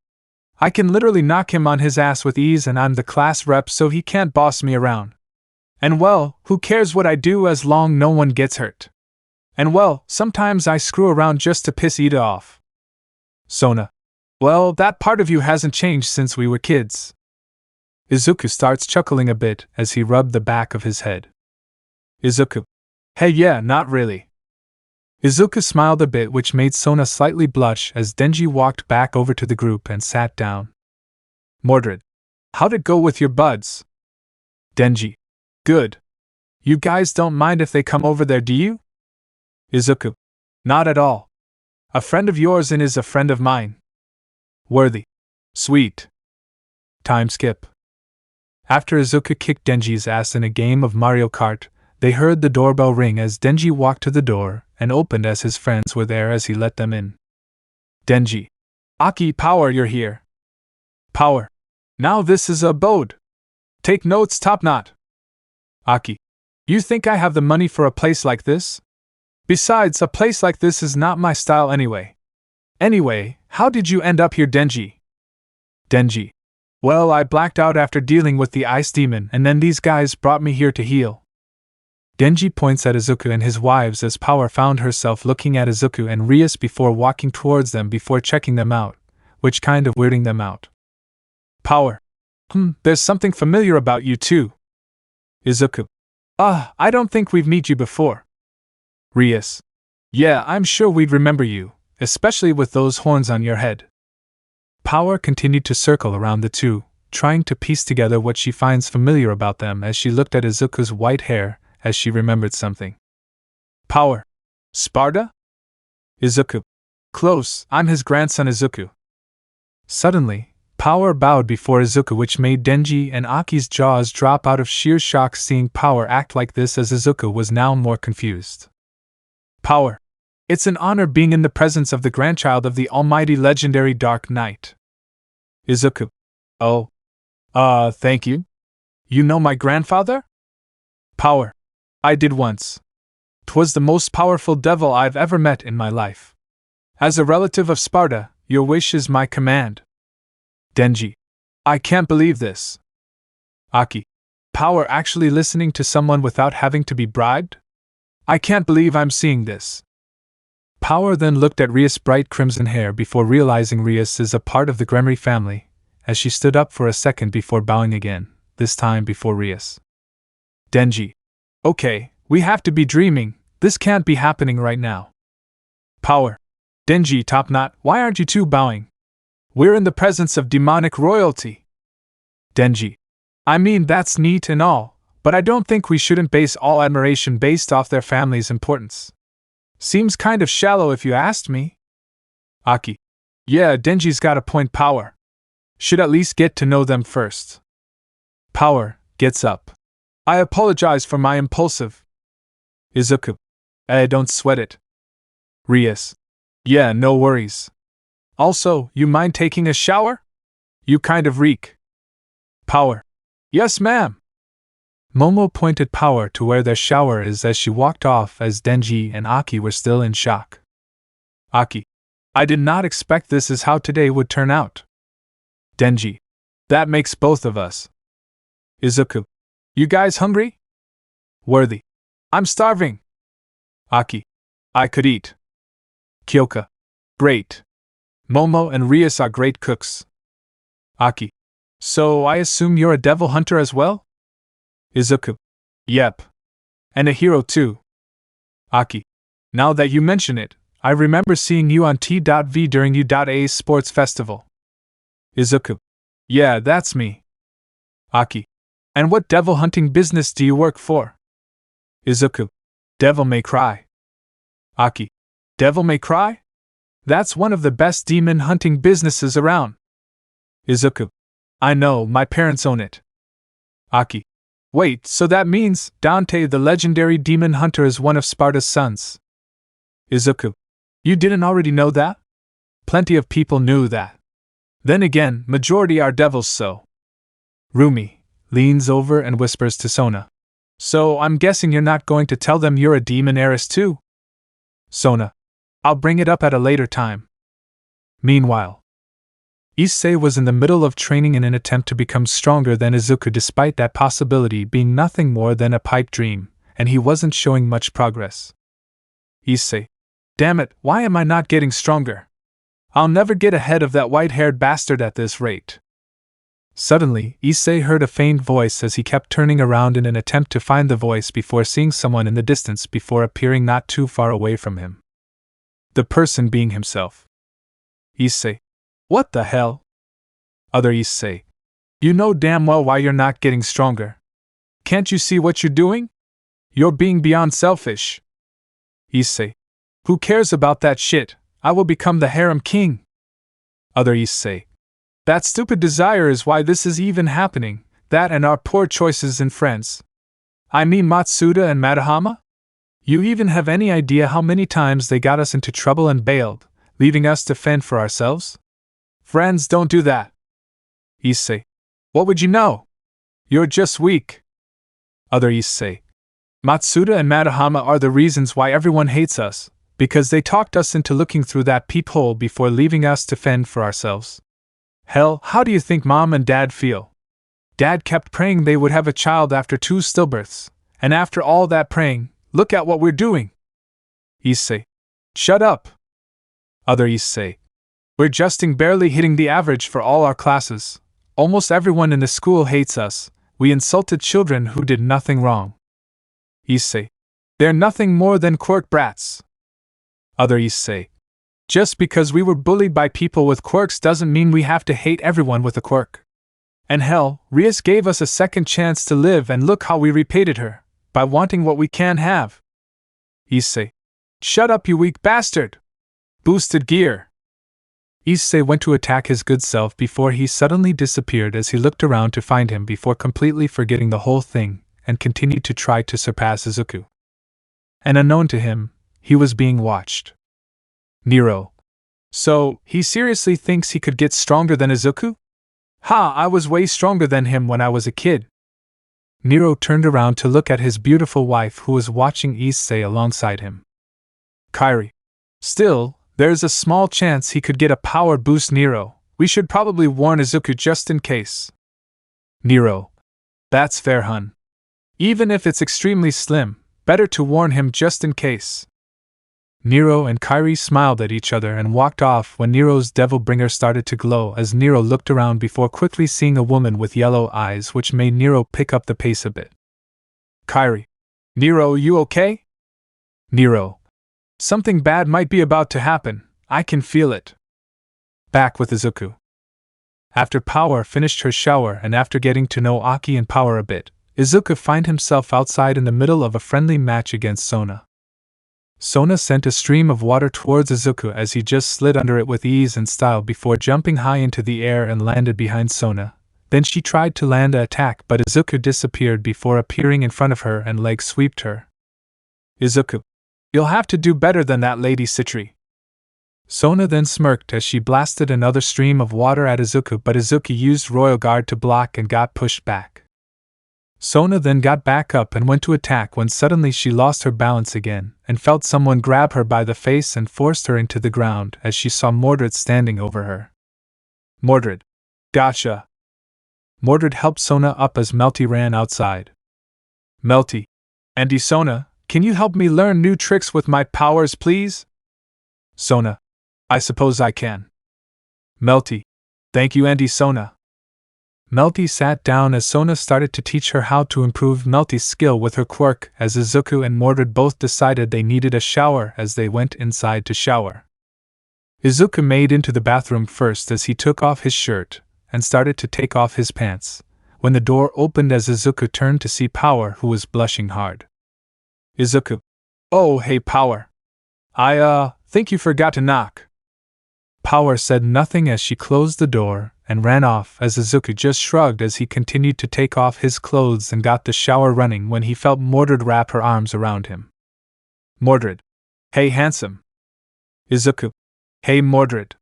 I can literally knock him on his ass with ease and I'm the class rep so he can't boss me around. And well, who cares what I do as long no one gets hurt. And well, sometimes I screw around just to piss Ida off. Sona. Well, that part of you hasn't changed since we were kids. Izuku starts chuckling a bit as he rubbed the back of his head. Izuku. Hey, yeah, not really. Izuku smiled a bit, which made Sona slightly blush as Denji walked back over to the group and sat down. Mordred. How'd it go with your buds? Denji. Good. You guys don't mind if they come over there, do you? Izuku. Not at all. A friend of yours and is a friend of mine. Worthy. Sweet. Time skip. After Izuku kicked Denji's ass in a game of Mario Kart, they heard the doorbell ring as Denji walked to the door and opened as his friends were there as he let them in. Denji. Aki, Power, you're here. Power. Now this is a abode. Take notes, Top Knot. Aki. You think I have the money for a place like this? Besides, a place like this is not my style anyway. Anyway, how did you end up here, Denji? Denji. Well, I blacked out after dealing with the ice demon and then these guys brought me here to heal. Denji points at Izuku and his wives as Power found herself looking at Izuku and Rias before walking towards them before checking them out, which kind of weirding them out. Power. There's something familiar about you too. Izuku. I don't think we've met you before. Rias. Yeah, I'm sure we'd remember you, especially with those horns on your head. Power continued to circle around the two, trying to piece together what she finds familiar about them as she looked at Izuku's white hair as she remembered something. Power. Sparta? Izuku. Close, I'm his grandson Izuku. Suddenly, Power bowed before Izuku, which made Denji and Aki's jaws drop out of sheer shock seeing Power act like this as Izuku was now more confused. Power. It's an honor being in the presence of the grandchild of the almighty legendary Dark Knight. Izuku. Oh. Thank you. You know my grandfather? Power. I did once. 'Twas the most powerful devil I've ever met in my life. As a relative of Sparta, your wish is my command. Denji. I can't believe this. Aki. Power actually listening to someone without having to be bribed? I can't believe I'm seeing this. Power then looked at Rias' bright crimson hair before realizing Rias is a part of the Gremry family, as she stood up for a second before bowing again, this time before Rias. Denji. Okay, we have to be dreaming, this can't be happening right now. Power. Denji Top Knot, why aren't you two bowing? We're in the presence of demonic royalty. Denji. I mean that's neat and all, but I don't think we shouldn't base all admiration based off their family's importance. Seems kind of shallow if you asked me. Aki. Yeah, Denji's got a point. Power. Should at least get to know them first. Power gets up. I apologize for my impulsive. Izuku. Don't sweat it. Rias. Yeah, no worries. Also, you mind taking a shower? You kind of reek. Power. Yes, ma'am. Momo pointed Power to where their shower is as she walked off as Denji and Aki were still in shock. Aki. I did not expect this is how today would turn out. Denji. That makes both of us. Izuku. You guys hungry? Worthy. I'm starving. Aki. I could eat. Kyoka. Great. Momo and Rias are great cooks. Aki. So I assume you're a devil hunter as well? Izuku. Yep. And a hero too. Aki. Now that you mention it, I remember seeing you on T.V during U.A's sports festival. Izuku. Yeah, that's me. Aki. And what devil hunting business do you work for? Izuku. Devil May Cry. Aki. Devil May Cry? That's one of the best demon hunting businesses around. Izuku. I know, my parents own it. Aki. Wait, so that means Dante the legendary demon hunter is one of Sparta's sons? Izuku. You didn't already know that? Plenty of people knew that. Then again, majority are devils, so. Rumi leans over and whispers to Sona. So I'm guessing you're not going to tell them you're a demon heiress too? Sona. I'll bring it up at a later time. Meanwhile, Issei was in the middle of training in an attempt to become stronger than Izuku despite that possibility being nothing more than a pipe dream, and he wasn't showing much progress. Issei. Damn it, why am I not getting stronger? I'll never get ahead of that white-haired bastard at this rate. Suddenly, Issei heard a faint voice as he kept turning around in an attempt to find the voice before seeing someone in the distance before appearing not too far away from him. The person being himself. Issei. What the hell? Other Issei. You know damn well why you're not getting stronger. Can't you see what you're doing? You're being beyond selfish. Issei. Who cares about that shit? I will become the Harem King. Other Issei. That stupid desire is why this is even happening, that and our poor choices in friends. I mean Matsuda and Madahama? You even have any idea how many times they got us into trouble and bailed, leaving us to fend for ourselves? Friends don't do that. Issei. What would you know? You're just weak. Other Issei. Matsuda and Madahama are the reasons why everyone hates us, because they talked us into looking through that peephole before leaving us to fend for ourselves. Hell, how do you think Mom and Dad feel? Dad kept praying they would have a child after 2 stillbirths, and after all that praying, look at what we're doing. Issei. Shut up. Other Issei. We're justing barely hitting the average for all our classes. Almost everyone in the school hates us. We insulted children who did nothing wrong. Issei. They're nothing more than quirk brats. Other Issei. Just because we were bullied by people with quirks doesn't mean we have to hate everyone with a quirk. And hell, Rias gave us a second chance to live and look how we repaid her, by wanting what we can't have. Issei. Shut up, you weak bastard! Boosted gear! Issei went to attack his good self before he suddenly disappeared as he looked around to find him before completely forgetting the whole thing, and continued to try to surpass Izuku. And unknown to him, he was being watched. Nero. So, he seriously thinks he could get stronger than Izuku? Ha, I was way stronger than him when I was a kid. Nero turned around to look at his beautiful wife who was watching Issei alongside him. Kairi. Still, there's a small chance he could get a power boost. Nero, we should probably warn Izuku just in case. Nero. That's fair, hun. Even if it's extremely slim, better to warn him just in case. Nero and Kairi smiled at each other and walked off when Nero's devil bringer started to glow as Nero looked around before quickly seeing a woman with yellow eyes, which made Nero pick up the pace a bit. Kairi. Nero, you okay? Nero. Something bad might be about to happen, I can feel it. Back with Izuku. After Power finished her shower and after getting to know Aki and Power a bit, Izuku found himself outside in the middle of a friendly match against Sona. Sona sent a stream of water towards Izuku as he just slid under it with ease and style before jumping high into the air and landed behind Sona. Then she tried to land an attack, but Izuku disappeared before appearing in front of her and leg sweeped her. Izuku. You'll have to do better than that, Lady Citri. Sona then smirked as she blasted another stream of water at Izuku, but Izuku used Royal Guard to block and got pushed back. Sona then got back up and went to attack when suddenly she lost her balance again and felt someone grab her by the face and forced her into the ground as she saw Mordred standing over her. Mordred. Gotcha. Mordred helped Sona up as Melty ran outside. Melty. Andy, Sona, can you help me learn new tricks with my powers, please? Sona. I suppose I can. Melty. Thank you, Andy. Sona. Melty sat down as Sona started to teach her how to improve Melty's skill with her quirk as Izuku and Mordred both decided they needed a shower as they went inside to shower. Izuku made into the bathroom first as he took off his shirt and started to take off his pants, when the door opened as Izuku turned to see Power, who was blushing hard. Izuku. Oh, hey Power. I think you forgot to knock. Power said nothing as she closed the door and ran off as Izuku just shrugged as he continued to take off his clothes and got the shower running when he felt Mordred wrap her arms around him. Mordred. Hey handsome. Izuku. Hey Mordred.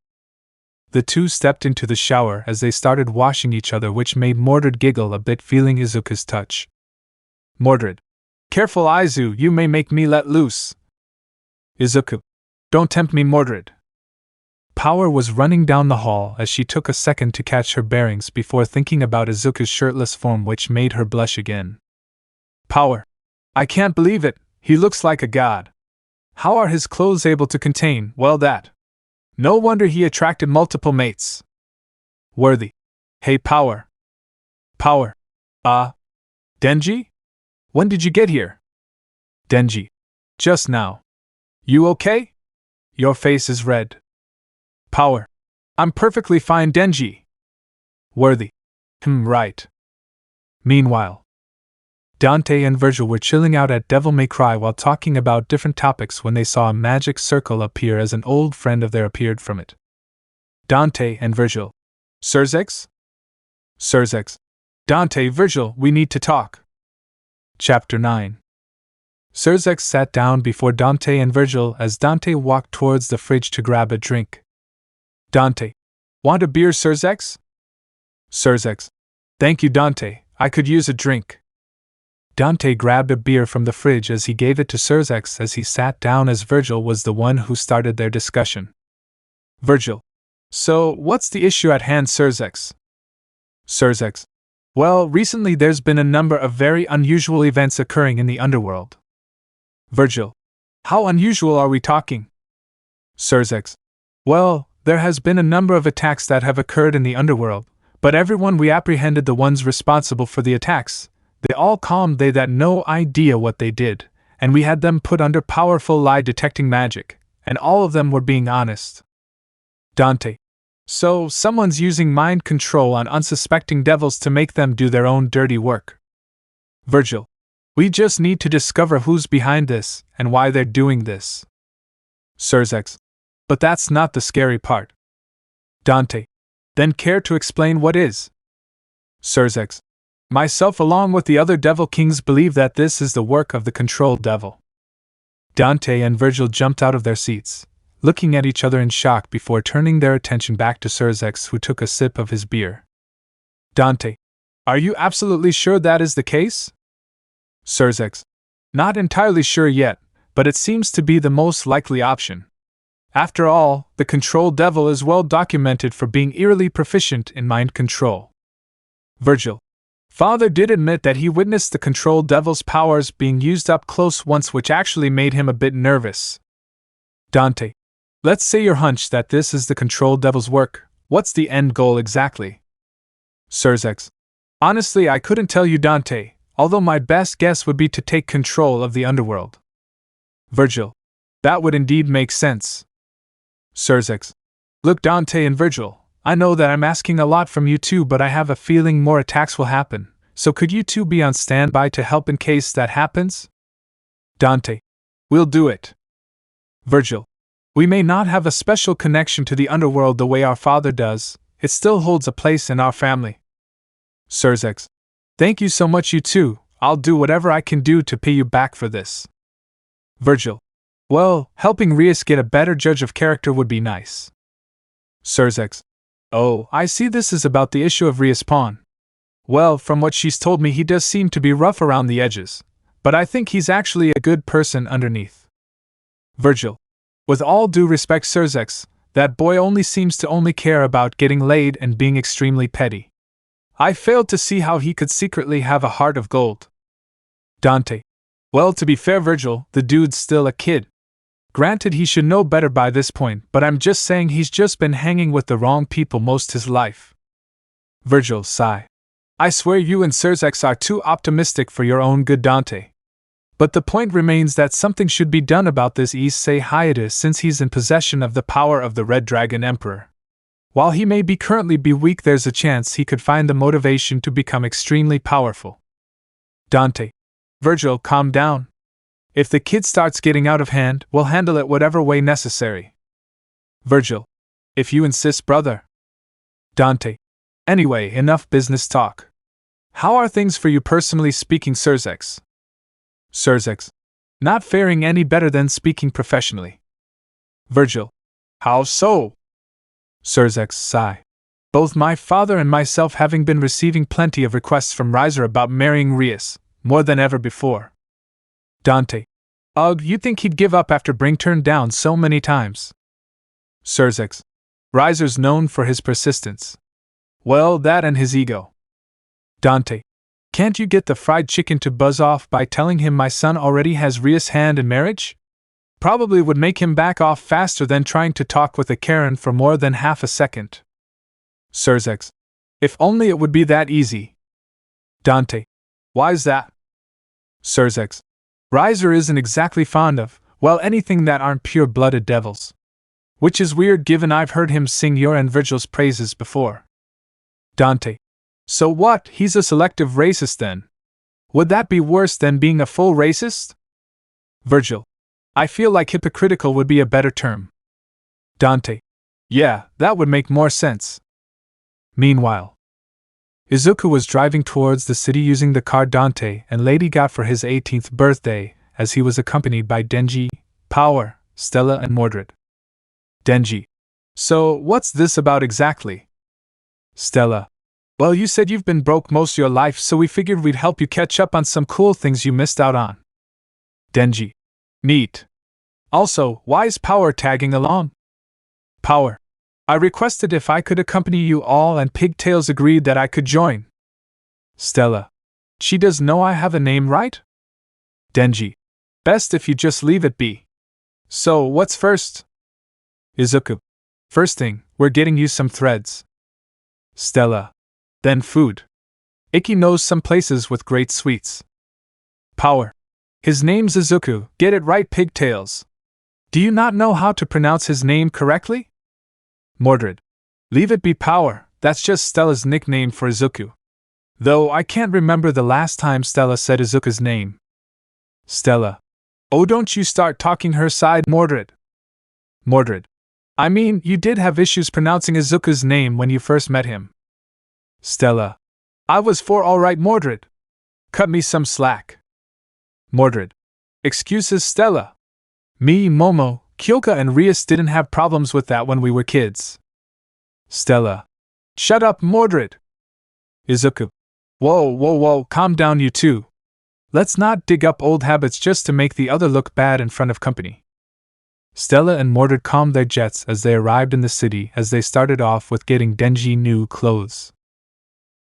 The two stepped into the shower as they started washing each other, which made Mordred giggle a bit feeling Izuku's touch. Mordred. Careful Izu, you may make me let loose. Izuku. Don't tempt me, Mordred. Power was running down the hall as she took a second to catch her bearings before thinking about Izuku's shirtless form, which made her blush again. Power. I can't believe it, he looks like a god. How are his clothes able to contain, well that? No wonder he attracted multiple mates. Worthy. Hey Power. Power. Denji? When did you get here? Denji. Just now. You okay? Your face is red. Power. I'm perfectly fine, Denji. Worthy. Right. Meanwhile, Dante and Virgil were chilling out at Devil May Cry while talking about different topics when they saw a magic circle appear as an old friend of theirs appeared from it. Dante and Virgil. Surzex? Surzex. Dante, Virgil, we need to talk. Chapter 9. Surzex sat down before Dante and Virgil as Dante walked towards the fridge to grab a drink. Dante. Want a beer, Surzex? Surzex. Thank you, Dante, I could use a drink. Dante grabbed a beer from the fridge as he gave it to Surzex as he sat down as Virgil was the one who started their discussion. Virgil. So, what's the issue at hand, Surzex? Surzex. Well, recently there's been a number of very unusual events occurring in the underworld. Virgil. How unusual are we talking? Surzex. Well, there has been a number of attacks that have occurred in the underworld, but everyone we apprehended the ones responsible for the attacks, they all claimed they had no idea what they did, and we had them put under powerful lie-detecting magic, and all of them were being honest. Dante. So, someone's using mind control on unsuspecting devils to make them do their own dirty work. Virgil. We just need to discover who's behind this, and why they're doing this. Surzex. But that's not the scary part. Dante. Then care to explain what is? Surzex. Myself along with the other devil kings believe that this is the work of the controlled devil. Dante and Virgil jumped out of their seats, looking at each other in shock before turning their attention back to Surzex, who took a sip of his beer. Dante. Are you absolutely sure that is the case? Xerxes. Not entirely sure yet, but it seems to be the most likely option. After all, the Control Devil is well documented for being eerily proficient in mind control. Virgil. Father did admit that he witnessed the Control Devil's powers being used up close once, which actually made him a bit nervous. Dante. Let's say your hunch that this is the Control Devil's work. What's the end goal exactly? Xerxes. Honestly, I couldn't tell you, Dante, although my best guess would be to take control of the underworld. Virgil. That would indeed make sense. Xerxes. Look, Dante and Virgil, I know that I'm asking a lot from you two, but I have a feeling more attacks will happen, so could you two be on standby to help in case that happens? Dante. We'll do it. Virgil. We may not have a special connection to the underworld the way our father does, it still holds a place in our family. Xerxes. Thank you so much, you two. I'll do whatever I can do to pay you back for this. Virgil. Well, helping Rias get a better judge of character would be nice. Xerxes. Oh, I see this is about the issue of Rias' pawn. Well, from what she's told me, he does seem to be rough around the edges, but I think he's actually a good person underneath. Virgil. With all due respect, Xerxes, that boy only seems to only care about getting laid and being extremely petty. I failed to see how he could secretly have a heart of gold. Dante. Well, to be fair, Virgil, the dude's still a kid. Granted, he should know better by this point, but I'm just saying he's just been hanging with the wrong people most his life. Virgil. Sigh. I swear you and Xerxes are too optimistic for your own good, Dante. But the point remains that something should be done about this Issei hiatus, since he's in possession of the power of the Red Dragon Emperor. While he may currently be weak, there's a chance he could find the motivation to become extremely powerful. Dante. Virgil, calm down. If the kid starts getting out of hand, we'll handle it whatever way necessary. Virgil. If you insist, brother. Dante. Anyway, enough business talk. How are things for you personally speaking, Xerxes? Xerxes. Not faring any better than speaking professionally. Virgil. How so? Xerxes. Sigh. Both my father and myself having been receiving plenty of requests from Riser about marrying Rias, more than ever before. Dante. Ugh, you'd think he'd give up after being turned down so many times. Xerxes. Riser's known for his persistence. Well, that and his ego. Dante. Can't you get the fried chicken to buzz off by telling him my son already has Rias' hand in marriage? Probably would make him back off faster than trying to talk with a Karen for more than half a second. Xerxes. If only it would be that easy. Dante. Why's that? Xerxes. Riser isn't exactly fond of, well, anything that aren't pure-blooded devils. Which is weird given I've heard him sing your and Virgil's praises before. Dante. So what, he's a selective racist then? Would that be worse than being a full racist? Virgil. I feel like hypocritical would be a better term. Dante. Yeah, that would make more sense. Meanwhile, Izuku was driving towards the city using the car Dante and Lady got for his 18th birthday, as he was accompanied by Denji, Power, Stella and Mordred. Denji. So, what's this about exactly? Stella. Well, you said you've been broke most of your life, so we figured we'd help you catch up on some cool things you missed out on. Denji. Neat. Also, why is Power tagging along? Power. I requested if I could accompany you all and Pigtails agreed that I could join. Stella. She does know I have a name, right? Denji. Best if you just leave it be. So, what's first? Izuku. First thing, we're getting you some threads. Stella. Then food. Ikki knows some places with great sweets. Power. His name's Izuku, get it right, Pigtails. Do you not know how to pronounce his name correctly? Mordred. Leave it be, Power, that's just Stella's nickname for Izuku. Though I can't remember the last time Stella said Izuku's name. Stella. Oh, don't you start talking her side, Mordred. Mordred. I mean, you did have issues pronouncing Izuku's name when you first met him. Stella. I was for alright, Mordred. Cut me some slack. Mordred. Excuses, Stella. Me, Momo, Kyoka and Rias didn't have problems with that when we were kids. Stella. Shut up, Mordred. Izuku. Whoa, calm down you two. Let's not dig up old habits just to make the other look bad in front of company. Stella and Mordred calmed their jets as they arrived in the city as they started off with getting Denji new clothes.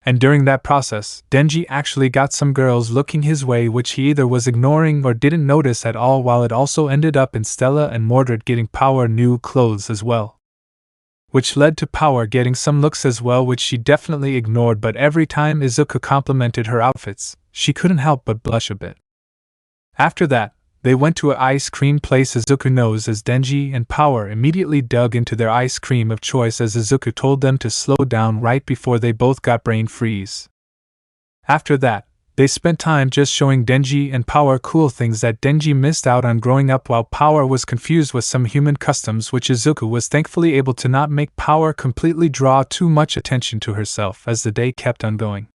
And during that process, Denji actually got some girls looking his way which he either was ignoring or didn't notice at all, while it also ended up in Stella and Mordred getting Power new clothes as well. Which led to Power getting some looks as well which she definitely ignored, but every time Izuku complimented her outfits, she couldn't help but blush a bit. After that, they went to an ice cream place Izuku knows as Denji and Power immediately dug into their ice cream of choice as Izuku told them to slow down right before they both got brain freeze. After that, they spent time just showing Denji and Power cool things that Denji missed out on growing up, while Power was confused with some human customs which Izuku was thankfully able to not make Power completely draw too much attention to herself as the day kept on going.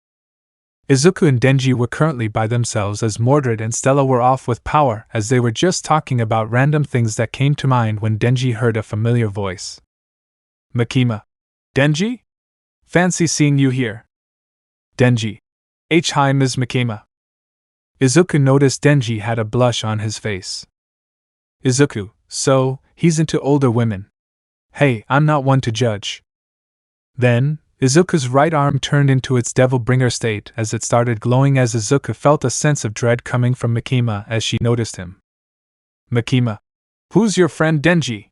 Izuku and Denji were currently by themselves as Mordred and Stella were off with Power as they were just talking about random things that came to mind when Denji heard a familiar voice. Makima. Denji? Fancy seeing you here. Denji. Hi Ms. Makima. Izuku noticed Denji had a blush on his face. Izuku, so, he's into older women. Hey, I'm not one to judge. Then, Izuku's right arm turned into its Devil Bringer state as it started glowing as Izuku felt a sense of dread coming from Makima as she noticed him. Makima. Who's your friend Denji?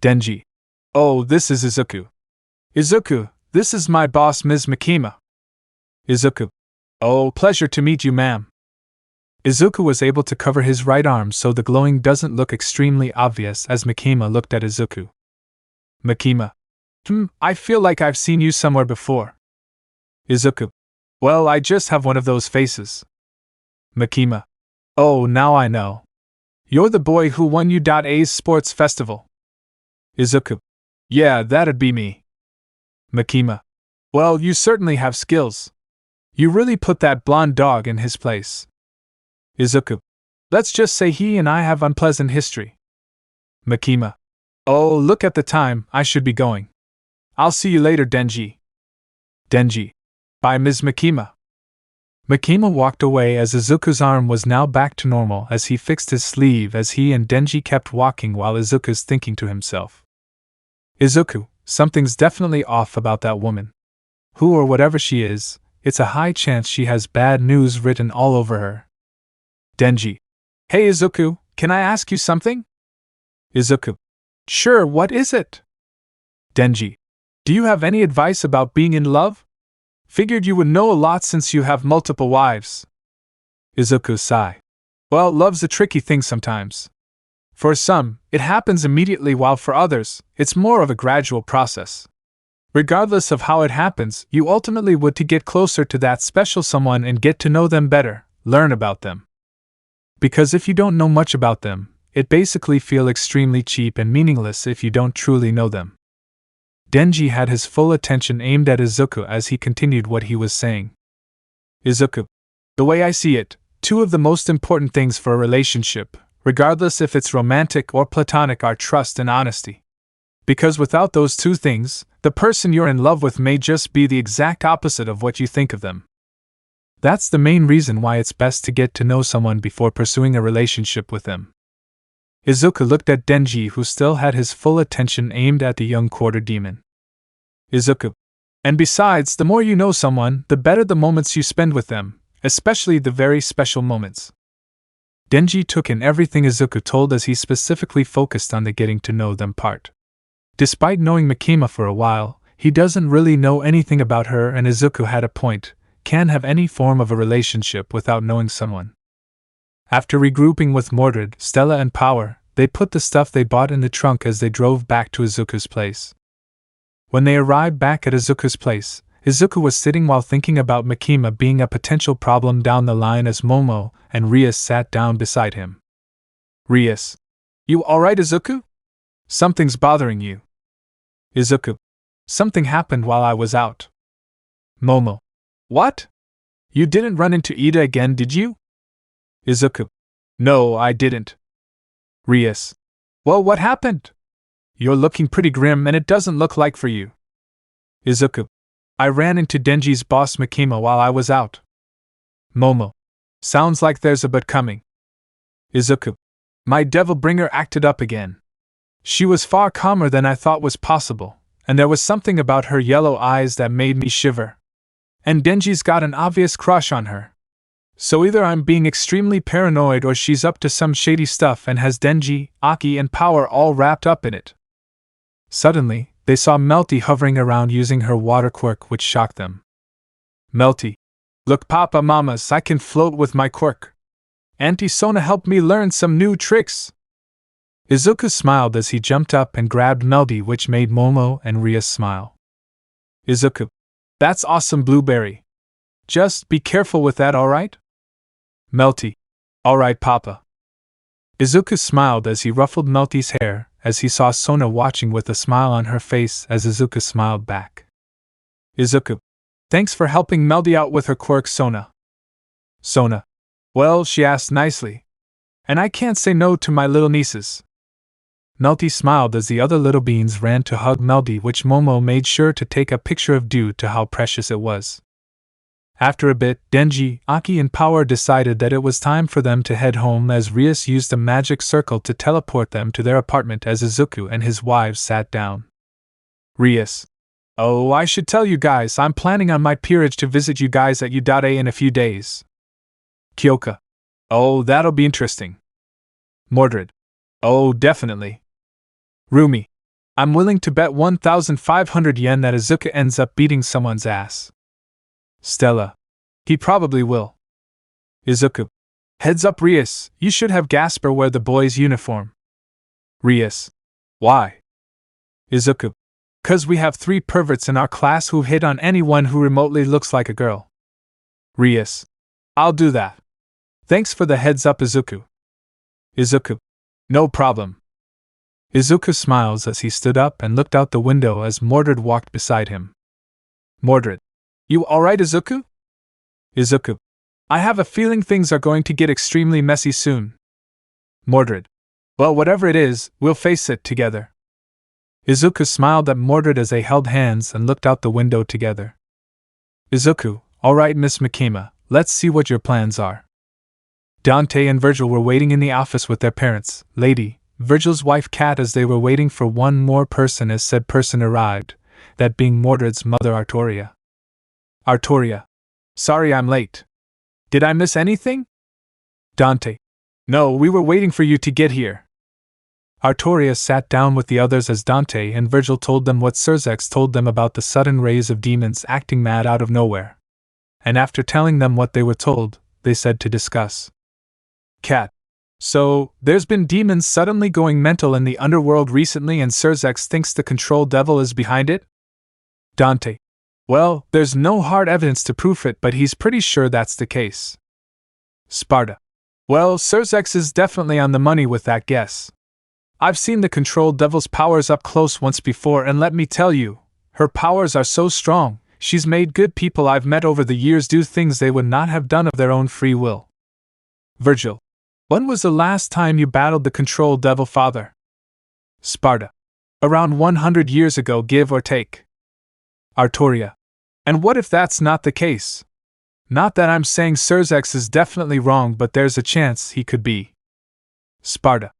Denji. Oh, this is Izuku. Izuku, this is my boss Ms. Makima. Izuku. Oh, pleasure to meet you, ma'am. Izuku was able to cover his right arm so the glowing doesn't look extremely obvious as Makima looked at Izuku. Makima. I feel like I've seen you somewhere before. Izuku. Well, I just have one of those faces. Makima. Oh, now I know. You're the boy who won U.A's sports festival. Izuku. Yeah, that'd be me. Makima. Well, you certainly have skills. You really put that blonde dog in his place. Izuku. Let's just say he and I have unpleasant history. Makima. Oh, look at the time, I should be going. I'll see you later, Denji. Denji. Bye, Ms. Makima. Makima walked away as Izuku's arm was now back to normal as he fixed his sleeve as he and Denji kept walking while Izuku's thinking to himself. Izuku, something's definitely off about that woman. Who or whatever she is, it's a high chance she has bad news written all over her. Denji. Hey Izuku, can I ask you something? Izuku. Sure, what is it? Denji. Do you have any advice about being in love? Figured you would know a lot since you have multiple wives. Izuku sigh. Well, love's a tricky thing sometimes. For some, it happens immediately while for others, it's more of a gradual process. Regardless of how it happens, you ultimately would to get closer to that special someone and get to know them better, learn about them. Because if you don't know much about them, it basically feels extremely cheap and meaningless if you don't truly know them. Denji had his full attention aimed at Izuku as he continued what he was saying. Izuku. The way I see it, two of the most important things for a relationship, regardless if it's romantic or platonic, are trust and honesty. Because without those two things, the person you're in love with may just be the exact opposite of what you think of them. That's the main reason why it's best to get to know someone before pursuing a relationship with them. Izuku looked at Denji, who still had his full attention aimed at the young quarter demon. Izuku. And besides, the more you know someone, the better the moments you spend with them, especially the very special moments. Denji took in everything Izuku told as he specifically focused on the getting to know them part. Despite knowing Makima for a while, he doesn't really know anything about her, and Izuku had a point, can't have any form of a relationship without knowing someone. After regrouping with Mordred, Stella and Power, they put the stuff they bought in the trunk as they drove back to Izuku's place. When they arrived back at Izuku's place, Izuku was sitting while thinking about Makima being a potential problem down the line as Momo and Rias sat down beside him. Rias. You alright, Izuku? Something's bothering you. Izuku. Something happened while I was out. Momo. What? You didn't run into Ida again, did you? Izuku. No, I didn't. Rias. Well, what happened? You're looking pretty grim and it doesn't look like for you. Izuku. I ran into Denji's boss Makima while I was out. Momo. Sounds like there's a but coming. Izuku. My devil bringer acted up again. She was far calmer than I thought was possible, and there was something about her yellow eyes that made me shiver. And Denji's got an obvious crush on her. So either I'm being extremely paranoid or she's up to some shady stuff and has Denji, Aki, and Power all wrapped up in it. Suddenly, they saw Melty hovering around using her water quirk, which shocked them. Melty. Look, Papa Mamas, I can float with my quirk. Auntie Sona helped me learn some new tricks. Izuku smiled as he jumped up and grabbed Melty, which made Momo and Rias smile. Izuku. That's awesome, Blueberry. Just be careful with that, alright? Melty. Alright, Papa. Izuku smiled as he ruffled Melty's hair, as he saw Sona watching with a smile on her face as Izuku smiled back. Izuku. Thanks for helping Melty out with her quirk, Sona. Sona. Well, she asked nicely. And I can't say no to my little nieces. Melty smiled as the other little beans ran to hug Melty, which Momo made sure to take a picture of due to how precious it was. After a bit, Denji, Aki, and Power decided that it was time for them to head home as Rias used a magic circle to teleport them to their apartment as Izuku and his wives sat down. Rias. Oh, I should tell you guys, I'm planning on my peerage to visit you guys at UA in a few days. Kyoka. Oh, that'll be interesting. Mordred. Oh, definitely. Rumi. I'm willing to bet 1,500 yen that Izuku ends up beating someone's ass. Stella. He probably will. Izuku. Heads up, Rias, you should have Gasper wear the boy's uniform. Rias. Why? Izuku. 'Cause we have 3 perverts in our class who hit on anyone who remotely looks like a girl. Rias. I'll do that. Thanks for the heads up, Izuku. Izuku. No problem. Izuku smiles as he stood up and looked out the window as Mordred walked beside him. Mordred. You alright, Izuku? Izuku. I have a feeling things are going to get extremely messy soon. Mordred. Well, whatever it is, we'll face it together. Izuku smiled at Mordred as they held hands and looked out the window together. Izuku. Alright, Miss Makima, let's see what your plans are. Dante and Virgil were waiting in the office with their parents, Lady, Virgil's wife Kat, as they were waiting for one more person as said person arrived, that being Mordred's mother Artoria. Artoria. Sorry I'm late. Did I miss anything? Dante. No, we were waiting for you to get here. Artoria sat down with the others as Dante and Virgil told them what Surzex told them about the sudden rays of demons acting mad out of nowhere. And after telling them what they were told, they said to discuss. Kat. So, there's been demons suddenly going mental in the underworld recently and Surzex thinks the control devil is behind it? Dante. Well, there's no hard evidence to prove it, but he's pretty sure that's the case. Sparta. Well, Surzex is definitely on the money with that guess. I've seen the control devil's powers up close once before, and let me tell you, her powers are so strong, she's made good people I've met over the years do things they would not have done of their own free will. Virgil. When was the last time you battled the control devil, father? Sparta. Around 100 years ago, give or take. Artoria. And what if that's not the case? Not that I'm saying Surzex is definitely wrong, but there's a chance he could be. Sparta.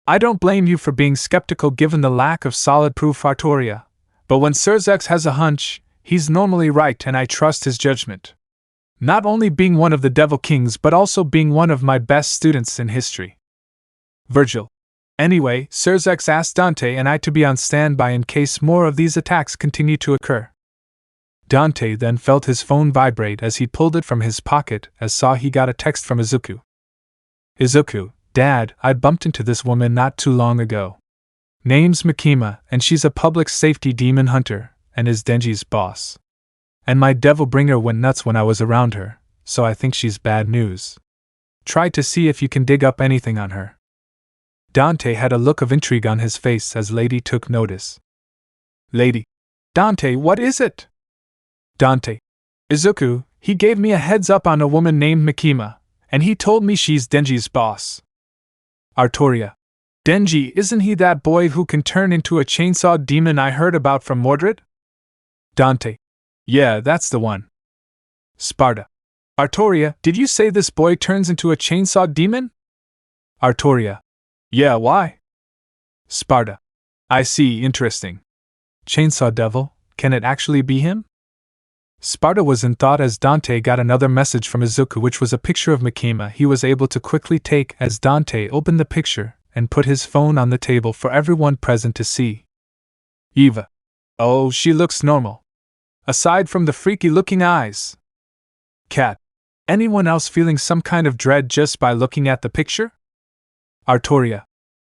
I don't blame you for being skeptical given the lack of solid proof, Artoria, but when Surzex has a hunch, he's normally right and I trust his judgment. Not only being one of the Devil Kings but also being one of my best students in history. Virgil. Anyway, Surzex asked Dante and I to be on standby in case more of these attacks continue to occur. Dante then felt his phone vibrate as he pulled it from his pocket as saw he got a text from Izuku. Izuku, Dad, I bumped into this woman not too long ago. Name's Makima and she's a public safety demon hunter and is Denji's boss. And my devil bringer went nuts when I was around her, so I think she's bad news. Try to see if you can dig up anything on her. Dante had a look of intrigue on his face as Lady took notice. Lady. Dante, what is it? Dante. Izuku, he gave me a heads up on a woman named Makima, and he told me she's Denji's boss. Artoria. Denji, isn't he that boy who can turn into a chainsaw demon I heard about from Mordred? Dante. Yeah, that's the one. Sparta. Artoria, did you say this boy turns into a chainsaw demon? Artoria. Yeah, why? Sparta. I see, interesting. Chainsaw Devil, can it actually be him? Sparta was in thought as Dante got another message from Izuku, which was a picture of Mikima he was able to quickly take as Dante opened the picture and put his phone on the table for everyone present to see. Eva. Oh, she looks normal. Aside from the freaky-looking eyes. Cat. Anyone else feeling some kind of dread just by looking at the picture? Artoria.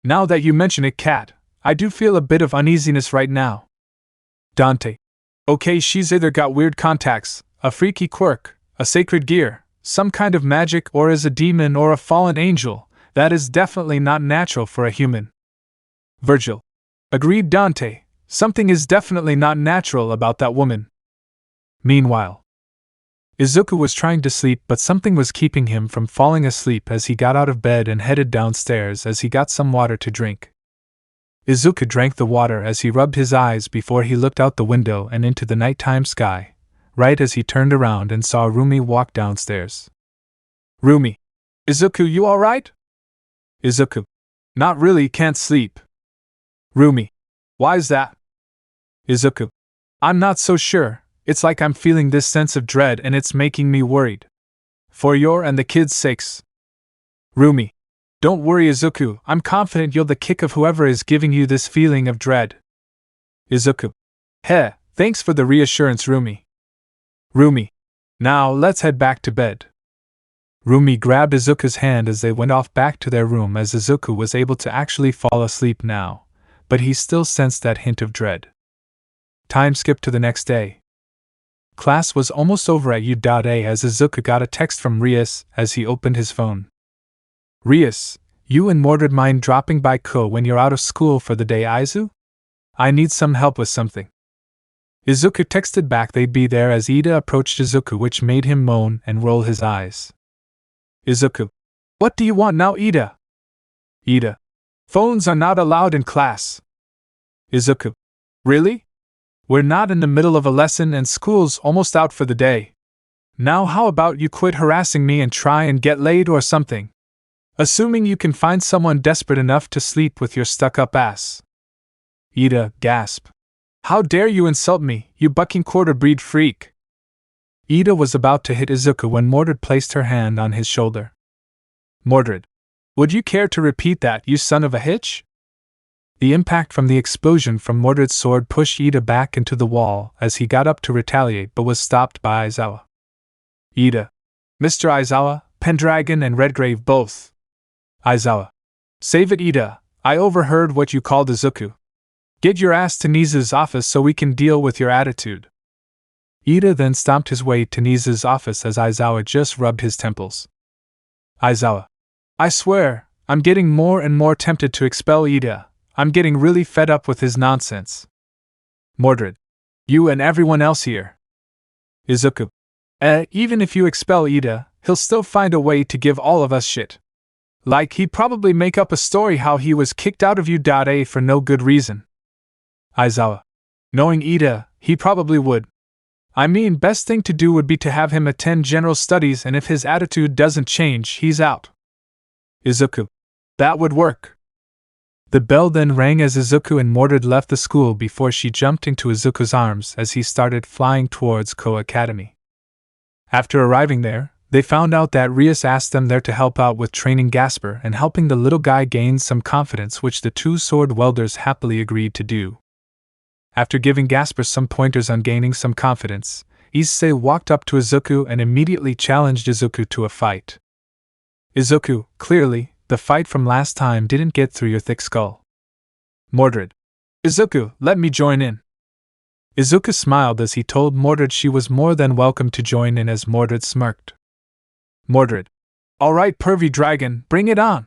Now that you mention it, Cat, I do feel a bit of uneasiness right now. Dante. Okay, she's either got weird contacts, a freaky quirk, a sacred gear, some kind of magic, or is a demon or a fallen angel. That is definitely not natural for a human. Virgil. Agreed, Dante. Something is definitely not natural about that woman. Meanwhile, Izuku was trying to sleep, but something was keeping him from falling asleep as he got out of bed and headed downstairs as he got some water to drink. Izuku drank the water as he rubbed his eyes before he looked out the window and into the nighttime sky, right as he turned around and saw Rumi walk downstairs. Rumi. Izuku, you alright? Izuku. Not really, can't sleep. Rumi. Why's that? Izuku. I'm not so sure, it's like I'm feeling this sense of dread and it's making me worried. For your and the kids' sakes. Rumi. Don't worry, Izuku, I'm confident you're the kick of whoever is giving you this feeling of dread. Izuku. Heh, thanks for the reassurance, Rumi. Rumi. Now let's head back to bed. Rumi grabbed Izuku's hand as they went off back to their room as Izuku was able to actually fall asleep now, but he still sensed that hint of dread. Time skipped to the next day. Class was almost over at U.A as Izuku got a text from Rias as he opened his phone. Rias, you and Mordred mind dropping by when you're out of school for the day, Izu? I need some help with something. Izuku texted back they'd be there as Ida approached Izuku, which made him moan and roll his eyes. Izuku. What do you want now, Ida? Ida. Phones are not allowed in class. Izuku. Really? We're not in the middle of a lesson and school's almost out for the day. Now how about you quit harassing me and try and get laid or something? Assuming you can find someone desperate enough to sleep with your stuck-up ass. Ida, gasp. How dare you insult me, you bucking quarter-breed freak? Ida was about to hit Izuku when Mordred placed her hand on his shoulder. Mordred. Would you care to repeat that, you son of a hitch? The impact from the explosion from Mordred's sword pushed Ida back into the wall as he got up to retaliate but was stopped by Aizawa. Ida. Mr. Aizawa, Pendragon and Redgrave both. Aizawa. Save it, Ida, I overheard what you called Izuku. Get your ass to Nisa's office so we can deal with your attitude. Ida then stomped his way to Nisa's office as Aizawa just rubbed his temples. Aizawa. I swear, I'm getting more and more tempted to expel Ida. I'm getting really fed up with his nonsense. Mordred. You and everyone else here. Izuku. Even if you expel Ida, he'll still find a way to give all of us shit. Like he'd probably make up a story how he was kicked out of U.A for no good reason. Aizawa. Knowing Ida, he probably would. I mean, best thing to do would be to have him attend general studies, and if his attitude doesn't change, he's out. Izuku. That would work. The bell then rang as Izuku and Mordred left the school before she jumped into Izuku's arms as he started flying towards Ko Academy. After arriving there, they found out that Rias asked them there to help out with training Gasper and helping the little guy gain some confidence, which the two sword welders happily agreed to do. After giving Gasper some pointers on gaining some confidence, Issei walked up to Izuku and immediately challenged Izuku to a fight. Izuku, clearly, the fight from last time didn't get through your thick skull. Mordred. Izuku, let me join in. Izuku smiled as he told Mordred she was more than welcome to join in as Mordred smirked. Mordred. Alright, pervy dragon, bring it on.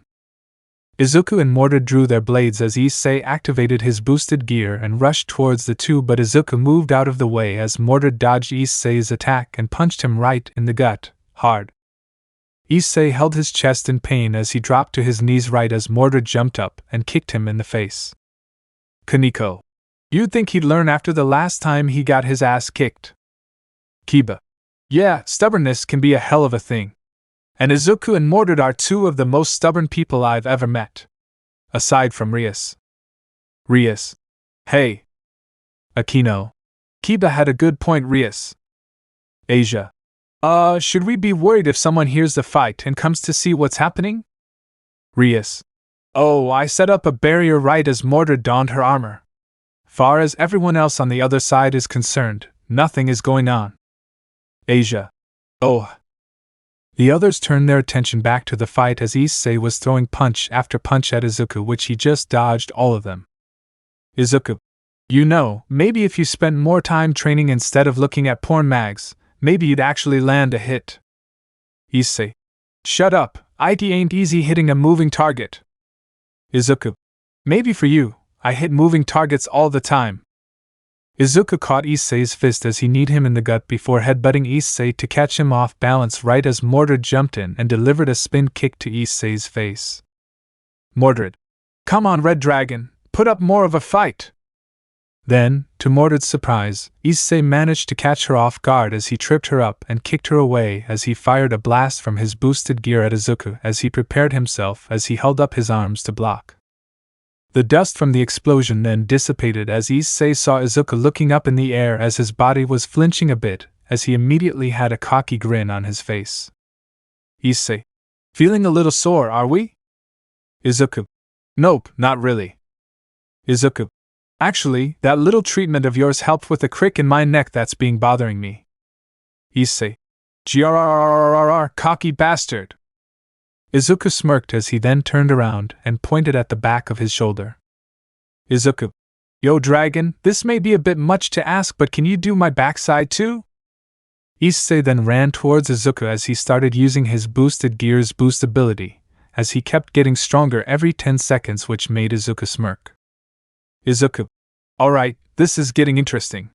Izuku and Mordred drew their blades as Issei activated his boosted gear and rushed towards the two, but Izuku moved out of the way as Mordred dodged Issei's attack and punched him right in the gut, hard. Issei held his chest in pain as he dropped to his knees right as Mordred jumped up and kicked him in the face. Kaneko. You'd think he'd learn after the last time he got his ass kicked. Kiba. Yeah, stubbornness can be a hell of a thing. And Izuku and Mordred are two of the most stubborn people I've ever met. Aside from Rias. Rias. Hey. Akino. Kiba had a good point, Rias. Asia. Should we be worried if someone hears the fight and comes to see what's happening? Rias. Oh, I set up a barrier right as Mordred donned her armor. Far as everyone else on the other side is concerned, nothing is going on. Asia. Oh. The others turned their attention back to the fight as Issei was throwing punch after punch at Izuku, which he just dodged all of them. Izuku. You know, maybe if you spent more time training instead of looking at porn mags, maybe you'd actually land a hit. Issei. Shut up, it ain't easy hitting a moving target. Izuku. Maybe for you, I hit moving targets all the time. Izuku caught Issei's fist as he kneed him in the gut before headbutting Issei to catch him off balance right as Mordred jumped in and delivered a spin kick to Issei's face. Mordred. Come on, Red Dragon, put up more of a fight. Then, to Mordred's surprise, Issei managed to catch her off guard as he tripped her up and kicked her away as he fired a blast from his boosted gear at Izuku as he prepared himself as he held up his arms to block. The dust from the explosion then dissipated as Issei saw Izuku looking up in the air as his body was flinching a bit, as he immediately had a cocky grin on his face. Issei. Feeling a little sore, are we? Izuku. Nope, not really. Izuku. Actually, that little treatment of yours helped with the crick in my neck that's been bothering me. Issei. Grrrr, cocky bastard. Izuku smirked as he then turned around and pointed at the back of his shoulder. Izuku. Yo dragon, this may be a bit much to ask, but can you do my backside too? Issei then ran towards Izuku as he started using his boosted gear's boost ability, as he kept getting stronger every 10 seconds, which made Izuku smirk. Izuku. Alright, this is getting interesting.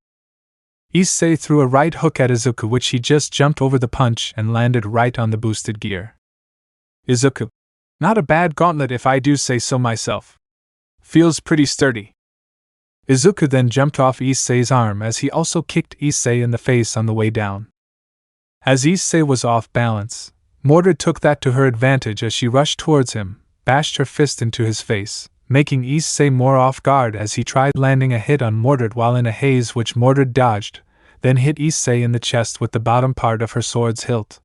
Issei threw a right hook at Izuku, which he just jumped over the punch and landed right on the boosted gear. Izuku. Not a bad gauntlet if I do say so myself. Feels pretty sturdy. Izuku then jumped off Issei's arm as he also kicked Issei in the face on the way down. As Issei was off balance, Mordred took that to her advantage as she rushed towards him, bashed her fist into his face, making Issei more off guard as he tried landing a hit on Mordred while in a haze, which Mordred dodged, then hit Issei in the chest with the bottom part of her sword's hilt.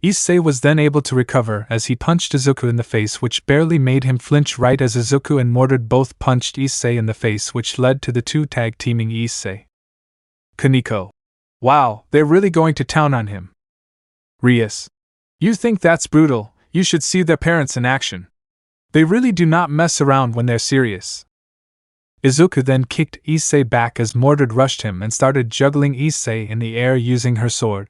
Issei was then able to recover as he punched Izuku in the face, which barely made him flinch right as Izuku and Mordred both punched Issei in the face, which led to the two tag-teaming Issei. Kaneko. Wow, they're really going to town on him. Rias. You think that's brutal? You should see their parents in action. They really do not mess around when they're serious. Izuku then kicked Issei back as Mordred rushed him and started juggling Issei in the air using her sword.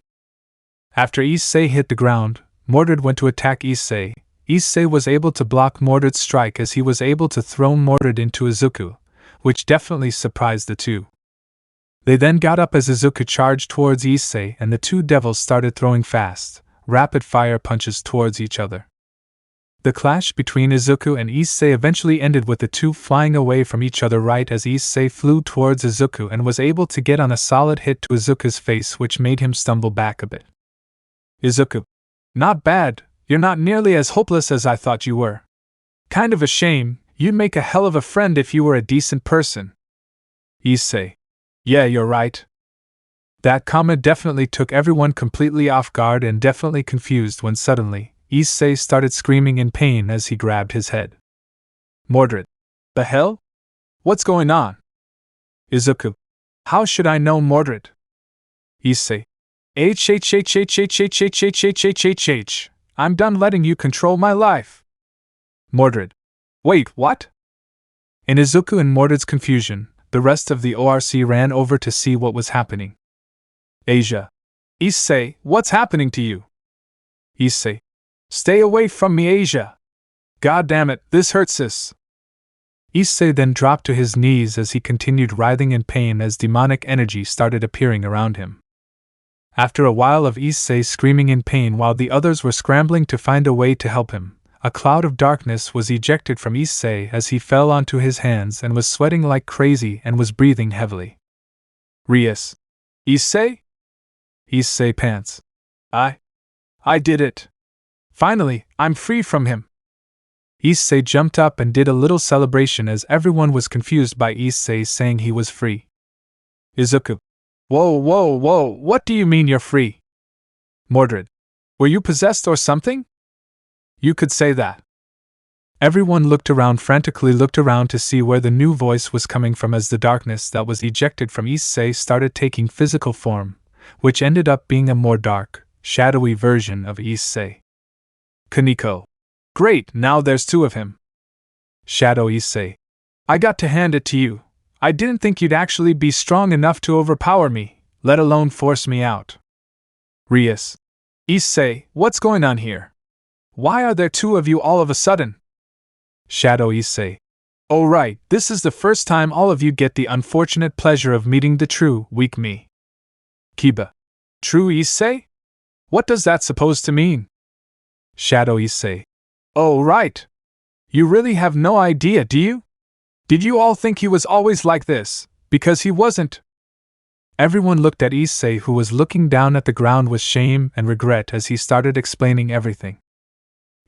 After Issei hit the ground, Mordred went to attack Issei. Issei was able to block Mordred's strike as he was able to throw Mordred into Izuku, which definitely surprised the two. They then got up as Izuku charged towards Issei and the two devils started throwing fast, rapid-fire punches towards each other. The clash between Izuku and Issei eventually ended with the two flying away from each other right as Issei flew towards Izuku and was able to get on a solid hit to Izuku's face, which made him stumble back a bit. Izuku. Not bad, you're not nearly as hopeless as I thought you were. Kind of a shame, you'd make a hell of a friend if you were a decent person. Issei. Yeah, you're right. That comment definitely took everyone completely off guard and definitely confused when suddenly, Issei started screaming in pain as he grabbed his head. Mordred. The hell? What's going on? Izuku. How should I know, Mordred? Issei. I'm done letting you control my life. Mordred. Wait, what? In Izuku and Mordred's confusion, the rest of the ORC ran over to see what was happening. Asia. Issei, what's happening to you? Issei. Stay away from me, Asia. God damn it, this hurts sis. Issei then dropped to his knees as he continued writhing in pain as demonic energy started appearing around him. After a while of Issei screaming in pain while the others were scrambling to find a way to help him, a cloud of darkness was ejected from Issei as he fell onto his hands and was sweating like crazy and was breathing heavily. Rias. Issei? Issei pants. I did it. Finally, I'm free from him. Issei jumped up and did a little celebration as everyone was confused by Issei saying he was free. Izuku. Whoa, what do you mean you're free? Mordred. Were you possessed or something? You could say that. Everyone frantically looked around to see where the new voice was coming from as the darkness that was ejected from Issei started taking physical form, which ended up being a more dark, shadowy version of Issei. Kaneko. Great, now there's two of him. Shadow Issei. I got to hand it to you. I didn't think you'd actually be strong enough to overpower me, let alone force me out. Rias. Issei, what's going on here? Why are there two of you all of a sudden? Shadow Issei. Oh right, this is the first time all of you get the unfortunate pleasure of meeting the true, weak me. Kiba. True Issei? What does that supposed to mean? Shadow Issei. Oh right. You really have no idea, do you? Did you all think he was always like this, because he wasn't? Everyone looked at Issei, who was looking down at the ground with shame and regret as he started explaining everything.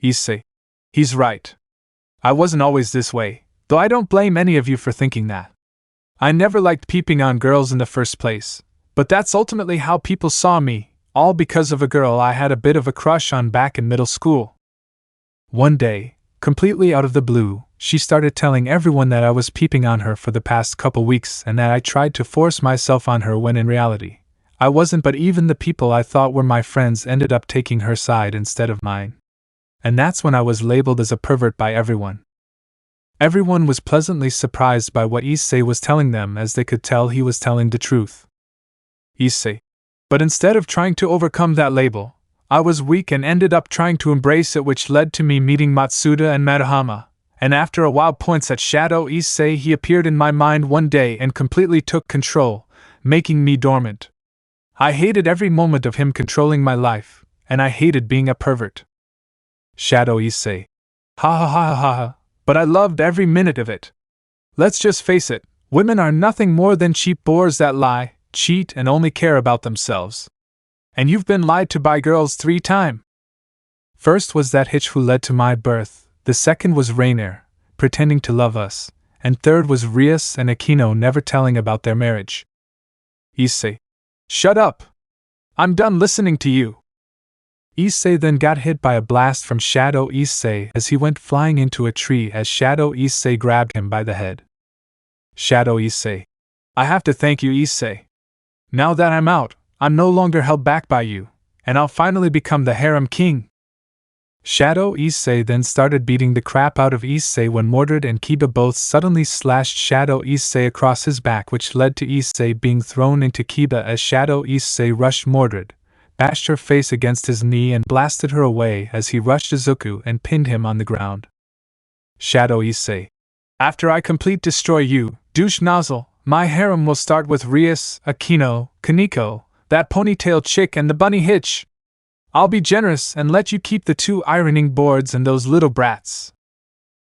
Issei. He's right. I wasn't always this way, though I don't blame any of you for thinking that. I never liked peeping on girls in the first place, but that's ultimately how people saw me, all because of a girl I had a bit of a crush on back in middle school. One day, completely out of the blue, she started telling everyone that I was peeping on her for the past couple weeks and that I tried to force myself on her when in reality, I wasn't, but even the people I thought were my friends ended up taking her side instead of mine. And that's when I was labeled as a pervert by everyone. Everyone was pleasantly surprised by what Issei was telling them, as they could tell he was telling the truth. Issei. But instead of trying to overcome that label, I was weak and ended up trying to embrace it, which led to me meeting Matsuda and Madahama, and after a while points at Shadow Issei, he appeared in my mind one day and completely took control, making me dormant. I hated every moment of him controlling my life, and I hated being a pervert. Shadow Issei. Ha, but I loved every minute of it. Let's just face it, women are nothing more than cheap bores that lie, cheat, and only care about themselves. And you've been lied to by girls 3 times. First was that hitch who led to my birth, the second was Rainier, pretending to love us, and third was Rias and Akino never telling about their marriage. Issei. Shut up! I'm done listening to you! Issei then got hit by a blast from Shadow Issei as he went flying into a tree as Shadow Issei grabbed him by the head. Shadow Issei. I have to thank you, Issei. Now that I'm out, I'm no longer held back by you, and I'll finally become the Harem King. Shadow Issei then started beating the crap out of Issei when Mordred and Kiba both suddenly slashed Shadow Issei across his back, which led to Issei being thrown into Kiba as Shadow Issei rushed Mordred, bashed her face against his knee and blasted her away as he rushed Izuku and pinned him on the ground. Shadow Issei. After I complete destroy you, douche nozzle, my harem will start with Rias, Akino, Kaneko, that ponytail chick and the bunny hitch. I'll be generous and let you keep the 2 ironing boards and those little brats.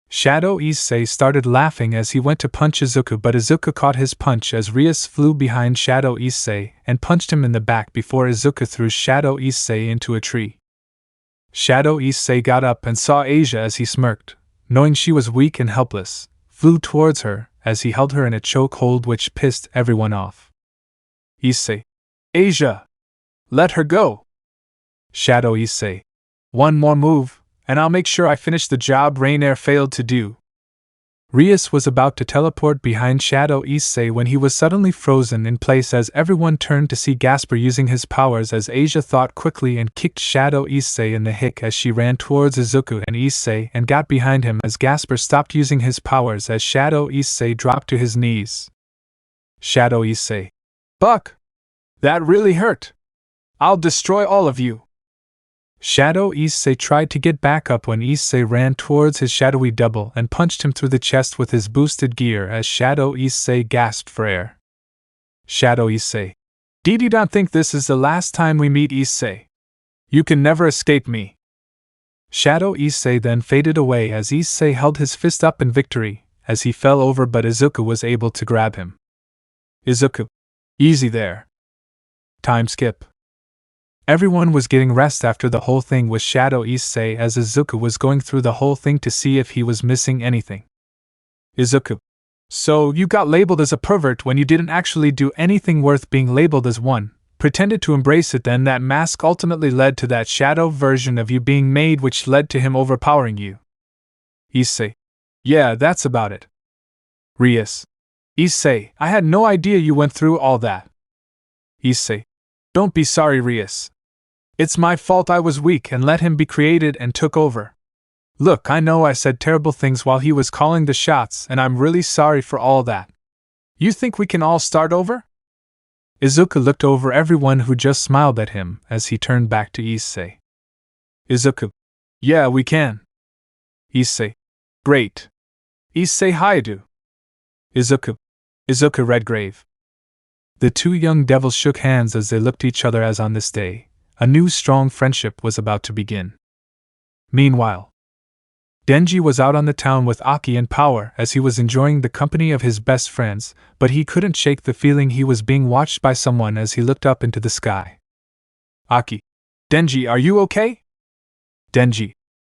Shadow Issei started laughing as he went to punch Izuku, but Izuku caught his punch as Rias flew behind Shadow Issei and punched him in the back before Izuku threw Shadow Issei into a tree. Shadow Issei got up and saw Asia as he smirked, knowing she was weak and helpless, flew towards her as he held her in a chokehold, which pissed everyone off. Issei. Asia! Let her go! Shadow Issei. One more move, and I'll make sure I finish the job Rainier failed to do. Rias was about to teleport behind Shadow Issei when he was suddenly frozen in place as everyone turned to see Gasper using his powers, as Asia thought quickly and kicked Shadow Issei in the hick as she ran towards Izuku and Issei and got behind him as Gasper stopped using his powers as Shadow Issei dropped to his knees. Shadow Issei. Buck! That really hurt! I'll destroy all of you! Shadow Issei tried to get back up when Issei ran towards his shadowy double and punched him through the chest with his boosted gear as Shadow Issei gasped for air. Shadow Issei. Did you not think this is the last time we meet, Issei? You can never escape me. Shadow Issei then faded away as Issei held his fist up in victory as he fell over, but Izuku was able to grab him. Izuku. Easy there. Time skip. Everyone was getting rest after the whole thing with Shadow Issei, as Izuku was going through the whole thing to see if he was missing anything. Izuku. So you got labeled as a pervert when you didn't actually do anything worth being labeled as one, pretended to embrace it, then that mask ultimately led to that shadow version of you being made, which led to him overpowering you. Issei. Yeah, that's about it. Rias. Issei, I had no idea you went through all that. Issei. Don't be sorry, Rias. It's my fault. I was weak and let him be created and took over. Look, I know I said terrible things while he was calling the shots, and I'm really sorry for all that. You think we can all start over? Izuku looked over everyone who just smiled at him as he turned back to Issei. Izuku. Yeah, we can. Issei. Great. Issei Haidu. Izuku. Izuku Redgrave. The two young devils shook hands as they looked at each other, as on this day, a new strong friendship was about to begin. Meanwhile, Denji was out on the town with Aki and Power as he was enjoying the company of his best friends, but he couldn't shake the feeling he was being watched by someone as he looked up into the sky. Aki. Denji, are you okay? Denji.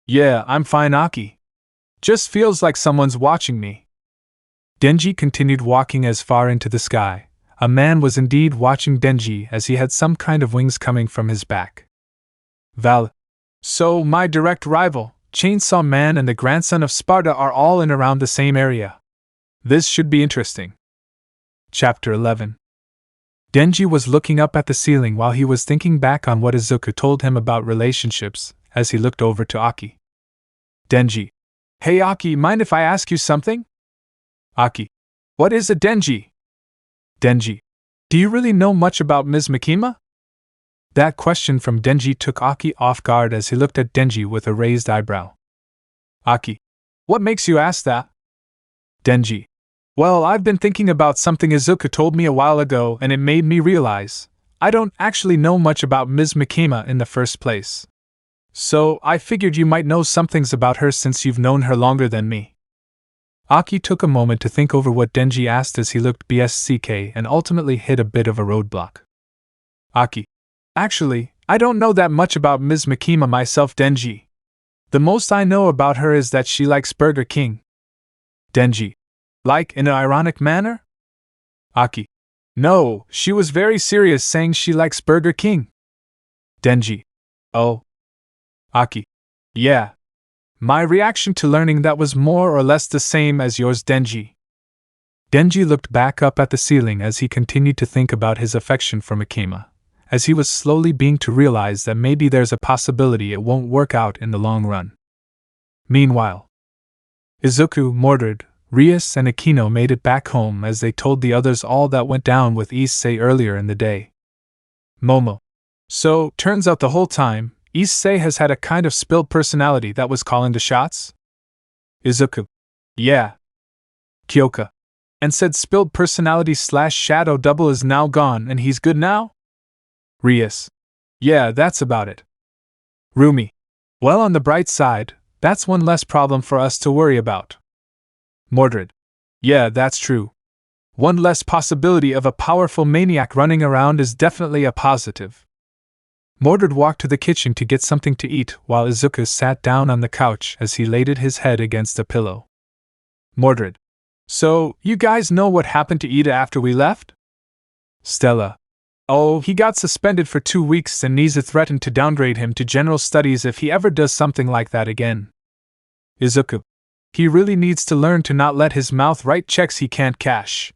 Yeah, I'm fine, Aki. Just feels like someone's watching me. Denji continued walking as far into the sky. A man was indeed watching Denji as he had some kind of wings coming from his back. Val. So, my direct rival, Chainsaw Man and the grandson of Sparta are all in around the same area. This should be interesting. Chapter 11. Denji was looking up at the ceiling while he was thinking back on what Izuku told him about relationships, as he looked over to Aki. Denji. Hey Aki, mind if I ask you something? Aki. What is it, Denji? Denji. Do you really know much about Ms. Mikima? That question from Denji took Aki off guard as he looked at Denji with a raised eyebrow. Aki. What makes you ask that? Denji. Well, I've been thinking about something Izuku told me a while ago, and it made me realize I don't actually know much about Ms. Mikima in the first place. So, I figured you might know some things about her since you've known her longer than me. Aki took a moment to think over what Denji asked as he looked BSCK and ultimately hit a bit of a roadblock. Aki. Actually, I don't know that much about Ms. Mikima myself, Denji. The most I know about her is that she likes Burger King. Denji. Like, in an ironic manner? Aki. No, she was very serious saying she likes Burger King. Denji. Oh. Aki. Yeah. My reaction to learning that was more or less the same as yours, Denji. Denji looked back up at the ceiling as he continued to think about his affection for Mikima, as he was slowly beginning to realize that maybe there's a possibility it won't work out in the long run. Meanwhile, Izuku, Mordred, Rias, and Akino made it back home as they told the others all that went down with Issei earlier in the day. Momo. So, turns out the whole time, Issei has had a kind of spilled personality that was calling the shots? Izuku. Yeah. Kyoka. And said spilled personality / shadow double is now gone and he's good now? Rias. Yeah, that's about it. Rumi. Well, on the bright side, that's one less problem for us to worry about. Mordred. Yeah, that's true. One less possibility of a powerful maniac running around is definitely a positive. Mordred walked to the kitchen to get something to eat while Izuku sat down on the couch as he laid his head against a pillow. Mordred. So, you guys know what happened to Ida after we left? Stella. Oh, he got suspended for 2 weeks and Niza threatened to downgrade him to general studies if he ever does something like that again. Izuku. He really needs to learn to not let his mouth write checks he can't cash.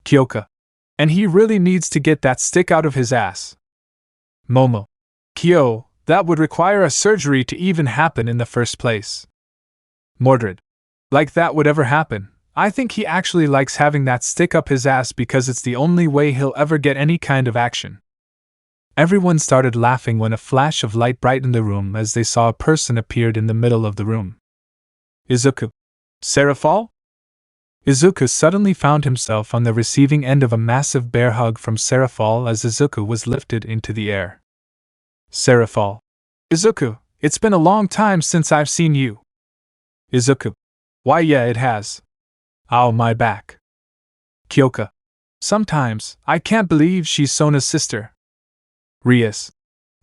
Kyoka. And he really needs to get that stick out of his ass. Momo. Kyo, that would require a surgery to even happen in the first place. Mordred. Like that would ever happen. I think he actually likes having that stick up his ass because it's the only way he'll ever get any kind of action. Everyone started laughing when a flash of light brightened the room as they saw a person appeared in the middle of the room. Izuku. Seraphal? Izuku suddenly found himself on the receiving end of a massive bear hug from Seraphal as Izuku was lifted into the air. Seraphal. Izuku, it's been a long time since I've seen you. Izuku. Why yeah, it has. Ow, my back. Kyoka. Sometimes, I can't believe she's Sona's sister. Rias.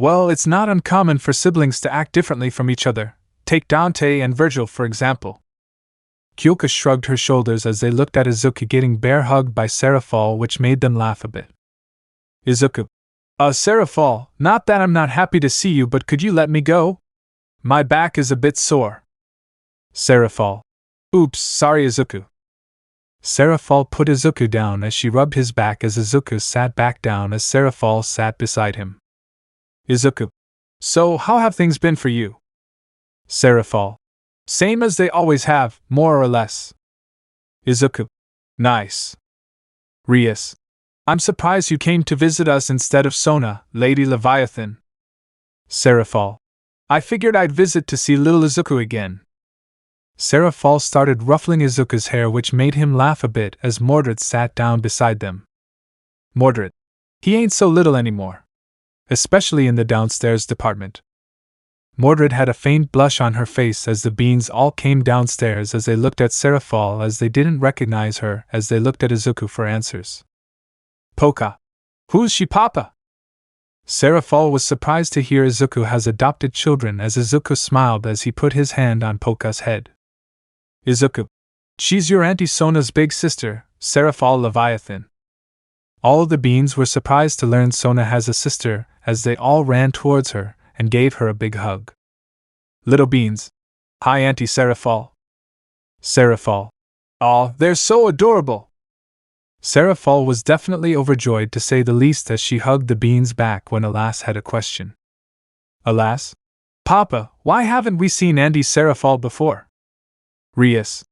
Well, it's not uncommon for siblings to act differently from each other. Take Dante and Virgil, for example. Kyoka shrugged her shoulders as they looked at Izuku getting bear-hugged by Seraphol, which made them laugh a bit. Izuku. Seraphol, not that I'm not happy to see you, but could you let me go? My back is a bit sore. Seraphol. Oops, sorry Izuku. Seraphol put Izuku down as she rubbed his back as Izuku sat back down as Seraphol sat beside him. Izuku. So, how have things been for you? Seraphol. Same as they always have, more or less. Izuku. Nice. Rias. I'm surprised you came to visit us instead of Sona, Lady Leviathan. Seraphol. I figured I'd visit to see little Izuku again. Seraphol started ruffling Izuku's hair, which made him laugh a bit as Mordred sat down beside them. Mordred. He ain't so little anymore. Especially in the downstairs department. Mordred had a faint blush on her face as the beans all came downstairs as they looked at Seraphol as they didn't recognize her as they looked at Izuku for answers. Poka. Who's she, Papa? Seraphol was surprised to hear Izuku has adopted children as Izuku smiled as he put his hand on Poka's head. Izuku. She's your Auntie Sona's big sister, Seraphol Leviathan. All the beans were surprised to learn Sona has a sister as they all ran towards her and gave her a big hug. Little beans. Hi Auntie Seraphol. Seraphol. Aw, they're so adorable. Seraphol was definitely overjoyed to say the least as she hugged the beans back when Alas had a question. Alas? Papa, why haven't we seen Auntie Seraphol before? Rias.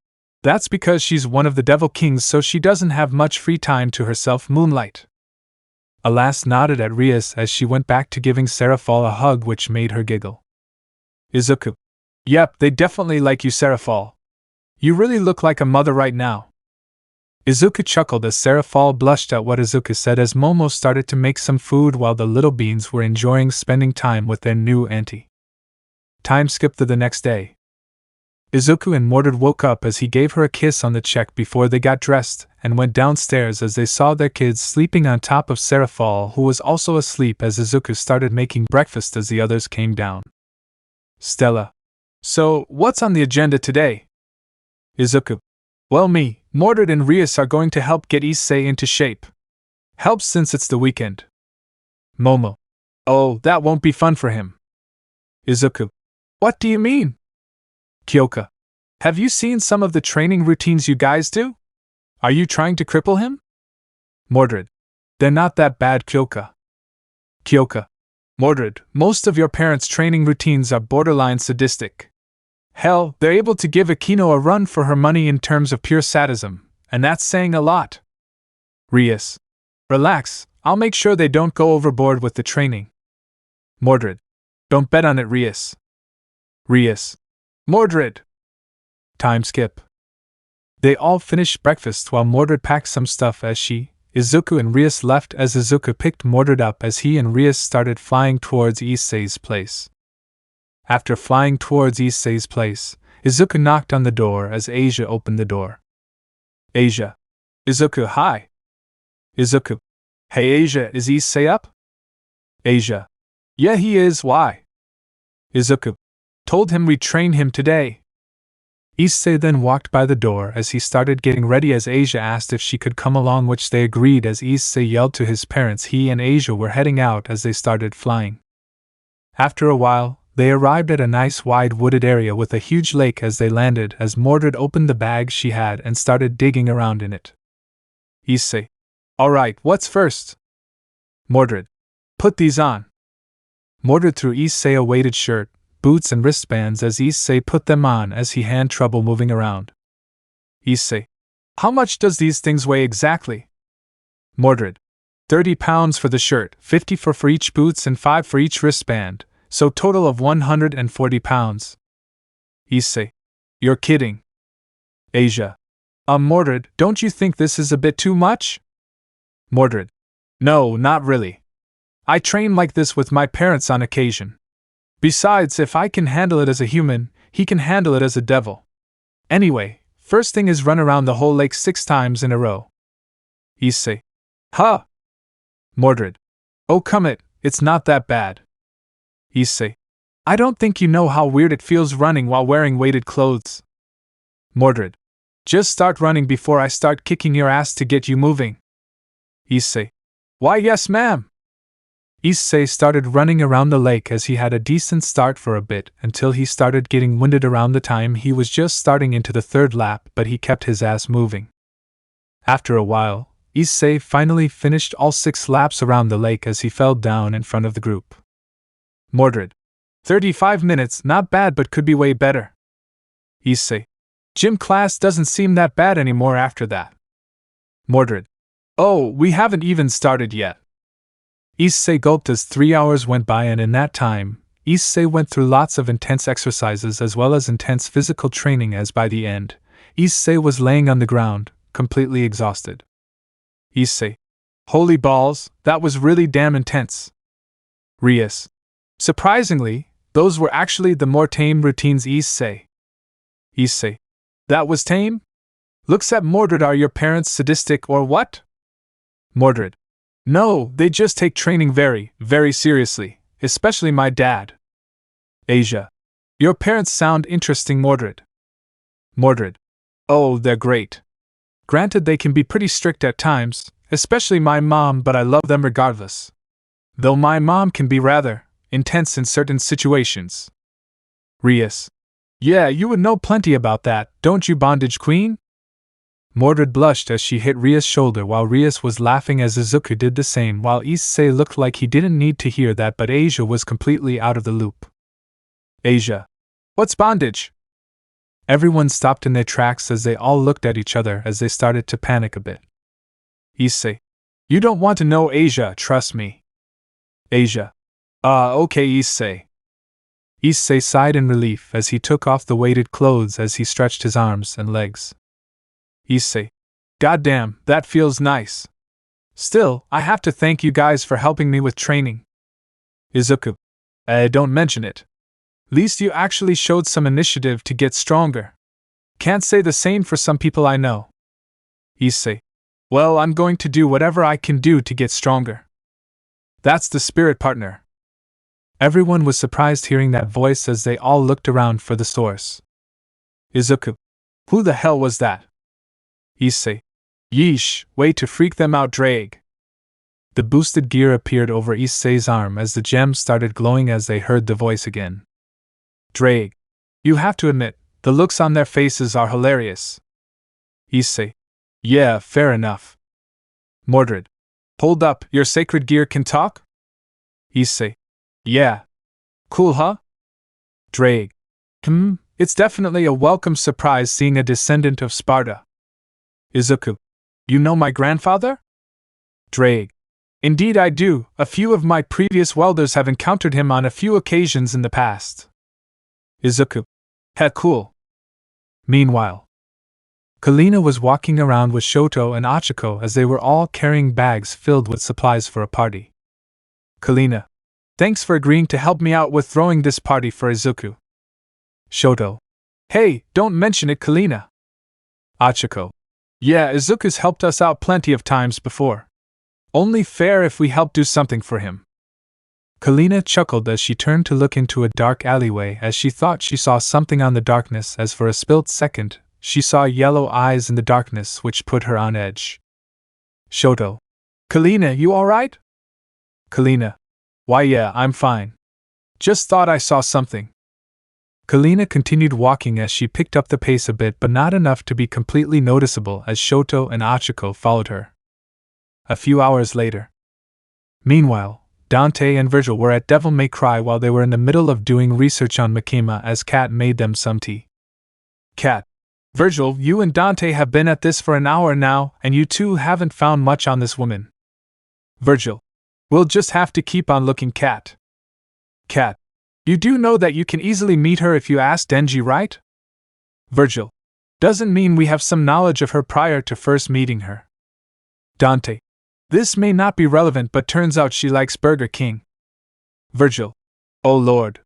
That's because she's one of the Devil Kings, so she doesn't have much free time to herself. Moonlight. Alas nodded at Rias as she went back to giving Seraphol a hug, which made her giggle. Izuku. Yep, they definitely like you, Seraphol. You really look like a mother right now. Izuku chuckled as Seraphol blushed at what Izuku said as Momo started to make some food while the little beans were enjoying spending time with their new auntie. Time skipped to the next day. Izuku and Mordred woke up as he gave her a kiss on the cheek before they got dressed and went downstairs as they saw their kids sleeping on top of Seraphol, who was also asleep as Izuku started making breakfast as the others came down. Stella. So, what's on the agenda today? Izuku. Well, me, Mordred and Rias are going to help get Issei into shape. Helps since it's the weekend. Momo. Oh, that won't be fun for him. Izuku. What do you mean? Kyoka. Have you seen some of the training routines you guys do? Are you trying to cripple him? Mordred. They're not that bad, Kyoka. Kyoka. Mordred, most of your parents' training routines are borderline sadistic. Hell, they're able to give Akino a run for her money in terms of pure sadism, and that's saying a lot. Rias. Relax, I'll make sure they don't go overboard with the training. Mordred. Don't bet on it, Rias. Rias. Mordred. Time skip. They all finished breakfast while Mordred packed some stuff as she, Izuku and Rias left as Izuku picked Mordred up as he and Rias started flying towards Issei's place. After flying towards Issei's place, Izuku knocked on the door as Asia opened the door. Asia. Izuku, hi. Izuku. Hey Asia, is Issei up? Asia. Yeah, he is, why? Izuku. Told him we'd train him today. Issei then walked by the door as he started getting ready as Asia asked if she could come along, which they agreed as Issei yelled to his parents he and Asia were heading out as they started flying. After a while, they arrived at a nice wide wooded area with a huge lake as they landed as Mordred opened the bag she had and started digging around in it. Issei. Alright, what's first? Mordred. Put these on. Mordred threw Issei a weighted shirt, boots and wristbands as Issei put them on as he had trouble moving around. Issei. How much does these things weigh exactly? Mordred. 30 pounds for the shirt, 50 for each boots and 5 for each wristband. So total of 140 pounds. Issei. You're kidding. Asia. Mordred, don't you think this is a bit too much? Mordred. No, not really. I train like this with my parents on occasion. Besides, if I can handle it as a human, he can handle it as a devil. Anyway, first thing is run around the whole lake 6 times in a row. Issei. Huh? Mordred. Oh, come it, it's not that bad. Issei. I don't think you know how weird it feels running while wearing weighted clothes. Mordred. Just start running before I start kicking your ass to get you moving. Issei. Why yes ma'am. Issei started running around the lake as he had a decent start for a bit until he started getting winded around the time he was just starting into the third lap, but he kept his ass moving. After a while, Issei finally finished all 6 laps around the lake as he fell down in front of the group. Mordred. 35 minutes, not bad but could be way better. Issei. Gym class doesn't seem that bad anymore after that. Mordred. Oh, we haven't even started yet. Issei gulped as 3 hours went by, and in that time, Issei went through lots of intense exercises as well as intense physical training, as by the end, Issei was laying on the ground, completely exhausted. Issei. Holy balls, that was really damn intense. Rias. Surprisingly, those were actually the more tame routines, Issei. Issei. That was tame? Looks at Mordred, are your parents sadistic or what? Mordred. No, they just take training very, very seriously, especially my dad. Asia. Your parents sound interesting, Mordred. Mordred. Oh, they're great. Granted, they can be pretty strict at times, especially my mom, but I love them regardless. Though my mom can be rather intense in certain situations. Rias. Yeah, you would know plenty about that, don't you, Bondage Queen? Mordred blushed as she hit Rias' shoulder while Rias was laughing as Izuku did the same, while Issei looked like he didn't need to hear that, but Asia was completely out of the loop. Asia. What's bondage? Everyone stopped in their tracks as they all looked at each other as they started to panic a bit. Issei. You don't want to know, Asia, trust me. Asia. Okay, Issei. Issei sighed in relief as he took off the weighted clothes as he stretched his arms and legs. Issei. Goddamn, that feels nice. Still, I have to thank you guys for helping me with training. Izuku. Don't mention it. Least you actually showed some initiative to get stronger. Can't say the same for some people I know. Issei. Well, I'm going to do whatever I can do to get stronger. That's the spirit, partner. Everyone was surprised hearing that voice as they all looked around for the source. Izuku. Who the hell was that? Issei. Yeesh, way to freak them out, Drake. The boosted gear appeared over Issei's arm as the gems started glowing as they heard the voice again. Drake. You have to admit, the looks on their faces are hilarious. Issei. Yeah, fair enough. Mordred. Hold up, your sacred gear can talk? Issei. Yeah. Cool, huh? Drake. It's definitely a welcome surprise seeing a descendant of Sparta. Izuku. You know my grandfather? Drake. Indeed I do, a few of my previous welders have encountered him on a few occasions in the past. Izuku. Heh, cool. Meanwhile, Kalina was walking around with Shoto and Achiko as they were all carrying bags filled with supplies for a party. Kalina. Thanks for agreeing to help me out with throwing this party for Izuku. Shoto. Hey, don't mention it, Kalina. Achiko. Yeah, Izuku's helped us out plenty of times before. Only fair if we help do something for him. Kalina chuckled as she turned to look into a dark alleyway as she thought she saw something on the darkness, as for a split second, she saw yellow eyes in the darkness which put her on edge. Shoto. Kalina, you alright? Kalina. Why yeah, I'm fine. Just thought I saw something. Kalina continued walking as she picked up the pace a bit, but not enough to be completely noticeable as Shoto and Achiko followed her. A few hours later. Meanwhile, Dante and Virgil were at Devil May Cry while they were in the middle of doing research on Makima as Kat made them some tea. Kat. Virgil, you and Dante have been at this for an hour now, and you two haven't found much on this woman. Virgil. We'll just have to keep on looking, Kat. Kat. You do know that you can easily meet her if you ask Denji, right? Virgil. Doesn't mean we have some knowledge of her prior to first meeting her. Dante. This may not be relevant, but turns out she likes Burger King. Virgil. Oh lord.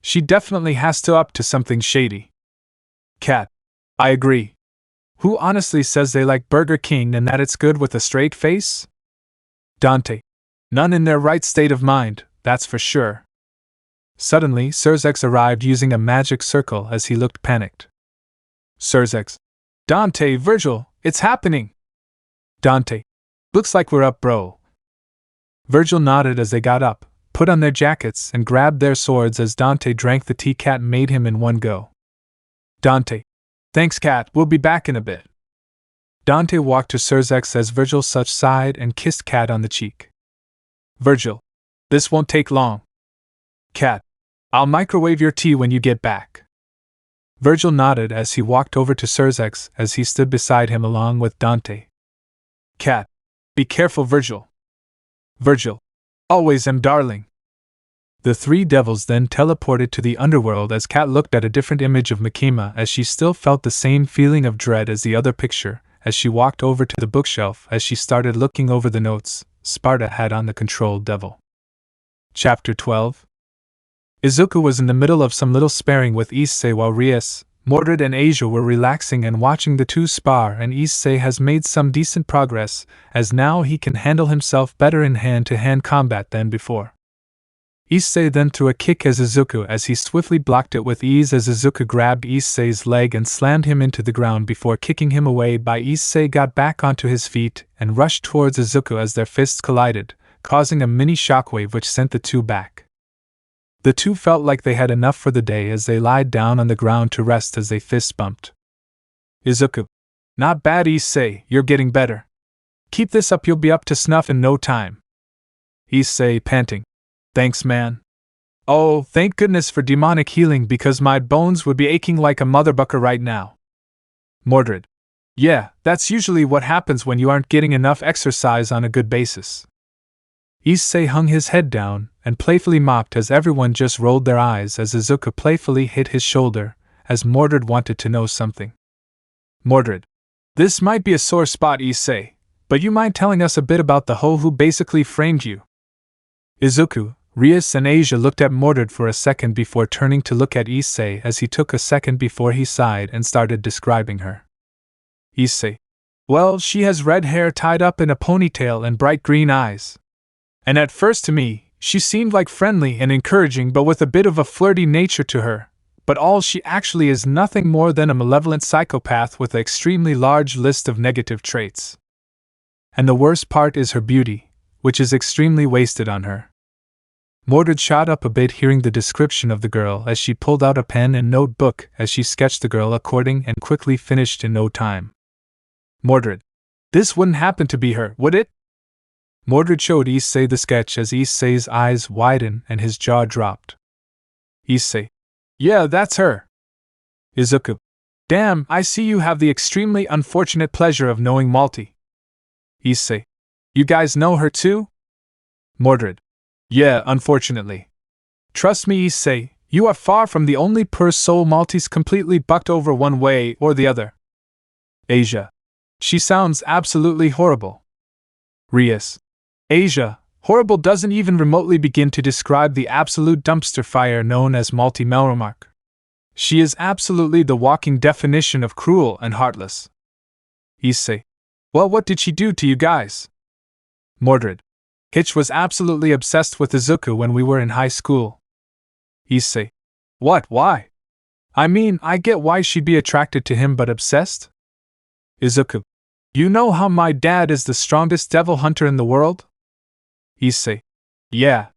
She definitely has to up to something shady. Kat. I agree. Who honestly says they like Burger King and that it's good with a straight face? Dante. None in their right state of mind, that's for sure. Suddenly, Surzex arrived using a magic circle as he looked panicked. Surzex. Dante, Virgil, it's happening! Dante. Looks like we're up, bro. Virgil nodded as they got up, put on their jackets, and grabbed their swords as Dante drank the tea Cat made him in one go. Dante. Thanks, Cat, we'll be back in a bit. Dante walked to Surzex as Virgil such sighed and kissed Cat on the cheek. Virgil. This won't take long. Cat. I'll microwave your tea when you get back. Virgil nodded as he walked over to Surzex as he stood beside him along with Dante. Cat. Be careful, Virgil. Virgil. Always am, darling. The three devils then teleported to the underworld as Cat looked at a different image of Makima as she still felt the same feeling of dread as the other picture, as she walked over to the bookshelf as she started looking over the notes Sparta had on the controlled devil. Chapter 12. Izuku was in the middle of some little sparring with Issei while Rias, Mordred and Asia were relaxing and watching the two spar, and Issei has made some decent progress, as now he can handle himself better in hand-to-hand combat than before. Issei then threw a kick at Izuku as he swiftly blocked it with ease as Izuku grabbed Issei's leg and slammed him into the ground before kicking him away. Issei got back onto his feet and rushed towards Izuku as their fists collided, causing a mini shockwave which sent the two back. The two felt like they had enough for the day as they lied down on the ground to rest as they fist bumped. Izuku. Not bad, Issei, you're getting better. Keep this up, you'll be up to snuff in no time. Issei panting. Thanks, man. Oh, thank goodness for demonic healing because my bones would be aching like a motherbucker right now. Mordred. Yeah, that's usually what happens when you aren't getting enough exercise on a good basis. Issei hung his head down and playfully mocked as everyone just rolled their eyes as Izuku playfully hit his shoulder, as Mordred wanted to know something. Mordred. This might be a sore spot, Issei, but you mind telling us a bit about the hoe who basically framed you? Izuku, Rias and Asia looked at Mordred for a second before turning to look at Issei as he took a second before he sighed and started describing her. Issei. Well, she has red hair tied up in a ponytail and bright green eyes. And at first to me, she seemed like friendly and encouraging but with a bit of a flirty nature to her, but all she actually is nothing more than a malevolent psychopath with an extremely large list of negative traits. And the worst part is her beauty, which is extremely wasted on her. Mordred shot up a bit hearing the description of the girl as she pulled out a pen and notebook as she sketched the girl according and quickly finished in no time. Mordred. This wouldn't happen to be her, would it? Mordred showed Issei the sketch as Issei's eyes widened and his jaw dropped. Issei. Yeah, that's her. Izuku. Damn, I see you have the extremely unfortunate pleasure of knowing Malty. Issei. You guys know her too? Mordred. Yeah, unfortunately. Trust me, Issei, you are far from the only poor soul Malty's completely bucked over one way or the other. Asia. She sounds absolutely horrible. Rias. Asia, horrible doesn't even remotely begin to describe the absolute dumpster fire known as Malty Melromark. She is absolutely the walking definition of cruel and heartless. Issei. Well, what did she do to you guys? Mordred. Hitch was absolutely obsessed with Izuku when we were in high school. Issei. What, why? I mean, I get why she'd be attracted to him but obsessed? Izuku. You know how my dad is the strongest devil hunter in the world? Issei. Yeah.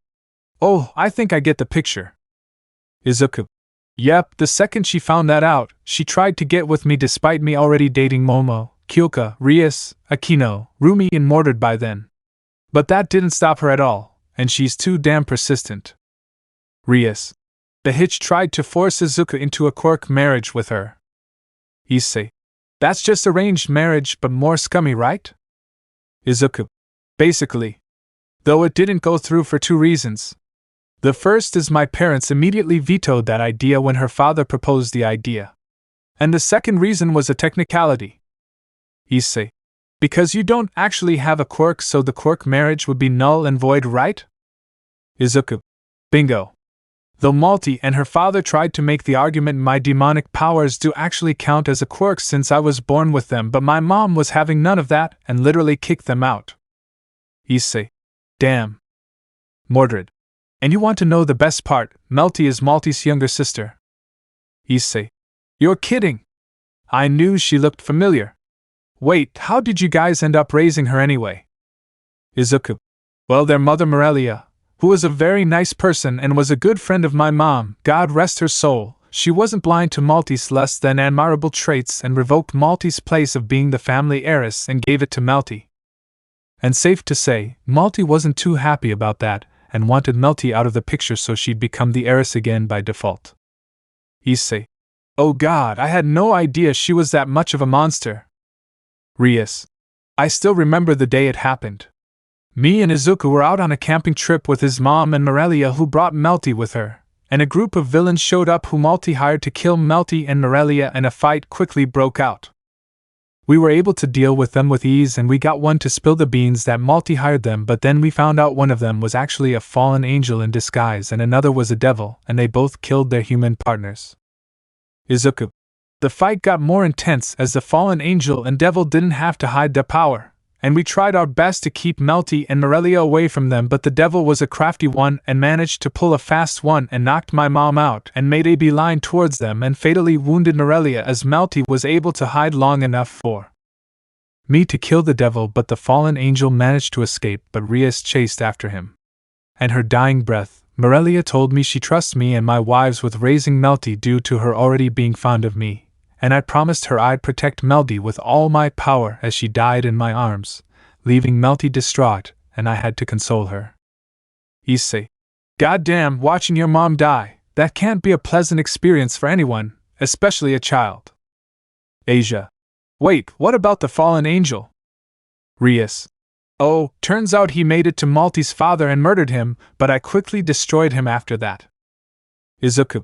Oh, I think I get the picture. Izuku. Yep, the second she found that out, she tried to get with me despite me already dating Momo, Kyoka, Rias, Akino, Rumi and Mordred by then. But that didn't stop her at all, and she's too damn persistent. Rias. The Hitch tried to force Izuku into a Quirk marriage with her. Issei. That's just arranged marriage but more scummy, right? Izuku. Basically. Though it didn't go through for two reasons. The first is my parents immediately vetoed that idea when her father proposed the idea. And the second reason was a technicality. Issei. Because you don't actually have a Quirk, so the Quirk marriage would be null and void, right? Izuku. Bingo. Though Malty and her father tried to make the argument my demonic powers do actually count as a Quirk since I was born with them, but my mom was having none of that and literally kicked them out. Issei. Damn. Mordred. And you want to know the best part, Melty is Malty's younger sister. Issei. You're kidding! I knew she looked familiar. Wait, how did you guys end up raising her anyway? Izuku. Well, their mother Morelia, who was a very nice person and was a good friend of my mom, God rest her soul, she wasn't blind to Malty's less than admirable traits and revoked Malty's place of being the family heiress and gave it to Melty. And safe to say, Malty wasn't too happy about that, and wanted Melty out of the picture so she'd become the heiress again by default. Issei. Oh God, I had no idea she was that much of a monster. Rias. I still remember the day it happened. Me and Izuku were out on a camping trip with his mom and Morelia, who brought Melty with her, and a group of villains showed up who Malty hired to kill Melty and Morelia, and a fight quickly broke out. We were able to deal with them with ease, and we got one to spill the beans that Malty hired them, but then we found out one of them was actually a fallen angel in disguise and another was a devil, and they both killed their human partners. Izuku. The fight got more intense as the fallen angel and devil didn't have to hide their power, and we tried our best to keep Melty and Morelia away from them, but the devil was a crafty one and managed to pull a fast one and knocked my mom out and made a beeline towards them and fatally wounded Morelia as Melty was able to hide long enough for me to kill the devil, but the fallen angel managed to escape, but Rias chased after him. And her dying breath, Morelia told me she trusts me and my wives with raising Melty due to her already being fond of me, and I promised her I'd protect Melty with all my power as she died in my arms, leaving Melty distraught, and I had to console her. Issei. Goddamn, watching your mom die, that can't be a pleasant experience for anyone, especially a child. Asia. Wait, what about the fallen angel? Rias. Oh, turns out he made it to Malty's father and murdered him, but I quickly destroyed him after that. Izuku.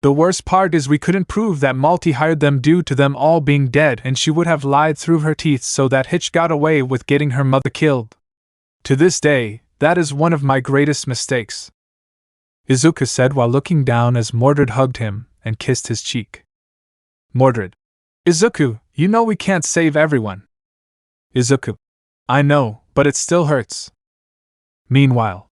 The worst part is we couldn't prove that Malty hired them due to them all being dead, and she would have lied through her teeth so that Hitch got away with getting her mother killed. To this day, that is one of my greatest mistakes. Izuku said while looking down as Mordred hugged him and kissed his cheek. Mordred. Izuku, you know we can't save everyone. Izuku. I know, but it still hurts. Meanwhile,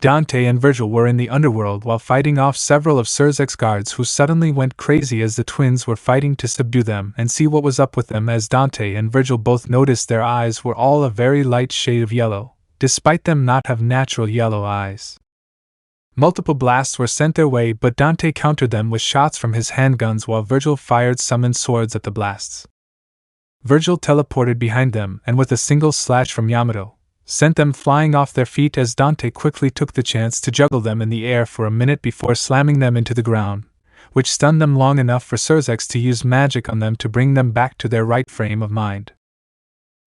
Dante and Virgil were in the underworld while fighting off several of Surzek's guards, who suddenly went crazy as the twins were fighting to subdue them and see what was up with them, as Dante and Virgil both noticed their eyes were all a very light shade of yellow, despite them not have natural yellow eyes. Multiple blasts were sent their way, but Dante countered them with shots from his handguns while Virgil fired summoned swords at the blasts. Virgil teleported behind them and with a single slash from Yamato, sent them flying off their feet as Dante quickly took the chance to juggle them in the air for a minute before slamming them into the ground, which stunned them long enough for Surzek to use magic on them to bring them back to their right frame of mind.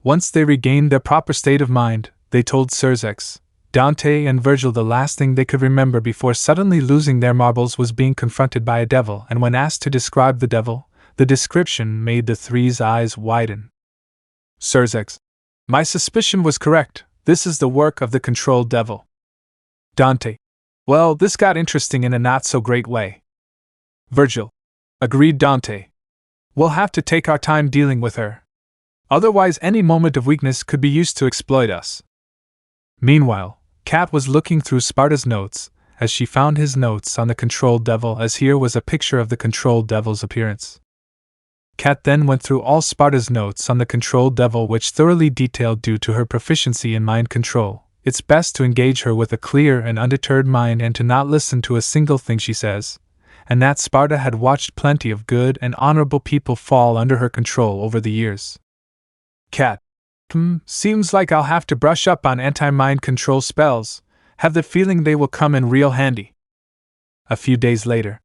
Once they regained their proper state of mind, they told Surzek, Dante and Virgil the last thing they could remember before suddenly losing their marbles was being confronted by a devil, and when asked to describe the devil, the description made the three's eyes widen. Surzek. My suspicion was correct. This is the work of the controlled devil. Dante. Well, this got interesting in a not-so-great way. Virgil. Agreed, Dante. We'll have to take our time dealing with her. Otherwise, any moment of weakness could be used to exploit us. Meanwhile, Kat was looking through Sparta's notes, as she found his notes on the controlled devil, as here was a picture of the controlled devil's appearance. Kat then went through all Sparta's notes on the controlled devil, which thoroughly detailed due to her proficiency in mind control. It's best to engage her with a clear and undeterred mind and to not listen to a single thing she says, and that Sparta had watched plenty of good and honorable people fall under her control over the years. Kat. Seems like I'll have to brush up on anti-mind control spells. Have the feeling they will come in real handy. A few days later,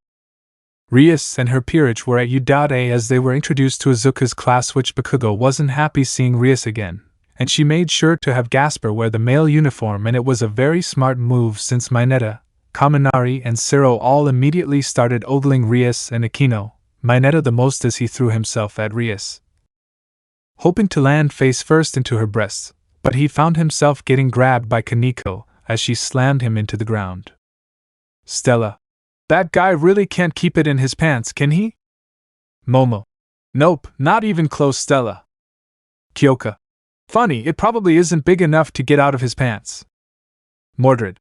Rias and her peerage were at Udade as they were introduced to Izuku's class, which Bakugo wasn't happy seeing Rias again, and she made sure to have Gasper wear the male uniform, and it was a very smart move since Mineta, Kaminari and Ciro all immediately started ogling Rias and Akino, Mineta the most as he threw himself at Rias, hoping to land face first into her breasts, but he found himself getting grabbed by Kaneko as she slammed him into the ground. Stella. That guy really can't keep it in his pants, can he? Momo. Nope, not even close, Stella. Kyoka. Funny, it probably isn't big enough to get out of his pants. Mordred.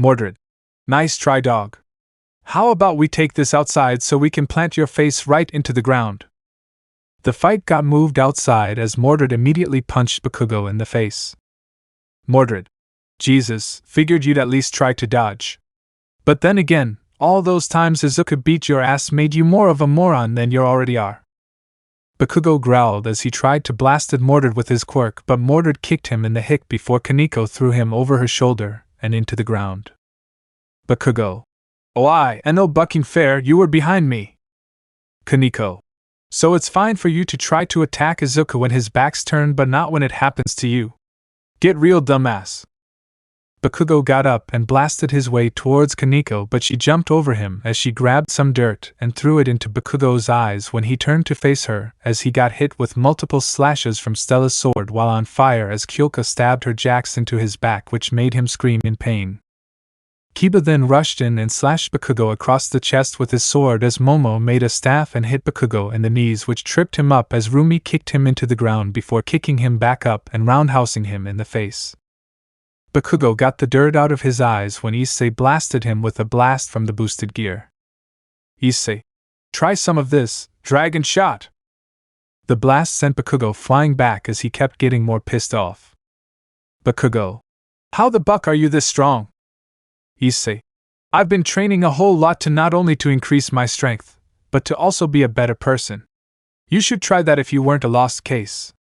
Mordred. Nice try, dog. How about we take this outside so we can plant your face right into the ground? The fight got moved outside as Mordred immediately punched Bakugo in the face. Mordred. Jesus, figured you'd at least try to dodge. But then again, all those times Izuku beat your ass made you more of a moron than you already are. Bakugo growled as he tried to blast at Mordred with his quirk, but Mordred kicked him in the hick before Kaneko threw him over her shoulder and into the ground. Bakugo. Oh, I know bucking fair, you were behind me. Kaneko. So it's fine for you to try to attack Izuku when his back's turned, but not when it happens to you. Get real, dumbass. Bakugo got up and blasted his way towards Kaneko, but she jumped over him as she grabbed some dirt and threw it into Bakugo's eyes when he turned to face her, as he got hit with multiple slashes from Stella's sword while on fire as Kyoka stabbed her jacks into his back, which made him scream in pain. Kiba then rushed in and slashed Bakugo across the chest with his sword as Momo made a staff and hit Bakugo in the knees, which tripped him up as Rumi kicked him into the ground before kicking him back up and roundhousing him in the face. Bakugo got the dirt out of his eyes when Issei blasted him with a blast from the boosted gear. Issei. Try some of this, dragon shot! The blast sent Bakugo flying back as he kept getting more pissed off. Bakugo. How the buck are you this strong? Issei. I've been training a whole lot to not only to increase my strength, but to also be a better person. You should try that if you weren't a lost case.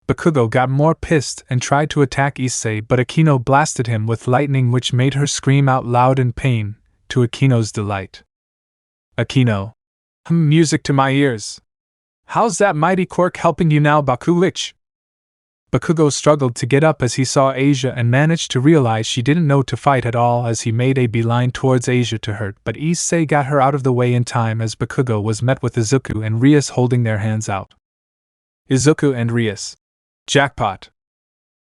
Bakugo got more pissed and tried to attack Issei, but Akino blasted him with lightning, which made her scream out loud in pain, to Akino's delight. Akino. Music to my ears. How's that mighty quirk helping you now, Baku-ichi? Bakugo struggled to get up as he saw Asia and managed to realize she didn't know to fight at all as he made a beeline towards Asia to hurt, but Issei got her out of the way in time as Bakugo was met with Izuku and Rias holding their hands out. Izuku and Rias. Jackpot!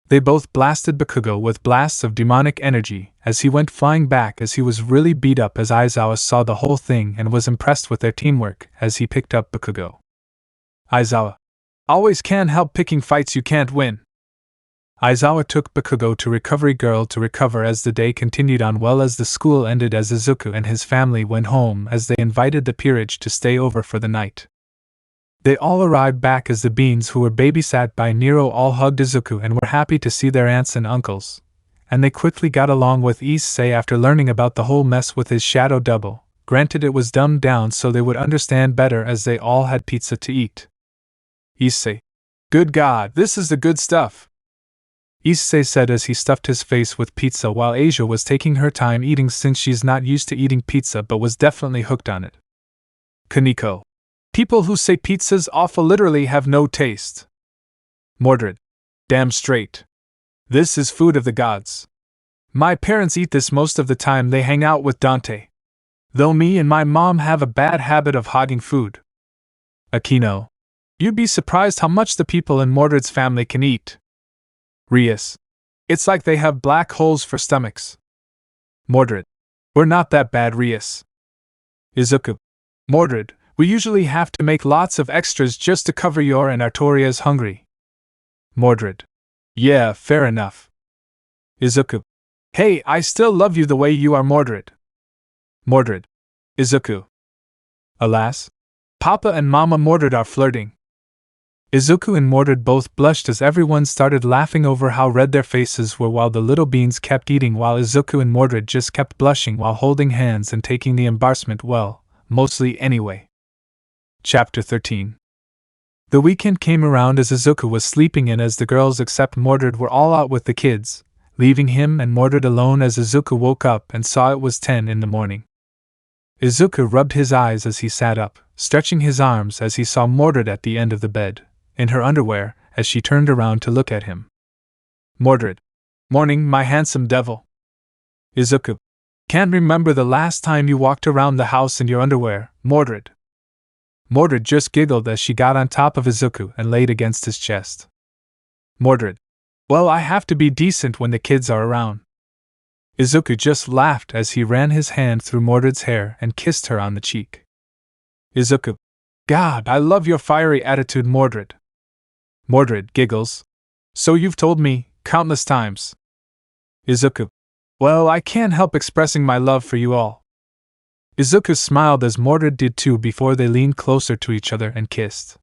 They both blasted Bakugo with blasts of demonic energy as he went flying back as he was really beat up as Aizawa saw the whole thing and was impressed with their teamwork as he picked up Bakugo. Aizawa. Always can't help picking fights you can't win. Aizawa took Bakugo to Recovery Girl to recover as the day continued on well as the school ended as Izuku and his family went home as they invited the Peerage to stay over for the night. They all arrived back as the beings who were babysat by Nero all hugged Izuku and were happy to see their aunts and uncles, and they quickly got along with Issei after learning about the whole mess with his shadow double. Granted, it was dumbed down so they would understand better as they all had pizza to eat. Issei. Good God, this is the good stuff. Issei said as he stuffed his face with pizza while Asia was taking her time eating since she's not used to eating pizza but was definitely hooked on it. Kaneko. People who say pizza's awful literally have no taste. Mordred. Damn straight. This is food of the gods. My parents eat this most of the time they hang out with Dante. Though me and my mom have a bad habit of hogging food. Akino. You'd be surprised how much the people in Mordred's family can eat. Rias. It's like they have black holes for stomachs. Mordred. We're not that bad, Rias. Izuku. Mordred, we usually have to make lots of extras just to cover your and Artoria's hungry. Mordred. Yeah, fair enough. Izuku. Hey, I still love you the way you are, Mordred. Mordred. Izuku. Alas. Papa and Mama Mordred are flirting. Izuku and Mordred both blushed as everyone started laughing over how red their faces were while the little beans kept eating while Izuku and Mordred just kept blushing while holding hands and taking the embarrassment well, mostly anyway. Chapter 13. The weekend came around as Izuku was sleeping in as the girls except Mordred were all out with the kids, leaving him and Mordred alone as Izuku woke up and saw it was 10 in the morning. Izuku rubbed his eyes as he sat up, stretching his arms as he saw Mordred at the end of the bed, in her underwear, as she turned around to look at him. Mordred. Morning, my handsome devil. Izuku. Can't remember the last time you walked around the house in your underwear, Mordred. Mordred just giggled as she got on top of Izuku and laid against his chest. Mordred. Well, I have to be decent when the kids are around. Izuku just laughed as he ran his hand through Mordred's hair and kissed her on the cheek. Izuku. God, I love your fiery attitude, Mordred. Mordred giggles. So you've told me, countless times. Izuku. Well, I can't help expressing my love for you all. Izuku smiled as Mordred did too before they leaned closer to each other and kissed.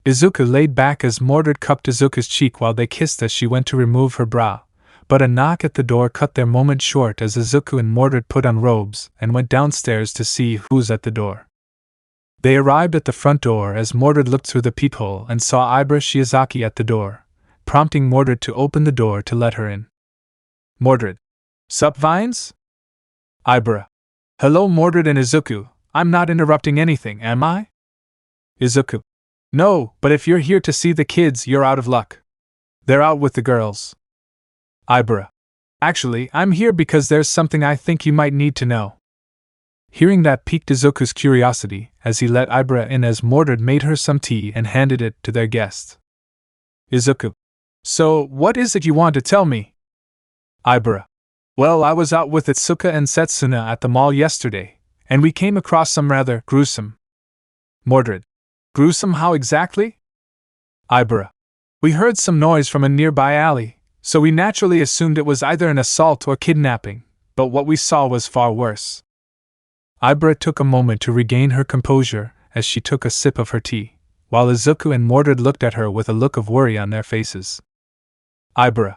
Izuku laid back as Mordred cupped Izuku's cheek while they kissed as she went to remove her bra, but a knock at the door cut their moment short as Izuku and Mordred put on robes and went downstairs to see who's at the door. They arrived at the front door as Mordred looked through the peephole and saw Ibra Shiozaki at the door, prompting Mordred to open the door to let her in. Mordred. Sup, Vines? Ibra. Hello, Mordred and Izuku, I'm not interrupting anything, am I? Izuku. No, but if you're here to see the kids, you're out of luck. They're out with the girls. Ibra. Actually, I'm here because there's something I think you might need to know. Hearing that piqued Izuku's curiosity, as he let Ibra in as Mordred made her some tea and handed it to their guest. Izuku. So, what is it you want to tell me? Ibra. Well, I was out with Itsuka and Setsuna at the mall yesterday, and we came across some rather gruesome. Mordred. Gruesome how exactly? Ibra. We heard some noise from a nearby alley, so we naturally assumed it was either an assault or kidnapping, but what we saw was far worse. Ibra took a moment to regain her composure as she took a sip of her tea, while Izuku and Mordred looked at her with a look of worry on their faces. Ibra.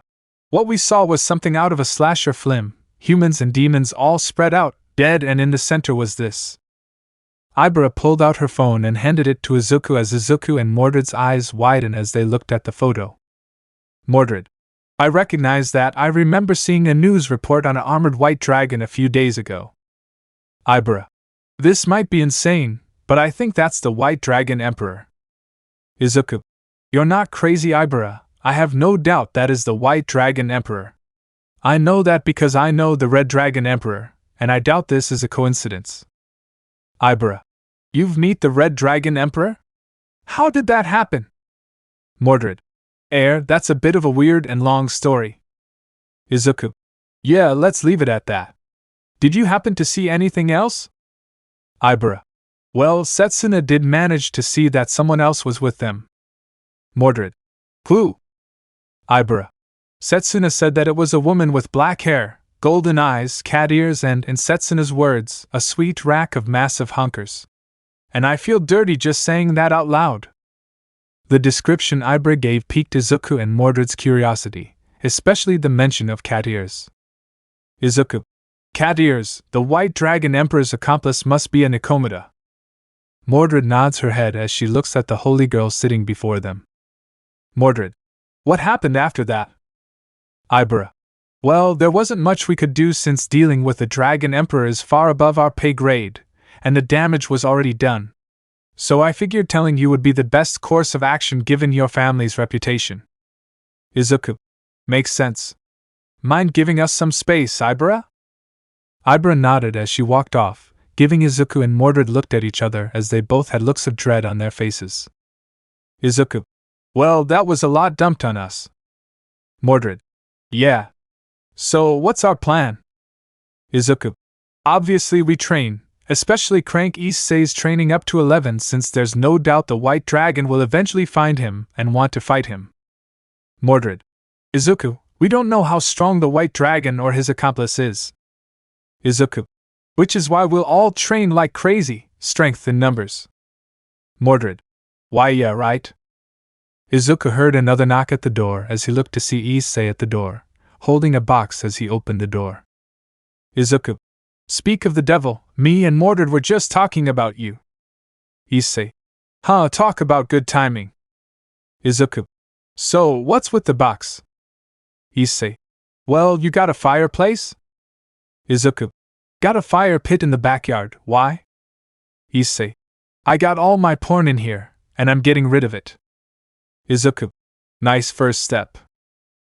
What we saw was something out of a slasher film, humans and demons all spread out, dead, and in the center was this. Ibra pulled out her phone and handed it to Izuku as Izuku and Mordred's eyes widened as they looked at the photo. Mordred. I recognize that. I remember seeing a news report on an armored white dragon a few days ago. Ibra. This might be insane, but I think that's the White Dragon Emperor. Izuku. You're not crazy, Ibara. I have no doubt that is the White Dragon Emperor. I know that because I know the Red Dragon Emperor, and I doubt this is a coincidence. Ibara. You've met the Red Dragon Emperor? How did that happen? Mordred. That's a bit of a weird and long story. Izuku. Yeah, let's leave it at that. Did you happen to see anything else? Ibara. Well, Setsuna did manage to see that someone else was with them. Mordred. Who? Ibara. Setsuna said that it was a woman with black hair, golden eyes, cat ears, and, in Setsuna's words, a sweet rack of massive hunkers. And I feel dirty just saying that out loud. The description Ibara gave piqued Izuku and Mordred's curiosity, especially the mention of cat ears. Izuku. Cat ears, the White Dragon Emperor's accomplice must be a Nikomata. Mordred nods her head as she looks at the holy girl sitting before them. Mordred. What happened after that? Ibara. Well, there wasn't much we could do since dealing with the Dragon Emperor is far above our pay grade, and the damage was already done. So I figured telling you would be the best course of action given your family's reputation. Izuku. Makes sense. Mind giving us some space, Ibara? Ibara nodded as she walked off, giving Izuku and Mordred looked at each other as they both had looks of dread on their faces. Izuku. Well, that was a lot dumped on us. Mordred. Yeah. So, what's our plan? Izuku. Obviously we train, especially crank Issei's training up to 11 since there's no doubt the White Dragon will eventually find him and want to fight him. Mordred. Izuku, we don't know how strong the White Dragon or his accomplice is. Izuku. Which is why we'll all train like crazy, strength in numbers. Mordred. Why yeah, right? Izuku heard another knock at the door as he looked to see Issei at the door, holding a box as he opened the door. Izuku. Speak of the devil, me and Mordred were just talking about you. Issei. Talk about good timing. Izuku. So, what's with the box? Issei. Well, you got a fireplace? Izuku. Got a fire pit in the backyard, why? Issei. I got all my porn in here, and I'm getting rid of it. Izuku. Nice first step.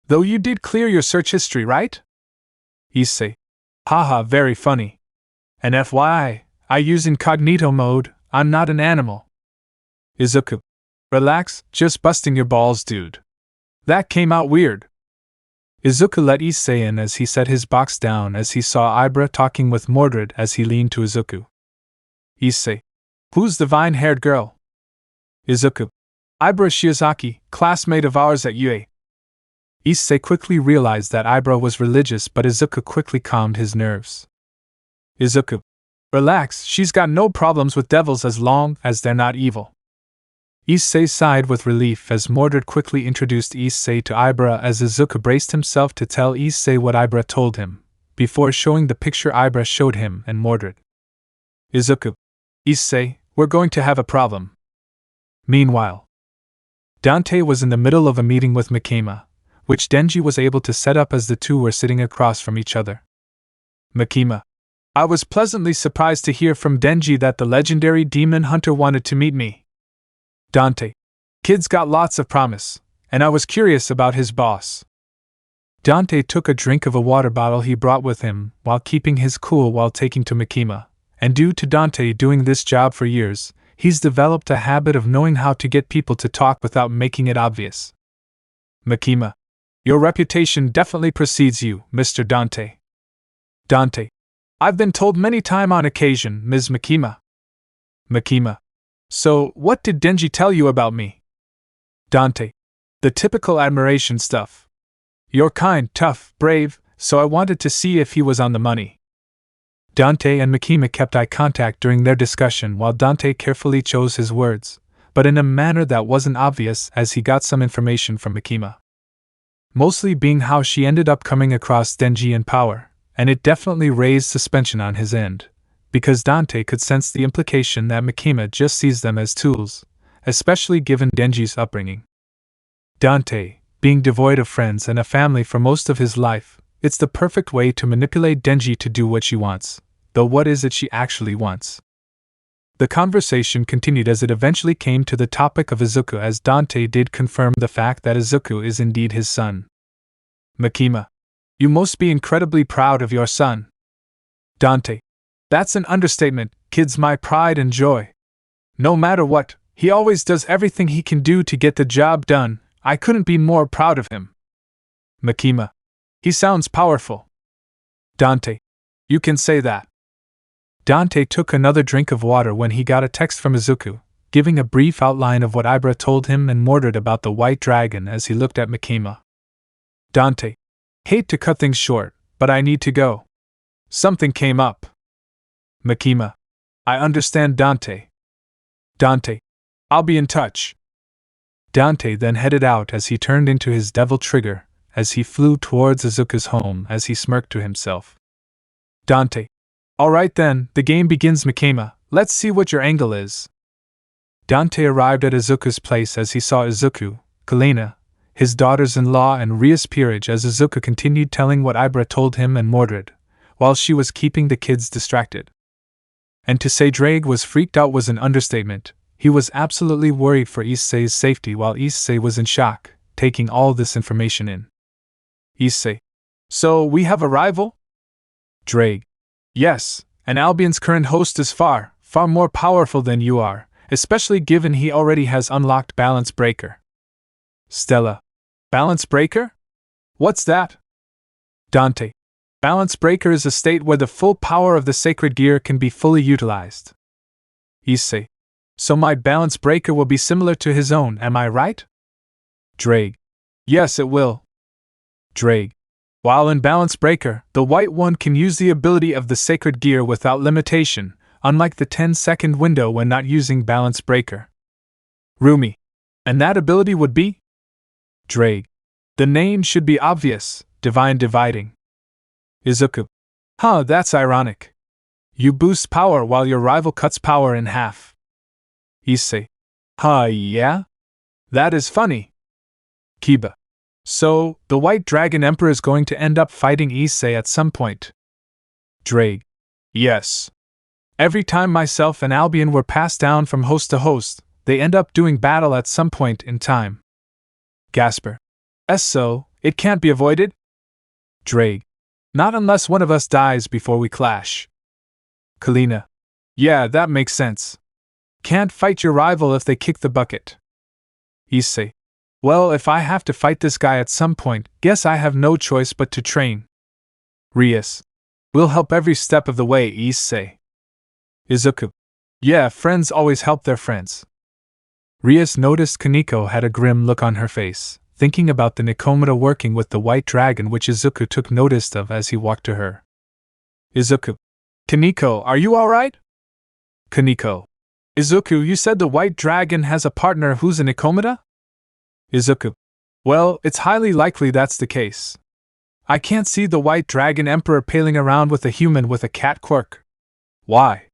Though you did clear your search history, right? Issei. Haha, very funny. And FYI, I use incognito mode, I'm not an animal. Izuku. Relax, just busting your balls, dude. That came out weird. Izuku let Issei in as he set his box down as he saw Ibara talking with Mordred as he leaned to Izuku. Issei. Who's the vine-haired girl? Izuku. Ibara Shiozaki, classmate of ours at UA. Issei quickly realized that Ibara was religious, but Izuku quickly calmed his nerves. Izuku. Relax, she's got no problems with devils as long as they're not evil. Issei sighed with relief as Mordred quickly introduced Issei to Ibara as Izuku braced himself to tell Issei what Ibara told him, before showing the picture Ibara showed him and Mordred. Izuku. Issei, we're going to have a problem. Meanwhile, Dante was in the middle of a meeting with Makima, which Denji was able to set up as the two were sitting across from each other. Makima. I was pleasantly surprised to hear from Denji that the legendary demon hunter wanted to meet me. Dante. Kid's got lots of promise, and I was curious about his boss. Dante took a drink of a water bottle he brought with him while keeping his cool while taking to Makima, and due to Dante doing this job for years, he's developed a habit of knowing how to get people to talk without making it obvious. Makima. Your reputation definitely precedes you, Mr. Dante. Dante. I've been told many times on occasion, Ms. Makima. Makima. So, what did Denji tell you about me? Dante. The typical admiration stuff. You're kind, tough, brave, so I wanted to see if he was on the money. Dante and Makima kept eye contact during their discussion while Dante carefully chose his words, but in a manner that wasn't obvious as he got some information from Makima. Mostly being how she ended up coming across Denji in power, and it definitely raised suspension on his end, because Dante could sense the implication that Makima just sees them as tools, especially given Denji's upbringing. Dante, being devoid of friends and a family for most of his life, it's the perfect way to manipulate Denji to do what she wants, though what is it she actually wants? The conversation continued as it eventually came to the topic of Izuku, as Dante did confirm the fact that Izuku is indeed his son. Makima, you must be incredibly proud of your son. Dante, that's an understatement, kid's my pride and joy. No matter what, he always does everything he can do to get the job done. I couldn't be more proud of him. Makima, he sounds powerful. Dante, you can say that. Dante took another drink of water when he got a text from Izuku, giving a brief outline of what Ibra told him and Mordred about the white dragon as he looked at Makima. Dante, hate to cut things short, but I need to go. Something came up. Makima, I understand, Dante. Dante, I'll be in touch. Dante then headed out as he turned into his devil trigger, as he flew towards Izuku's home as he smirked to himself. Dante, alright then, the game begins, Makima, let's see what your angle is. Dante arrived at Izuku's place as he saw Izuku, Kalena, his daughters-in-law and Rias Peerage as Izuku continued telling what Ibra told him and Mordred, while she was keeping the kids distracted. And to say Drake was freaked out was an understatement. He was absolutely worried for Issei's safety while Issei was in shock, taking all this information in. Issei, so we have a rival? Drake, yes, and Albion's current host is far more powerful than you are, especially given he already has unlocked Balance Breaker. Stella, Balance Breaker? What's that? Dante, Balance Breaker is a state where the full power of the sacred gear can be fully utilized. Issei, so my Balance Breaker will be similar to his own, am I right? Drake, yes it will. Drake, while in Balance Breaker, the white one can use the ability of the sacred gear without limitation, unlike the 10-second window when not using Balance Breaker. Rumi, and that ability would be? Drake, the name should be obvious, Divine Dividing. Izuku, that's ironic. You boost power while your rival cuts power in half. Issei, yeah? That is funny. Kiba, so, the White Dragon Emperor is going to end up fighting Issei at some point. Drake, yes. Every time myself and Albion were passed down from host to host, they end up doing battle at some point in time. Gasper, so, it can't be avoided? Drake, not unless one of us dies before we clash. Kalena, yeah, that makes sense. Can't fight your rival if they kick the bucket. Issei, well, if I have to fight this guy at some point, guess I have no choice but to train. Rias, we'll help every step of the way, Issei. Izuku, yeah, friends always help their friends. Rias noticed Kaneko had a grim look on her face, thinking about the Nikomata working with the white dragon, which Izuku took notice of as he walked to her. Izuku, Kaneko, are you alright? Kaneko, Izuku, you said the white dragon has a partner who's a Nikomata? Izuku, well, it's highly likely that's the case. I can't see the White Dragon Emperor paling around with a human with a cat quirk. Why?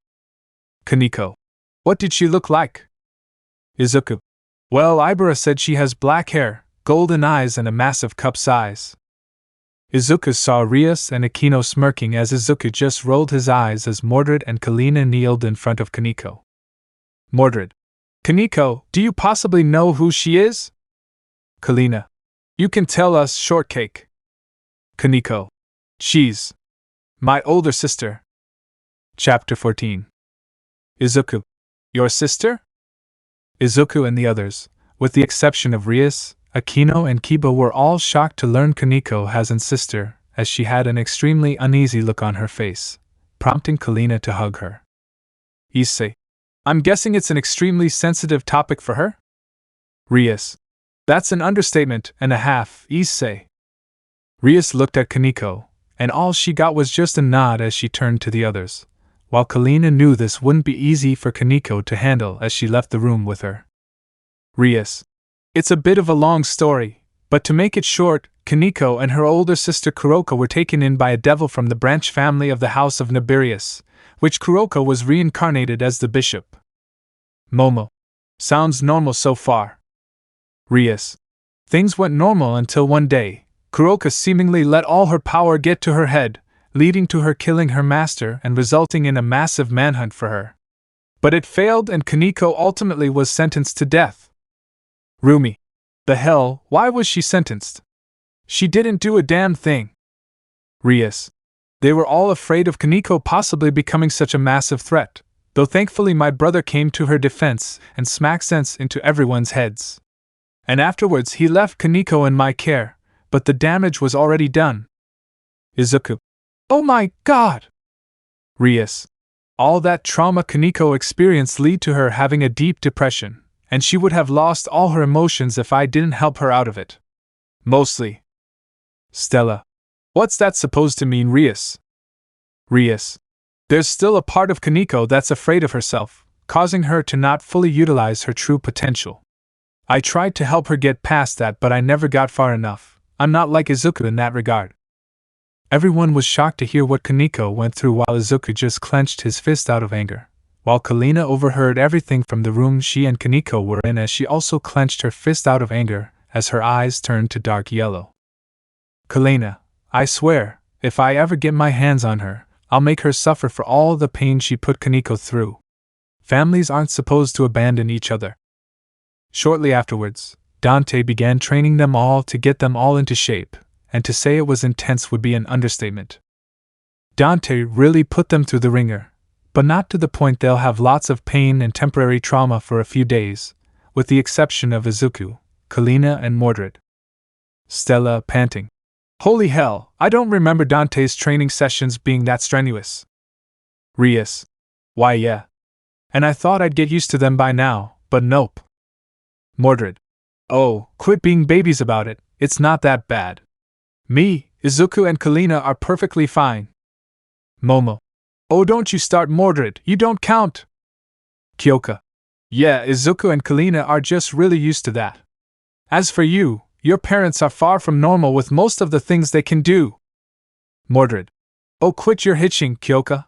Kaneko, what did she look like? Izuku, well, Ibara said she has black hair, golden eyes and a massive cup's eyes. Izuku saw Rias and Akino smirking as Izuku just rolled his eyes as Mordred and Kalena kneeled in front of Kaneko. Mordred, Kaneko, do you possibly know who she is? Kalena, you can tell us, shortcake. Kaneko, she's my older sister. Chapter 14. Izuku, your sister? Izuku and the others, with the exception of Rias, Akino and Kiba, were all shocked to learn Kaneko has a sister, as she had an extremely uneasy look on her face, prompting Kalena to hug her. Issei, I'm guessing it's an extremely sensitive topic for her? Rias, that's an understatement and a half, Issei. Rias looked at Kaneko, and all she got was just a nod as she turned to the others, while Kalena knew this wouldn't be easy for Kaneko to handle as she left the room with her. Rias, it's a bit of a long story, but to make it short, Kaneko and her older sister Kuroko were taken in by a devil from the branch family of the House of Nibirius, which Kuroko was reincarnated as the bishop. Momo. Sounds normal so far. Rias. Things went normal until one day, Kuroko seemingly let all her power get to her head, leading to her killing her master and resulting in a massive manhunt for her. But it failed and Kaneko ultimately was sentenced to death. Rumi. The hell, why was she sentenced? She didn't do a damn thing. Rias. They were all afraid of Kaneko possibly becoming such a massive threat, though thankfully my brother came to her defense and smacked sense into everyone's heads. And afterwards he left Kaneko in my care, but the damage was already done. Izuku. Oh my god! Rias. All that trauma Kaneko experienced led to her having a deep depression, and she would have lost all her emotions if I didn't help her out of it. Mostly. Stella. What's that supposed to mean, Rias? Rias. There's still a part of Kaneko that's afraid of herself, causing her to not fully utilize her true potential. I tried to help her get past that, but I never got far enough. I'm not like Izuku in that regard. Everyone was shocked to hear what Kaneko went through while Izuku just clenched his fist out of anger, while Kalina overheard everything from the room she and Kaneko were in as she also clenched her fist out of anger as her eyes turned to dark yellow. Kalina, I swear, if I ever get my hands on her, I'll make her suffer for all the pain she put Kaneko through. Families aren't supposed to abandon each other. Shortly afterwards, Dante began training them all to get them all into shape, and to say it was intense would be an understatement. Dante really put them through the ringer, but not to the point they'll have lots of pain and temporary trauma for a few days, with the exception of Izuku, Kalina, and Mordred. Stella, panting. Holy hell, I don't remember Dante's training sessions being that strenuous. Rias. Why yeah. And I thought I'd get used to them by now, but nope. Mordred. Oh, quit being babies about it, it's not that bad. Me, Izuku and Kalina are perfectly fine. Momo. Oh, don't you start, Mordred, you don't count. Kyoka. Yeah, Izuku and Kalina are just really used to that. As for you, your parents are far from normal with most of the things they can do. Mordred. Oh, quit your hitching, Kyoka.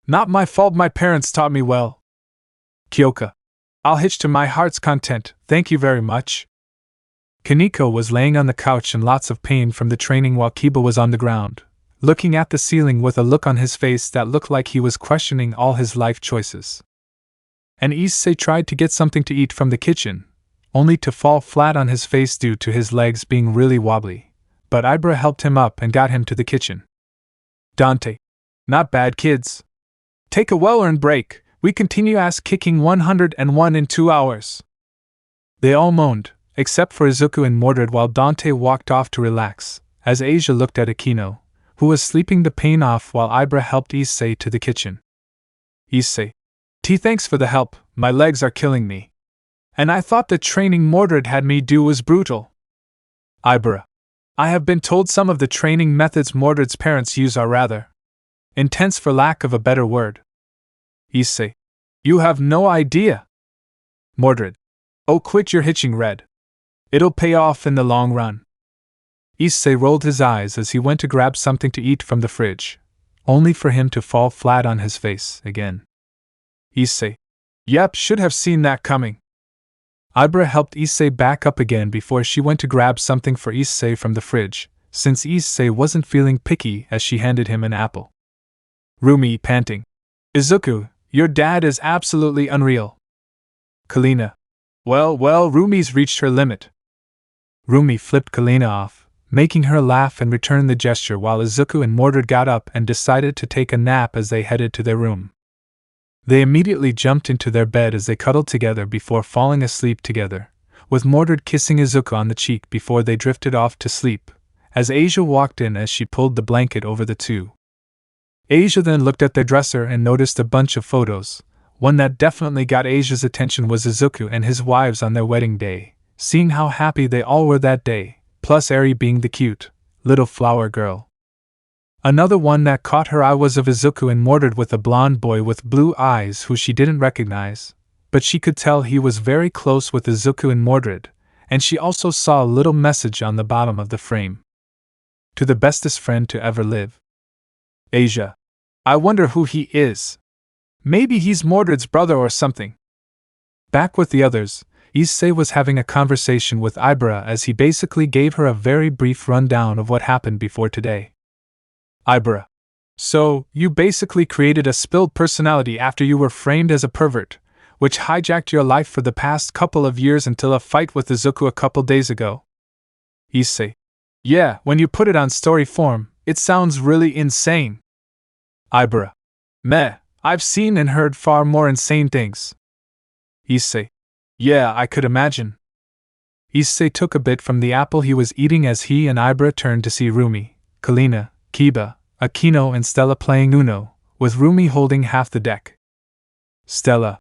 Not my fault, my parents taught me well. Kyoka. I'll hitch to my heart's content, thank you very much. Kaneko was laying on the couch in lots of pain from the training while Kiba was on the ground, looking at the ceiling with a look on his face that looked like he was questioning all his life choices. And Issei tried to get something to eat from the kitchen, only to fall flat on his face due to his legs being really wobbly, but Ibra helped him up and got him to the kitchen. Dante. Not bad, kids. Take a well-earned break, we continue ass-kicking 101 in 2 hours. They all moaned, except for Izuku and Mordred, while Dante walked off to relax, as Asia looked at Akino, who was sleeping the pain off while Ibra helped Issei to the kitchen. Issei. Thanks for the help, my legs are killing me. And I thought the training Mordred had me do was brutal. Ibra. I have been told some of the training methods Mordred's parents use are rather intense, for lack of a better word. Issei. You have no idea. Mordred. Oh, quit your hitching, Red. It'll pay off in the long run. Issei rolled his eyes as he went to grab something to eat from the fridge, only for him to fall flat on his face again. Issei. Yep, should have seen that coming. Ibra helped Issei back up again before she went to grab something for Issei from the fridge, since Issei wasn't feeling picky as she handed him an apple. Rumi, panting. Izuku, your dad is absolutely unreal. Kalina. Well, Rumi's reached her limit. Rumi flipped Kalina off, making her laugh and return the gesture while Izuku and Mordred got up and decided to take a nap as they headed to their room. They immediately jumped into their bed as they cuddled together before falling asleep together, with Mordred kissing Izuku on the cheek before they drifted off to sleep, as Asia walked in as she pulled the blanket over the two. Asia then looked at their dresser and noticed a bunch of photos. One that definitely got Asia's attention was Izuku and his wives on their wedding day, seeing how happy they all were that day, plus Eri being the cute little flower girl. Another one that caught her eye was of Izuku and Mordred with a blonde boy with blue eyes who she didn't recognize, but she could tell he was very close with Izuku and Mordred, and she also saw a little message on the bottom of the frame. To the bestest friend to ever live. Asia. I wonder who he is. Maybe he's Mordred's brother or something. Back with the others, Issei was having a conversation with Ibra as he basically gave her a very brief rundown of what happened before today. Ibra. So, you basically created a spilled personality after you were framed as a pervert, which hijacked your life for the past couple of years until a fight with Izuku a couple days ago. Issei. Yeah, when you put it on story form, it sounds really insane. Ibara. Meh, I've seen and heard far more insane things. Issei. Yeah, I could imagine. Issei took a bit from the apple he was eating as he and Ibara turned to see Rumi, Kalina, Kiba, Akino and Stella playing Uno, with Rumi holding half the deck. Stella.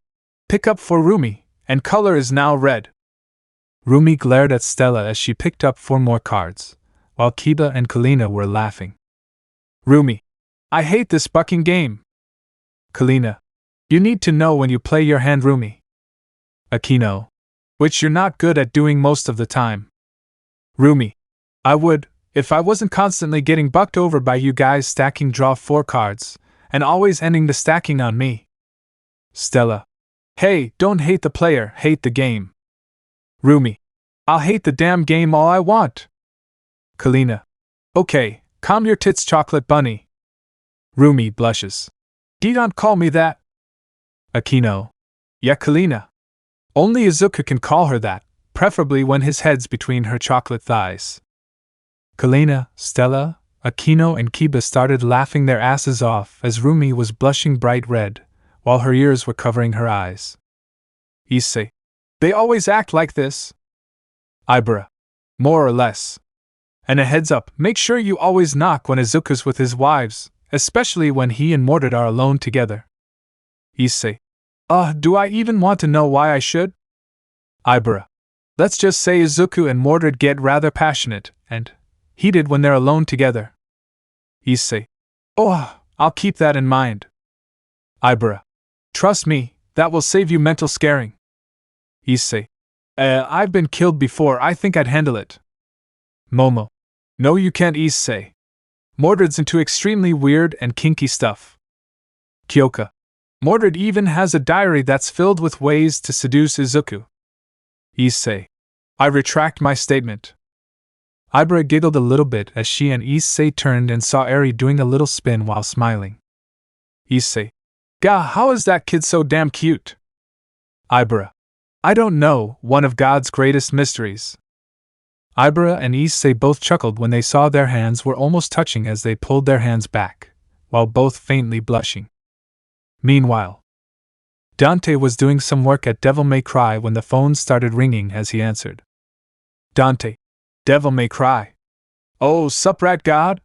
Pick up for Rumi, and color is now red. Rumi glared at Stella as she picked up 4 more cards, while Kiba and Kalina were laughing. Rumi. I hate this bucking game. Kalina. You need to know when you play your hand, Rumi. Akino. Which you're not good at doing most of the time. Rumi. I would, if I wasn't constantly getting bucked over by you guys stacking draw 4 cards, and always ending the stacking on me. Stella. Hey, don't hate the player, hate the game. Rumi. I'll hate the damn game all I want. Kalina. Okay, calm your tits, chocolate bunny. Rumi blushes. Don't call me that. Akino. Yeah, Kalina. Only Izuku can call her that, preferably when his head's between her chocolate thighs. Kalina, Stella, Akino and Kiba started laughing their asses off as Rumi was blushing bright red, while her ears were covering her eyes. Issei. They always act like this. Ibara. More or less. And a heads up, make sure you always knock when Izuku's with his wives, especially when he and Mordred are alone together. Issei. Do I even want to know why I should? Ibara. Let's just say Izuku and Mordred get rather passionate and heated when they're alone together. Issei. I'll keep that in mind. Ibara. Trust me, that will save you mental scaring. Issei. I've been killed before, I think I'd handle it. Momo. No, you can't, Issei. Mordred's into extremely weird and kinky stuff. Kyoka. Mordred even has a diary that's filled with ways to seduce Izuku. Issei. I retract my statement. Ibara giggled a little bit as she and Issei turned and saw Eri doing a little spin while smiling. Issei. Gah, how is that kid so damn cute? Ibara. I don't know, one of God's greatest mysteries. Ibara and Issei both chuckled when they saw their hands were almost touching as they pulled their hands back, while both faintly blushing. Meanwhile, Dante was doing some work at Devil May Cry when the phone started ringing as he answered. Dante. Devil May Cry. Oh, sup rat god?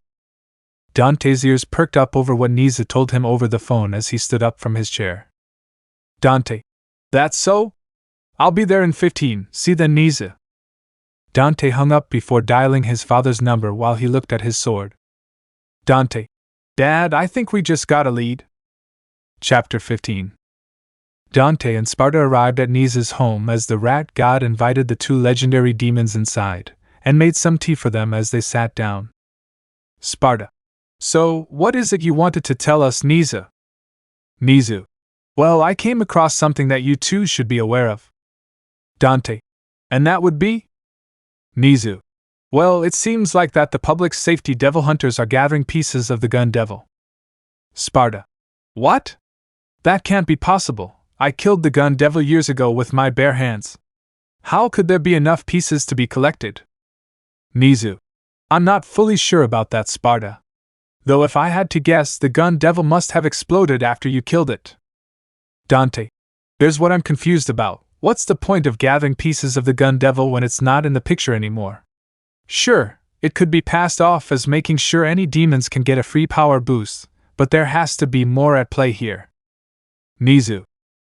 Dante's ears perked up over what Nisa told him over the phone as he stood up from his chair. Dante. That's so? I'll be there in 15, see then Nisa. Dante hung up before dialing his father's number while he looked at his sword. Dante. Dad, I think we just got a lead. Chapter 15. Dante and Sparta arrived at Nisa's home as the rat god invited the 2 legendary demons inside, and made some tea for them as they sat down. Sparta. So, what is it you wanted to tell us, Nisa? Nizu. Well, I came across something that you 2 should be aware of. Dante. And that would be? Nizu. Well, it seems like that the public safety devil hunters are gathering pieces of the gun devil. Sparta. What? That can't be possible. I killed the gun devil years ago with my bare hands. How could there be enough pieces to be collected? Nizu. I'm not fully sure about that, Sparta. Though if I had to guess, the gun devil must have exploded after you killed it. Dante. There's what I'm confused about. What's the point of gathering pieces of the gun devil when it's not in the picture anymore? Sure, it could be passed off as making sure any demons can get a free power boost, but there has to be more at play here. Nizu.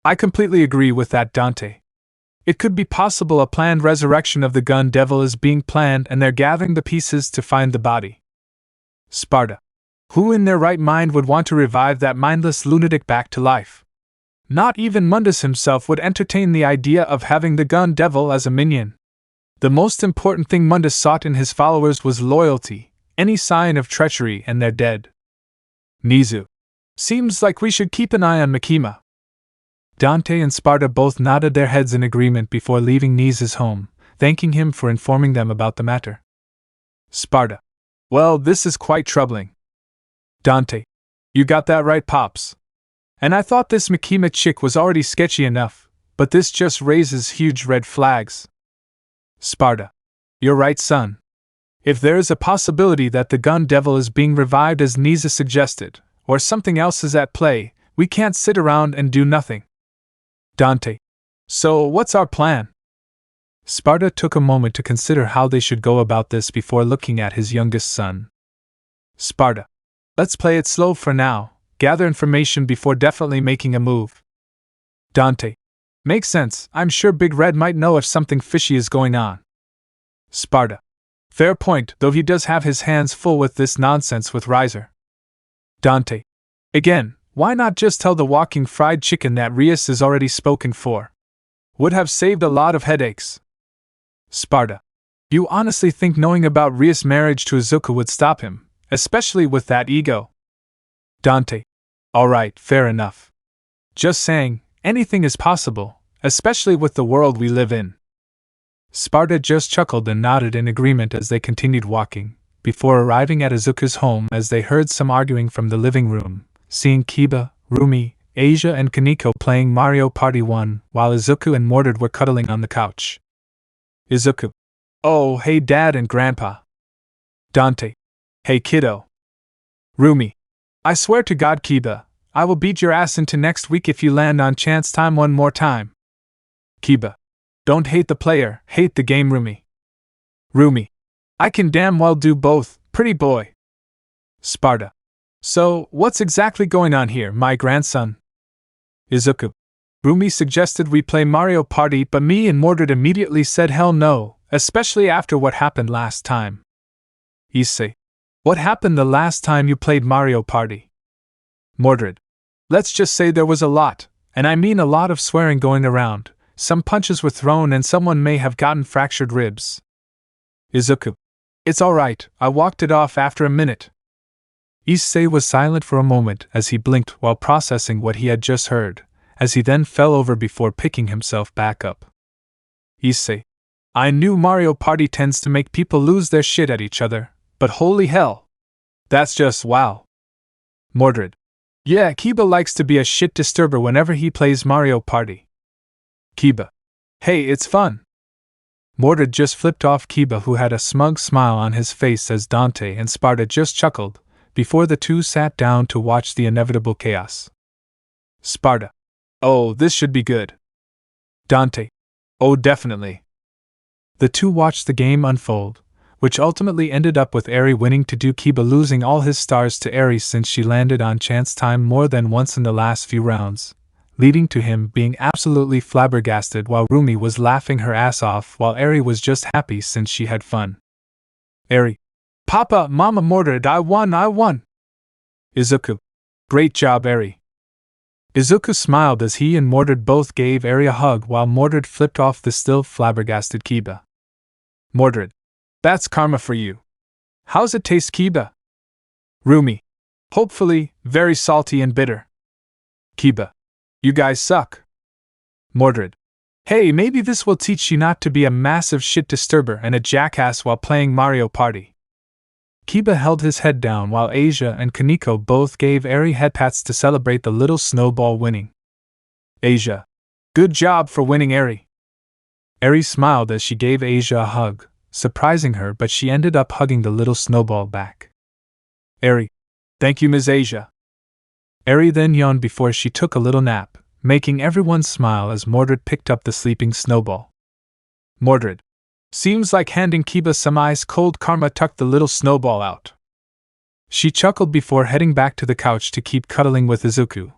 I completely agree with that, Dante. It could be possible a planned resurrection of the gun devil is being planned and they're gathering the pieces to find the body. Sparta. Who in their right mind would want to revive that mindless lunatic back to life? Not even Mundus himself would entertain the idea of having the gun devil as a minion. The most important thing Mundus sought in his followers was loyalty, any sign of treachery and they're dead. Nizu. Seems like we should keep an eye on Makima. Dante and Sparta both nodded their heads in agreement before leaving Nisa's home, thanking him for informing them about the matter. Sparta. Well, this is quite troubling. Dante. You got that right, Pops. And I thought this Makima chick was already sketchy enough, but this just raises huge red flags. Sparta. You're right, son. If there is a possibility that the gun devil is being revived as Nisa suggested, or something else is at play, we can't sit around and do nothing. Dante. So, what's our plan? Sparta took a moment to consider how they should go about this before looking at his youngest son. Sparta. Let's play it slow for now, gather information before definitely making a move. Dante. Makes sense, I'm sure Big Red might know if something fishy is going on. Sparta. Fair point, though he does have his hands full with this nonsense with Riser. Dante. Again, why not just tell the walking fried chicken that Rias is already spoken for? Would have saved a lot of headaches. Sparta. You honestly think knowing about Rias' marriage to Izuku would stop him, especially with that ego? Dante. Alright, fair enough. Just saying, anything is possible, especially with the world we live in. Sparta just chuckled and nodded in agreement as they continued walking, before arriving at Izuku's home as they heard some arguing from the living room, seeing Kiba, Rumi, Asia and Kaneko playing Mario Party 1 while Izuku and Mordred were cuddling on the couch. Izuku. Oh, hey Dad and Grandpa. Dante. Hey kiddo. Rumi. I swear to God, Kiba, I will beat your ass into next week if you land on chance time one more time. Kiba. Don't hate the player, hate the game, Rumi. Rumi. I can damn well do both, pretty boy. Sparta. So, what's exactly going on here, my grandson? Izuku. Rumi suggested we play Mario Party, but me and Mordred immediately said hell no, especially after what happened last time. Issei. What happened the last time you played Mario Party? Mordred. Let's just say there was a lot, and I mean a lot of swearing going around. Some punches were thrown and someone may have gotten fractured ribs. Izuku. It's alright, I walked it off after a minute. Issei was silent for a moment as he blinked while processing what he had just heard, as he then fell over before picking himself back up. Issei. I knew Mario Party tends to make people lose their shit at each other, but holy hell. That's just wow. Mordred. Yeah, Kiba likes to be a shit disturber whenever he plays Mario Party. Kiba. Hey, it's fun. Mordred just flipped off Kiba, who had a smug smile on his face as Dante and Sparta just chuckled, before the two sat down to watch the inevitable chaos. Sparta. Oh, this should be good. Dante. Oh, definitely. The two watched the game unfold, which ultimately ended up with Eri winning to do Kiba losing all his stars to Eri since she landed on chance time more than once in the last few rounds, leading to him being absolutely flabbergasted while Rumi was laughing her ass off while Eri was just happy since she had fun. Eri. Papa, Mama, Mordred, I won! Izuku. Great job, Eri. Izuku smiled as he and Mordred both gave Eri a hug while Mordred flipped off the still flabbergasted Kiba. Mordred. That's karma for you. How's it taste, Kiba? Rumi. Hopefully, very salty and bitter. Kiba. You guys suck. Mordred. Hey, maybe this will teach you not to be a massive shit disturber and a jackass while playing Mario Party. Kiba held his head down while Asia and Kaneko both gave Eri headpats to celebrate the little snowball winning. Asia. Good job for winning, Eri. Eri smiled as she gave Asia a hug, surprising her, but she ended up hugging the little snowball back. Eri. Thank you, Ms. Asia. Eri then yawned before she took a little nap, making everyone smile as Mordred picked up the sleeping snowball. Mordred. Seems like handing Kiba some ice-cold karma tucked the little snowball out. She chuckled before heading back to the couch to keep cuddling with Izuku,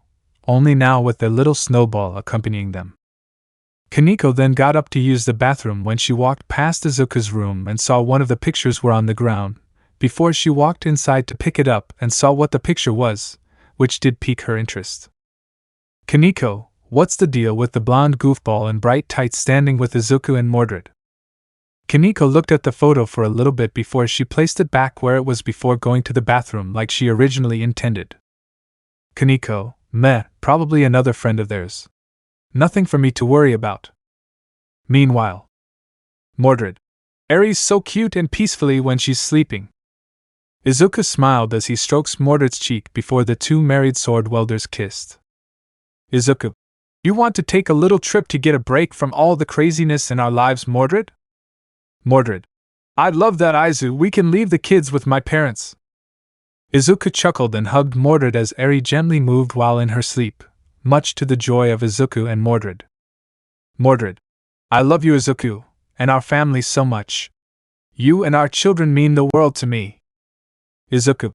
only now with the little snowball accompanying them. Kaneko then got up to use the bathroom when she walked past Izuku's room and saw one of the pictures were on the ground, before she walked inside to pick it up and saw what the picture was, which did pique her interest. Kaneko, what's the deal with the blonde goofball in bright tights standing with Izuku and Mordred? Kaneko looked at the photo for a little bit before she placed it back where it was before going to the bathroom like she originally intended. Kaneko, meh, probably another friend of theirs. Nothing for me to worry about. Meanwhile. Mordred. Eri's so cute and peacefully when she's sleeping. Izuku smiled as he stroked Mordred's cheek before the two married sword welders kissed. Izuku, you want to take a little trip to get a break from all the craziness in our lives, Mordred? Mordred, I'd love that, Izu. We can leave the kids with my parents. Izuku chuckled and hugged Mordred as Eri gently moved while in her sleep, much to the joy of Izuku and Mordred. Mordred, I love you, Izuku, and our family so much. You and our children mean the world to me. Izuku,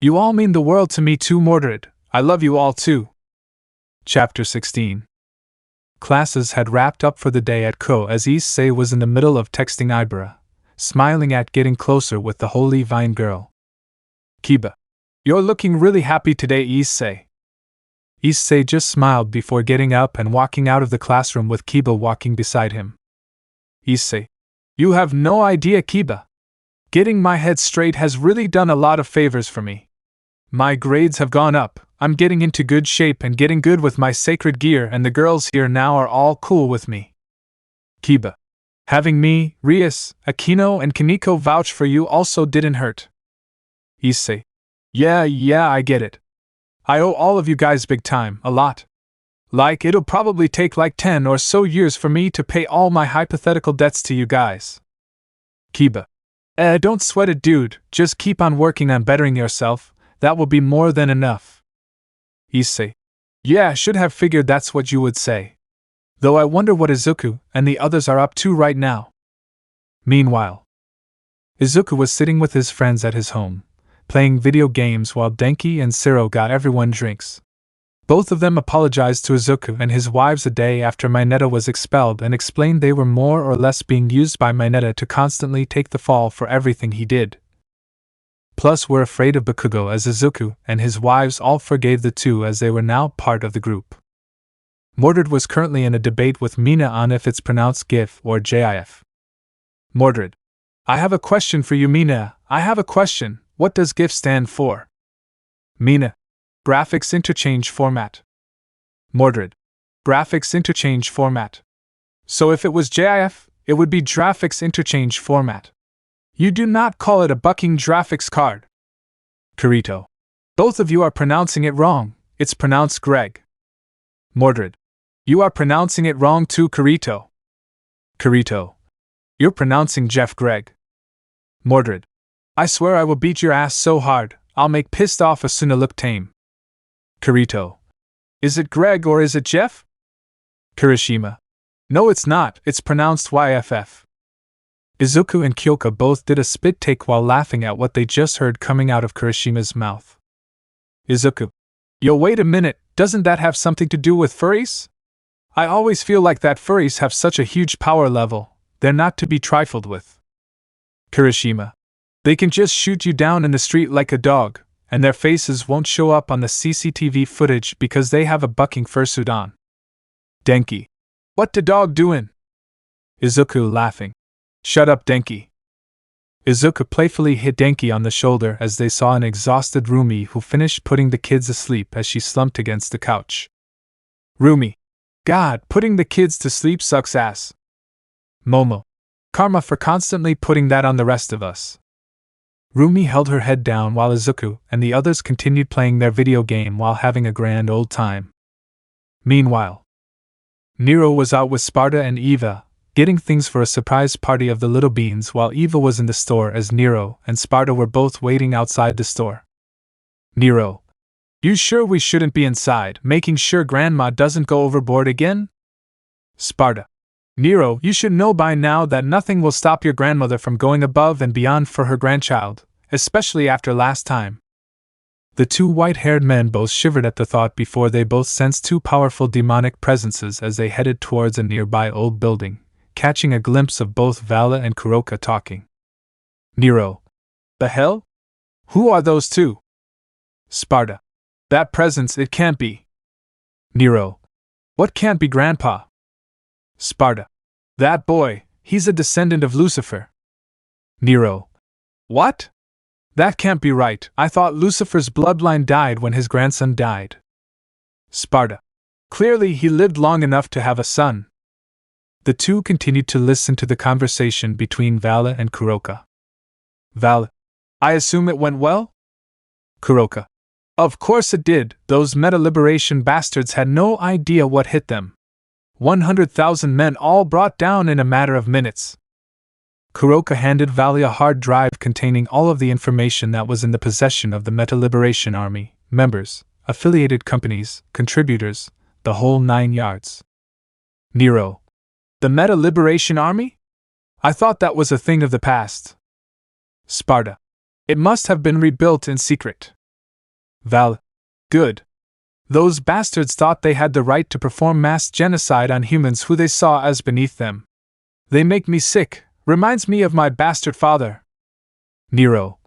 you all mean the world to me too, Mordred. I love you all too. Chapter 16. Classes had wrapped up for the day at Ko as Issei was in the middle of texting Ibara, smiling at getting closer with the holy vine girl. Kiba, you're looking really happy today, Issei. Issei just smiled before getting up and walking out of the classroom with Kiba walking beside him. Issei, you have no idea, Kiba. Getting my head straight has really done a lot of favors for me. My grades have gone up, I'm getting into good shape and getting good with my sacred gear, and the girls here now are all cool with me. Kiba, having me, Rias, Akino, and Kaneko vouch for you also didn't hurt. Issei, yeah, I get it. I owe all of you guys big time, a lot. Like, it'll probably take like 10 or so years for me to pay all my hypothetical debts to you guys. Kiba, don't sweat it, dude, just keep on working on bettering yourself, that will be more than enough. Issei, yeah, I should have figured that's what you would say. Though I wonder what Izuku and the others are up to right now. Meanwhile, Izuku was sitting with his friends at his home, playing video games while Denki and Siro got everyone drinks. Both of them apologized to Izuku and his wives a day after Mineta was expelled and explained they were more or less being used by Mineta to constantly take the fall for everything he did. Plus were afraid of Bakugo, as Izuku and his wives all forgave the two as they were now part of the group. Mordred was currently in a debate with Mina on if it's pronounced GIF or JIF. Mordred, I have a question for you, Mina. I have a question. What does GIF stand for? Mina, Graphics Interchange Format. Mordred, Graphics Interchange Format. So if it was JIF, it would be Graphics Interchange Format. You do not call it a bucking graphics card. Kirito, both of you are pronouncing it wrong. It's pronounced Greg. Mordred, you are pronouncing it wrong too, Kirito. Kirito, you're pronouncing Jeff Greg. Mordred, I swear I will beat your ass so hard, I'll make pissed off Asuna look tame. Kirito, is it Greg or is it Jeff? Kirishima, no it's not, it's pronounced YFF. Izuku and Kyoka both did a spit take while laughing at what they just heard coming out of Kirishima's mouth. Izuku, yo, wait a minute, doesn't that have something to do with furries? I always feel like that furries have such a huge power level, they're not to be trifled with. Kirishima, they can just shoot you down in the street like a dog, and their faces won't show up on the CCTV footage because they have a bucking fursuit on. Denki, what the dog doing? Izuku laughing. Shut up, Denki. Izuku playfully hit Denki on the shoulder as they saw an exhausted Rumi who finished putting the kids asleep as she slumped against the couch. Rumi, God, putting the kids to sleep sucks ass. Momo, karma for constantly putting that on the rest of us. Rumi held her head down while Izuku and the others continued playing their video game while having a grand old time. Meanwhile, Nero was out with Sparta and Eva, getting things for a surprise party of the Little Beans while Eva was in the store as Nero and Sparta were both waiting outside the store. Nero, you sure we shouldn't be inside, making sure Grandma doesn't go overboard again? Sparta, Nero, you should know by now that nothing will stop your grandmother from going above and beyond for her grandchild, especially after last time. The two white-haired men both shivered at the thought before they both sensed two powerful demonic presences as they headed towards a nearby old building, catching a glimpse of both Vala and Kuroka talking. Nero, the hell? Who are those two? Sparta, that presence, it can't be. Nero, what can't be, Grandpa? Sparta, that boy, he's a descendant of Lucifer. Nero, what? That can't be right, I thought Lucifer's bloodline died when his grandson died. Sparta, clearly he lived long enough to have a son. The two continued to listen to the conversation between Vala and Kuroka. Vala, I assume it went well? Kuroka. Of course it did, those meta-liberation bastards had no idea what hit them. 100,000 men all brought down in a matter of minutes. Kuroka handed Valley a hard drive containing all of the information that was in the possession of the Meta-Liberation Army, members, affiliated companies, contributors, the whole 9 yards. Nero. The Meta-Liberation Army? I thought that was a thing of the past. Sparta. It must have been rebuilt in secret. Val. Good. Those bastards thought they had the right to perform mass genocide on humans who they saw as beneath them. They make me sick. Reminds me of my bastard father. Nero.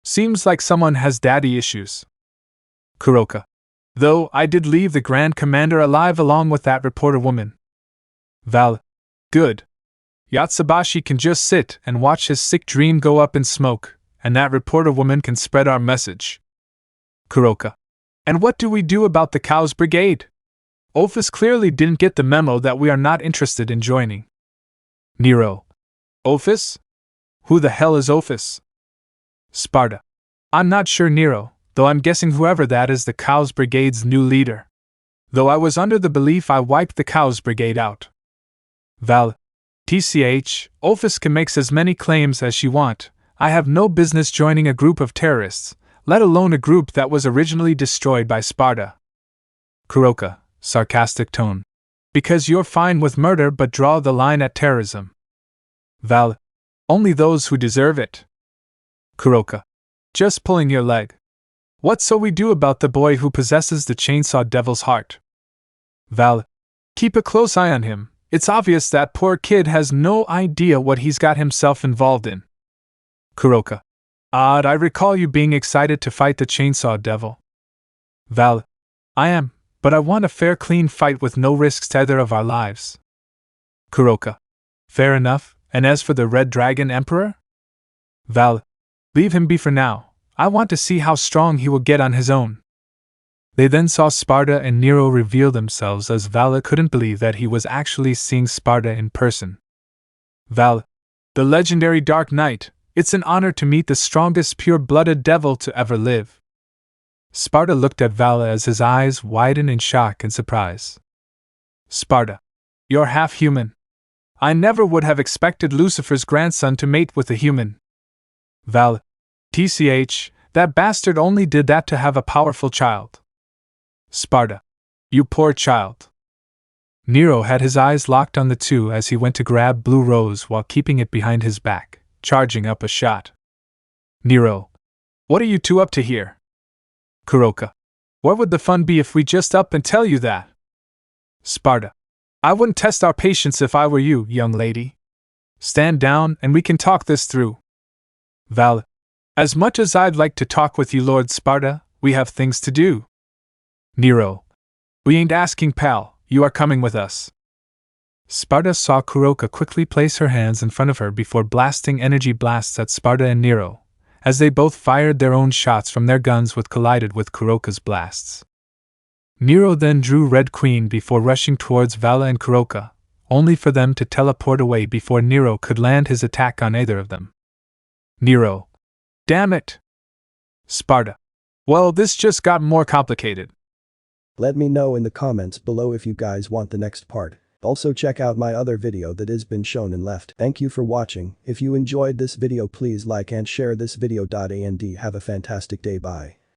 Seems like someone has daddy issues. Kuroka. Though I did leave the Grand Commander alive along with that reporter woman. Val. Good. Yatsubashi can just sit and watch his sick dream go up in smoke, and that reporter woman can spread our message. Kuroka. And what do we do about the Cows Brigade? Ophis clearly didn't get the memo that we are not interested in joining. Nero. Ophis? Who the hell is Ophis? Sparta. I'm not sure, Nero, though I'm guessing whoever that is the Cows Brigade's new leader. Though I was under the belief I wiped the Cows Brigade out. Val. TCH, Ophis can make as many claims as she want. I have no business joining a group of terrorists, let alone a group that was originally destroyed by Sparta. Kuroka, sarcastic tone. Because you're fine with murder but draw the line at terrorism. Val. Only those who deserve it. Kuroka. Just pulling your leg. What so we do about the boy who possesses the chainsaw devil's heart? Val. Keep a close eye on him. It's obvious that poor kid has no idea what he's got himself involved in. Kuroka. Odd, I recall you being excited to fight the chainsaw devil. Val. I am, but I want a fair clean fight with no risks to either of our lives. Kuroka. Fair enough. And as for the Red Dragon Emperor? Val. Leave him be for now. I want to see how strong he will get on his own. They then saw Sparta and Nero reveal themselves as Vala couldn't believe that he was actually seeing Sparta in person. Val. The legendary Dark Knight, it's an honor to meet the strongest pure-blooded devil to ever live. Sparta looked at Vala as his eyes widened in shock and surprise. Sparta. You're half human. I never would have expected Lucifer's grandson to mate with a human. Val. TCH, that bastard only did that to have a powerful child. Sparta. You poor child. Nero had his eyes locked on the two as he went to grab Blue Rose while keeping it behind his back, charging up a shot. Nero. What are you two up to here? Kuroka. Where would the fun be if we just up and tell you that? Sparta. I wouldn't test our patience if I were you, young lady. Stand down and we can talk this through. Val. As much as I'd like to talk with you, Lord Sparta, we have things to do. Nero. We ain't asking, pal, you are coming with us. Sparta saw Kuroka quickly place her hands in front of her before blasting energy blasts at Sparta and Nero, as they both fired their own shots from their guns which collided with Kuroka's blasts. Nero then drew Red Queen before rushing towards Vala and Kuroka, only for them to teleport away before Nero could land his attack on either of them. Nero. Damn it! Sparta. Well, this just got more complicated. Let me know in the comments below if you guys want the next part. Also check out my other video that has been shown and left. Thank you for watching. If you enjoyed this video, please like and share this video. And have a fantastic day. Bye.